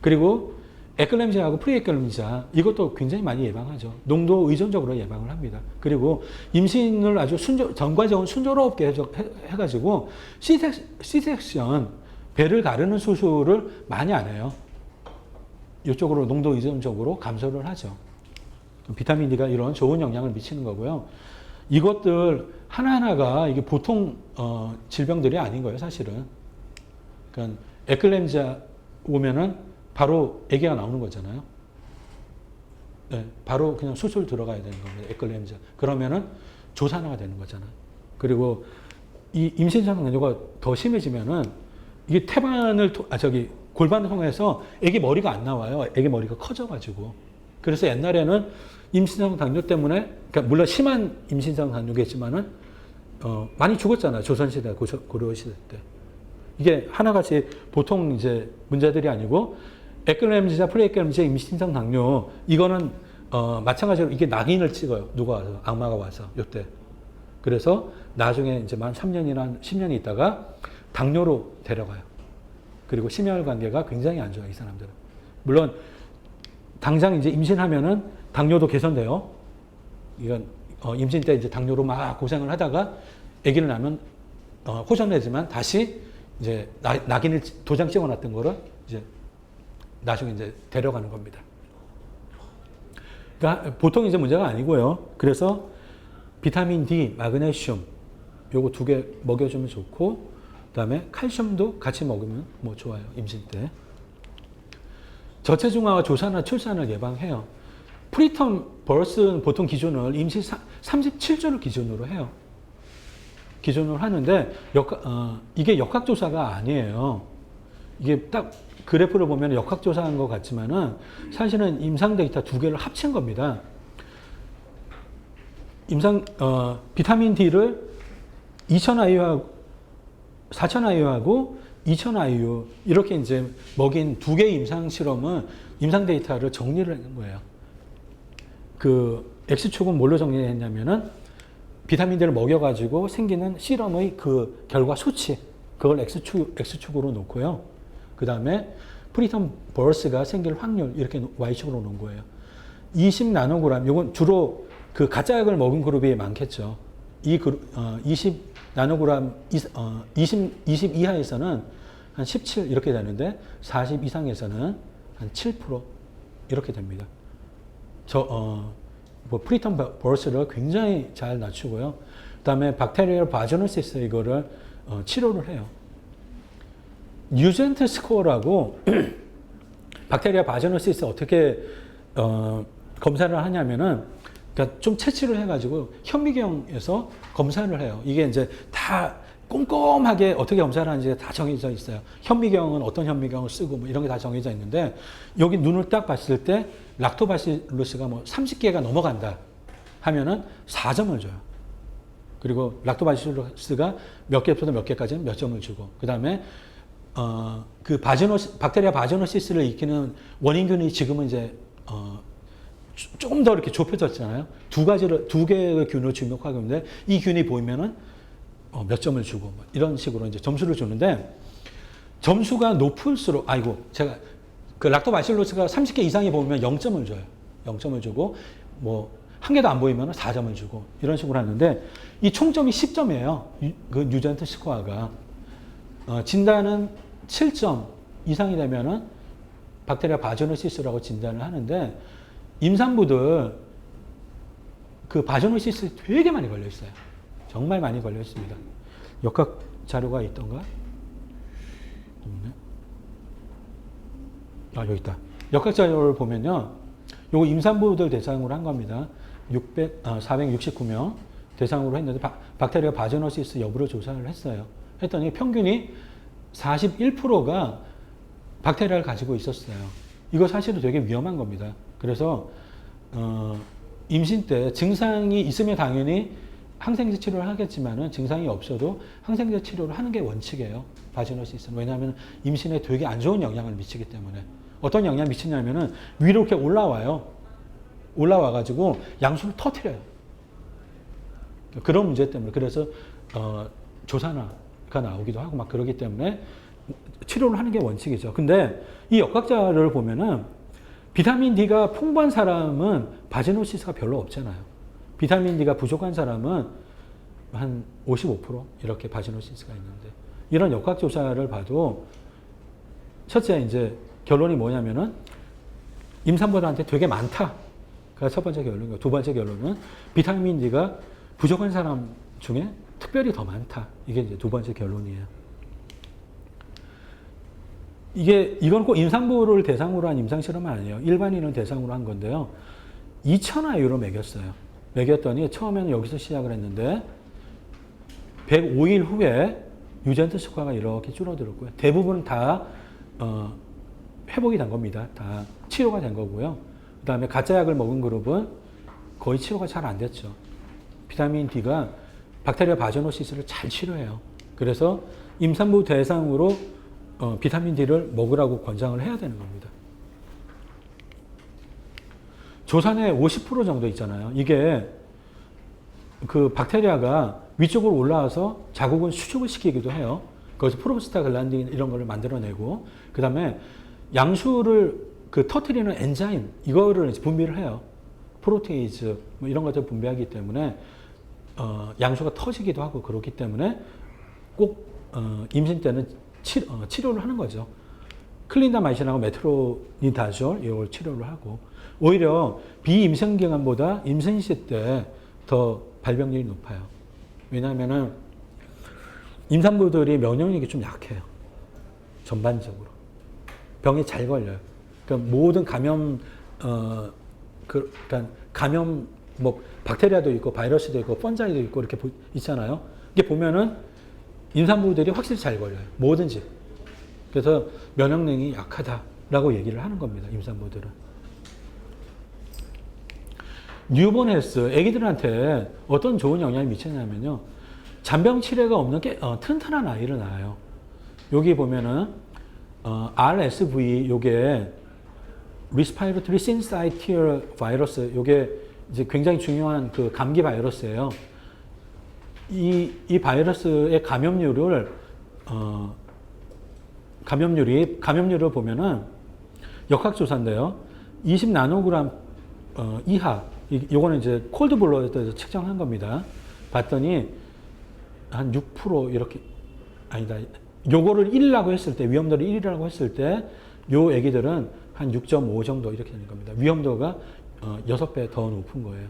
그리고 에클램지아하고 프리에클램지아, 이것도 굉장히 많이 예방하죠. 농도 의존적으로 예방을 합니다. 그리고 임신을 아주 전과적으로 순조롭게 해가지고 C섹션, 배를 가르는 수술을 많이 안 해요. 이쪽으로 농도 의존적으로 감소를 하죠. 비타민 D가 이런 좋은 영향을 미치는 거고요. 이것들 하나하나가 이게 보통 질병들이 아닌 거예요, 사실은. 그러니까 에클램지아 오면은 바로 아기가 나오는 거잖아요. 네, 바로 그냥 수술 들어가야 되는 겁니다. 에클램지아. 그러면은 조산화가 되는 거잖아요. 그리고 이 임신성 당뇨가 더 심해지면은 이게 골반을 통해서 아기 머리가 안 나와요. 아기 머리가 커져가지고. 그래서 옛날에는 임신성 당뇨 때문에, 그러니까 물론 심한 임신성 당뇨겠지만은 많이 죽었잖아요. 조선시대, 고려시대 때. 이게 하나같이 보통 이제 문제들이 아니고, 에클램지아, 프리에클램지아, 임신성 당뇨, 이거는 마찬가지로 이게 낙인을 찍어요. 누가 와서, 악마가 와서, 요때. 그래서 나중에 이제 만 3년이나 10년이 있다가 당뇨로 데려가요. 그리고 심혈관계가 굉장히 안 좋아요, 이 사람들은. 물론 당장 이제 임신하면은 당뇨도 개선돼요. 이건 임신 때 이제 당뇨로 막 고생을 하다가 아기를 낳으면 호전되지만 다시 이제 낙인을 도장 찍어놨던 거를 이제 나중에 이제 데려가는 겁니다. 그러니까 보통 이제 문제가 아니고요. 그래서 비타민 D, 마그네슘 요거 2개 먹여주면 좋고, 그다음에 칼슘도 같이 먹으면 뭐 좋아요. 임신 때. 저체중아와 조산화, 출산을 예방해요. 프리텀 버스는 보통 기준을 임신 37주를 기준으로 해요. 기준으로 하는데 이게 역학조사가 아니에요. 이게 딱 그래프를 보면 역학조사한 것 같지만은 사실은 임상 데이터 2개를 합친 겁니다. 비타민 D를 2000IU하고 4,000IU하고 2,000IU 이렇게 이제 먹인 두 개의 임상 실험은 임상 데이터를 정리를 하는 거예요. 그 X축은 뭘로 정리했냐면은 비타민들을 먹여가지고 생기는 실험의 그 결과 수치 그걸 X축으로 놓고요. 그 다음에 프리텀 버스가 생길 확률 이렇게 Y축으로 놓은 거예요. 20 나노그램 이건 주로 그 가짜 약을 먹은 그룹이 많겠죠. 20 나노그램 20 이하에서는 한 17 이렇게 되는데 40 이상에서는 한 7% 이렇게 됩니다. 뭐 프리텀 버스를 굉장히 잘 낮추고요. 그다음에 박테리얼 바조노시스 이거를 치료를 해요. 뉴젠트 스코어라고 박테리아 바조노시스 어떻게 검사를 하냐면은 그러니까 좀 채취를 해가지고 현미경에서 검사를 해요. 이게 이제 다 꼼꼼하게 어떻게 검사를 하는지 다 정해져 있어요. 현미경은 어떤 현미경을 쓰고 뭐 이런 게 다 정해져 있는데 여기 눈을 딱 봤을 때 락토바실루스가 뭐 30개가 넘어간다 하면은 4점을 줘요. 그리고 락토바실루스가 몇 개부터 몇 개까지는 몇 점을 주고 그 다음에 그 박테리아 바조노시스를 일으키는 원인균이 지금은 이제 조금 더 이렇게 좁혀졌잖아요. 두 개의 균을 주목하고 있는데 이 균이 보이면은 몇 점을 주고 뭐 이런 식으로 이제 점수를 주는데 점수가 높을수록 제가 그 락토바실루스가 30개 이상이 보이면 0점을 줘요. 0점을 주고 뭐 한 개도 안 보이면 4점을 주고 이런 식으로 하는데 이 총점이 10점이에요. 그 뉴젠트 스코어가 진단은 7점 이상이 되면은 박테리아 바조노시스라고 진단을 하는데 임산부들 그 바조노시스 되게 많이 걸려 있어요. 정말 많이 걸려 있습니다. 역학 자료가 있던가? 없네. 여기 있다. 역학 자료를 보면요. 요거 임산부들 대상으로 한 겁니다. 469명 대상으로 했는데 박테리아 바조노시스 여부를 조사를 했어요. 했더니 평균이 41%가 박테리아를 가지고 있었어요. 이거 사실은 되게 위험한 겁니다. 그래서 임신 때 증상이 있으면 당연히 항생제 치료를 하겠지만은 증상이 없어도 항생제 치료를 하는 게 원칙이에요. 바지노시스는. 왜냐하면 임신에 되게 안 좋은 영향을 미치기 때문에. 어떤 영향을 미치냐면은 위로 이렇게 올라와요. 올라와가지고 양수를 터트려요. 그런 문제 때문에. 그래서 조산화가 나오기도 하고 막 그러기 때문에 치료를 하는 게 원칙이죠. 근데 이 역학자를 보면은 비타민 D가 풍부한 사람은 바지노시스가 별로 없잖아요. 비타민 D가 부족한 사람은 한 55% 이렇게 바지노시스가 있는데 이런 역학조사를 봐도 첫째 이제 결론이 뭐냐면은 임산부들한테 되게 많다가 첫 번째 결론이고 두 번째 결론은 비타민 D가 부족한 사람 중에 특별히 더 많다. 이게 이제 두 번째 결론이에요. 이건 꼭 임산부를 대상으로 한 임상실험은 아니에요. 일반인은 대상으로 한 건데요. 2,000IU로 먹였어요. 먹였더니 처음에는 여기서 시작을 했는데 105일 후에 뉴젠트 스코어가 이렇게 줄어들었고요. 대부분 다 회복이 된 겁니다. 다 치료가 된 거고요. 그 다음에 가짜 약을 먹은 그룹은 거의 치료가 잘 안 됐죠. 비타민 D가 박테리아 바조노시스를 잘 치료해요. 그래서 임산부 대상으로 비타민 D를 먹으라고 권장을 해야 되는 겁니다. 조산의 50% 정도 있잖아요. 이게 그 박테리아가 위쪽으로 올라와서 자국을 수축을 시키기도 해요. 거기서 프로스타글란딘 이런 거를 만들어내고 그 다음에 양수를 그 터트리는 엔자임 이거를 분비를 해요. 프로테이즈 뭐 이런 것들 분비하기 때문에 양수가 터지기도 하고 그렇기 때문에 꼭 임신 때는 치료를 하는 거죠. 클린다마이신하고 메트로니다졸 이걸 치료를 하고 오히려 비임신 기간보다 임신 시 때 더 발병률이 높아요. 왜냐하면은 임산부들이 면역력이 좀 약해요. 전반적으로 병이 잘 걸려요. 그러니까 모든 감염 그러니까 감염 뭐 박테리아도 있고 바이러스도 있고 펀자이도 있고 이렇게 있잖아요. 이게 보면은 임산부들이 확실히 잘 걸려요. 뭐든지. 그래서 면역력이 약하다라고 얘기를 하는 겁니다. 임산부들은. 뉴본 헬스, 아기들한테 어떤 좋은 영향을 미치냐면요. 잔병 치레가 없는 튼튼한 아이를 낳아요. 여기 보면은 RSV 요게 Respiratory Syncytial Virus 요게 이제 굉장히 중요한 그 감기 바이러스예요. 이 바이러스의 감염률을 감염률을 보면은 역학조사인데요. 20 나노그램 이하 요거는 이제 콜드블러드에서 측정한 겁니다. 봤더니 한 6% 이렇게 아니다. 요거를 1이라고 했을 때 위험도를 1이라고 했을 때 요 애기들은 한 6.5 정도 이렇게 되는 겁니다. 위험도가 6배 더 높은 거예요.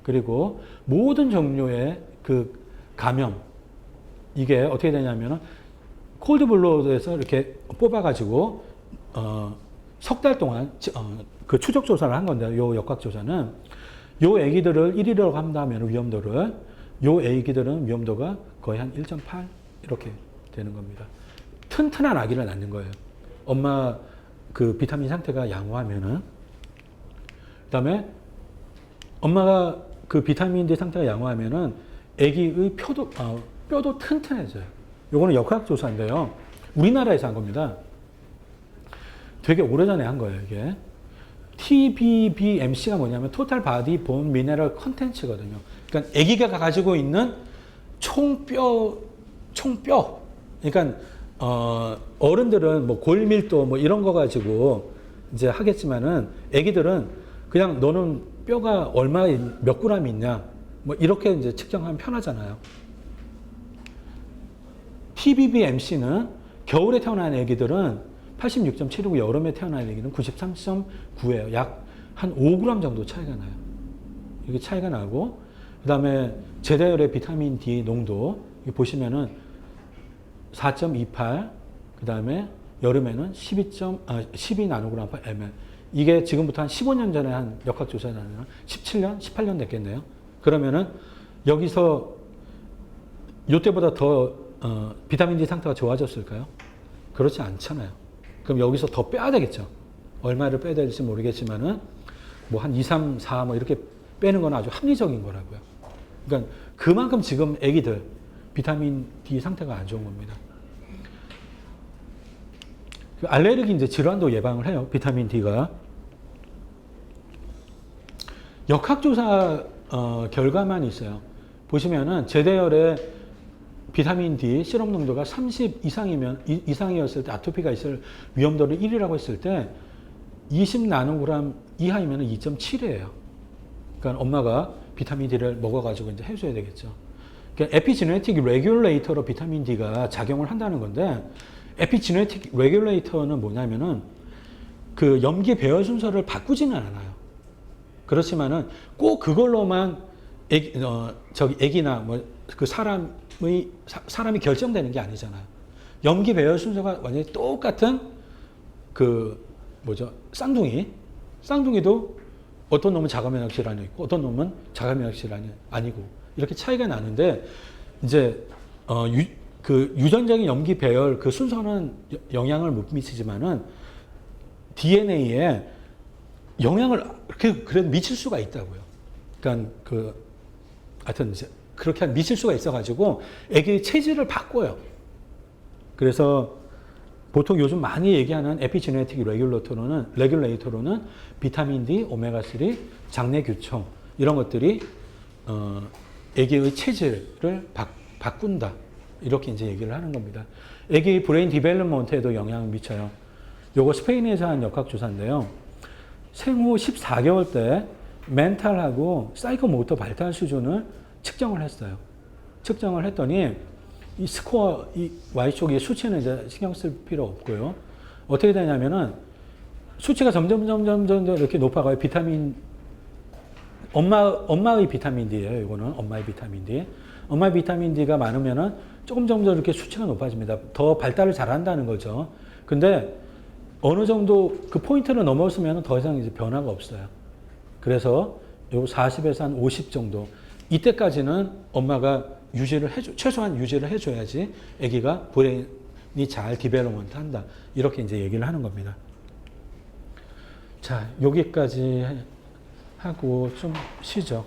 그리고 모든 종류의 그 감염 이게 어떻게 되냐면은 콜드블러드에서 이렇게 뽑아가지고 석 달 동안 그 추적 조사를 한 건데 요 역학 조사는 요 애기들을 1이라고 한다면 위험도를 요 애기들은 위험도가 거의 한 1.8 이렇게 되는 겁니다. 튼튼한 아기를 낳는 거예요. 엄마 그 비타민 상태가 양호하면은 그다음에 엄마가 그 비타민 D 상태가 양호하면은 아기의 뼈도 튼튼해져요. 요거는 역학 조사인데요. 우리나라에서 한 겁니다. 되게 오래전에 한 거예요, 이게. TBBMC가 뭐냐면 Total Body Bone Mineral Content거든요. 그러니까 아기가 가지고 있는 총뼈. 그러니까 어른들은 뭐 골밀도 뭐 이런 거 가지고 이제 하겠지만은 아기들은 그냥 너는 뼈가 몇 그램 있냐 뭐 이렇게 이제 측정하면 편하잖아요. TBBMC는 겨울에 태어난 아기들은 86.7이고 여름에 태어난 아기는 93.9예요. 약 한 5g 정도 차이가 나요. 이게 차이가 나고 그다음에 제대열의 비타민 D 농도 보시면은 4.28 그다음에 여름에는 12 나노그램 per ml. 이게 지금부터 한 15년 전에 한 역학조사잖아요. 17년, 18년 됐겠네요. 그러면은 여기서 이때보다 더 비타민 D 상태가 좋아졌을까요? 그렇지 않잖아요. 그럼 여기서 더 빼야 되겠죠. 얼마를 빼야 될지 모르겠지만은 뭐 한 2, 3, 4 뭐 이렇게 빼는 건 아주 합리적인 거라고요. 그러니까 그만큼 지금 아기들 비타민 D 상태가 안 좋은 겁니다. 알레르기 이제 질환도 예방을 해요. 비타민 D가. 역학조사 결과만 있어요. 보시면은 제대열의 비타민 D 시럽 농도가 30 이상이었을 때 아토피가 있을 위험도를 1이라고 했을 때 20 나노그램 이하이면 2.7이에요. 그러니까 엄마가 비타민 D를 먹어가지고 이제 해줘야 되겠죠. 그러니까 에피지네틱 레귤레이터로 비타민 D가 작용을 한다는 건데 에피지네틱 레귤레이터는 뭐냐면은 그 염기 배열 순서를 바꾸지는 않아요. 그렇지만은 꼭 그걸로만 애기나 뭐 그 사람이 결정되는 게 아니잖아요. 염기 배열 순서가 완전히 똑같은 그 쌍둥이도 어떤 놈은 자가 면역 질환이 있고 어떤 놈은 자가 면역 질환이 아니고 이렇게 차이가 나는데 이제 그 유전적인 염기 배열 그 순서는 영향을 못 미치지만은 DNA에 영향을 그래도 미칠 수가 있다고요. 그러니까 하여튼 이제 그렇게 미칠 수가 있어가지고 애기의 체질을 바꿔요. 그래서 보통 요즘 많이 얘기하는 에피지네틱 레귤레이터로는 비타민 D, 오메가3, 장내 규청 이런 것들이 애기의 체질을 바꾼다. 이렇게 이제 얘기를 하는 겁니다. 애기 브레인 디벨롭먼트에도 영향을 미쳐요. 요거 스페인에서 한 역학조사인데요. 생후 14개월 때 멘탈하고 사이코모터 발달 수준을 측정을 했어요. 측정을 했더니 이 스코어, 이 Y쪽의 수치는 이제 신경 쓸 필요 없고요. 어떻게 되냐면은 수치가 점점 이렇게 높아가요. 엄마의 비타민 D예요. 이거는 엄마의 비타민 D. 엄마의 비타민 D가 많으면은 조금 이렇게 수치가 높아집니다. 더 발달을 잘한다는 거죠. 근데 어느 정도 그 포인트를 넘었으면 더 이상 이제 변화가 없어요. 그래서 요 40에서 한 50 정도. 이때까지는 엄마가 최소한 유지를 해줘야지 아기가 브레인이 잘 디벨롭먼트 한다. 이렇게 이제 얘기를 하는 겁니다. 자, 여기까지 하고 좀 쉬죠.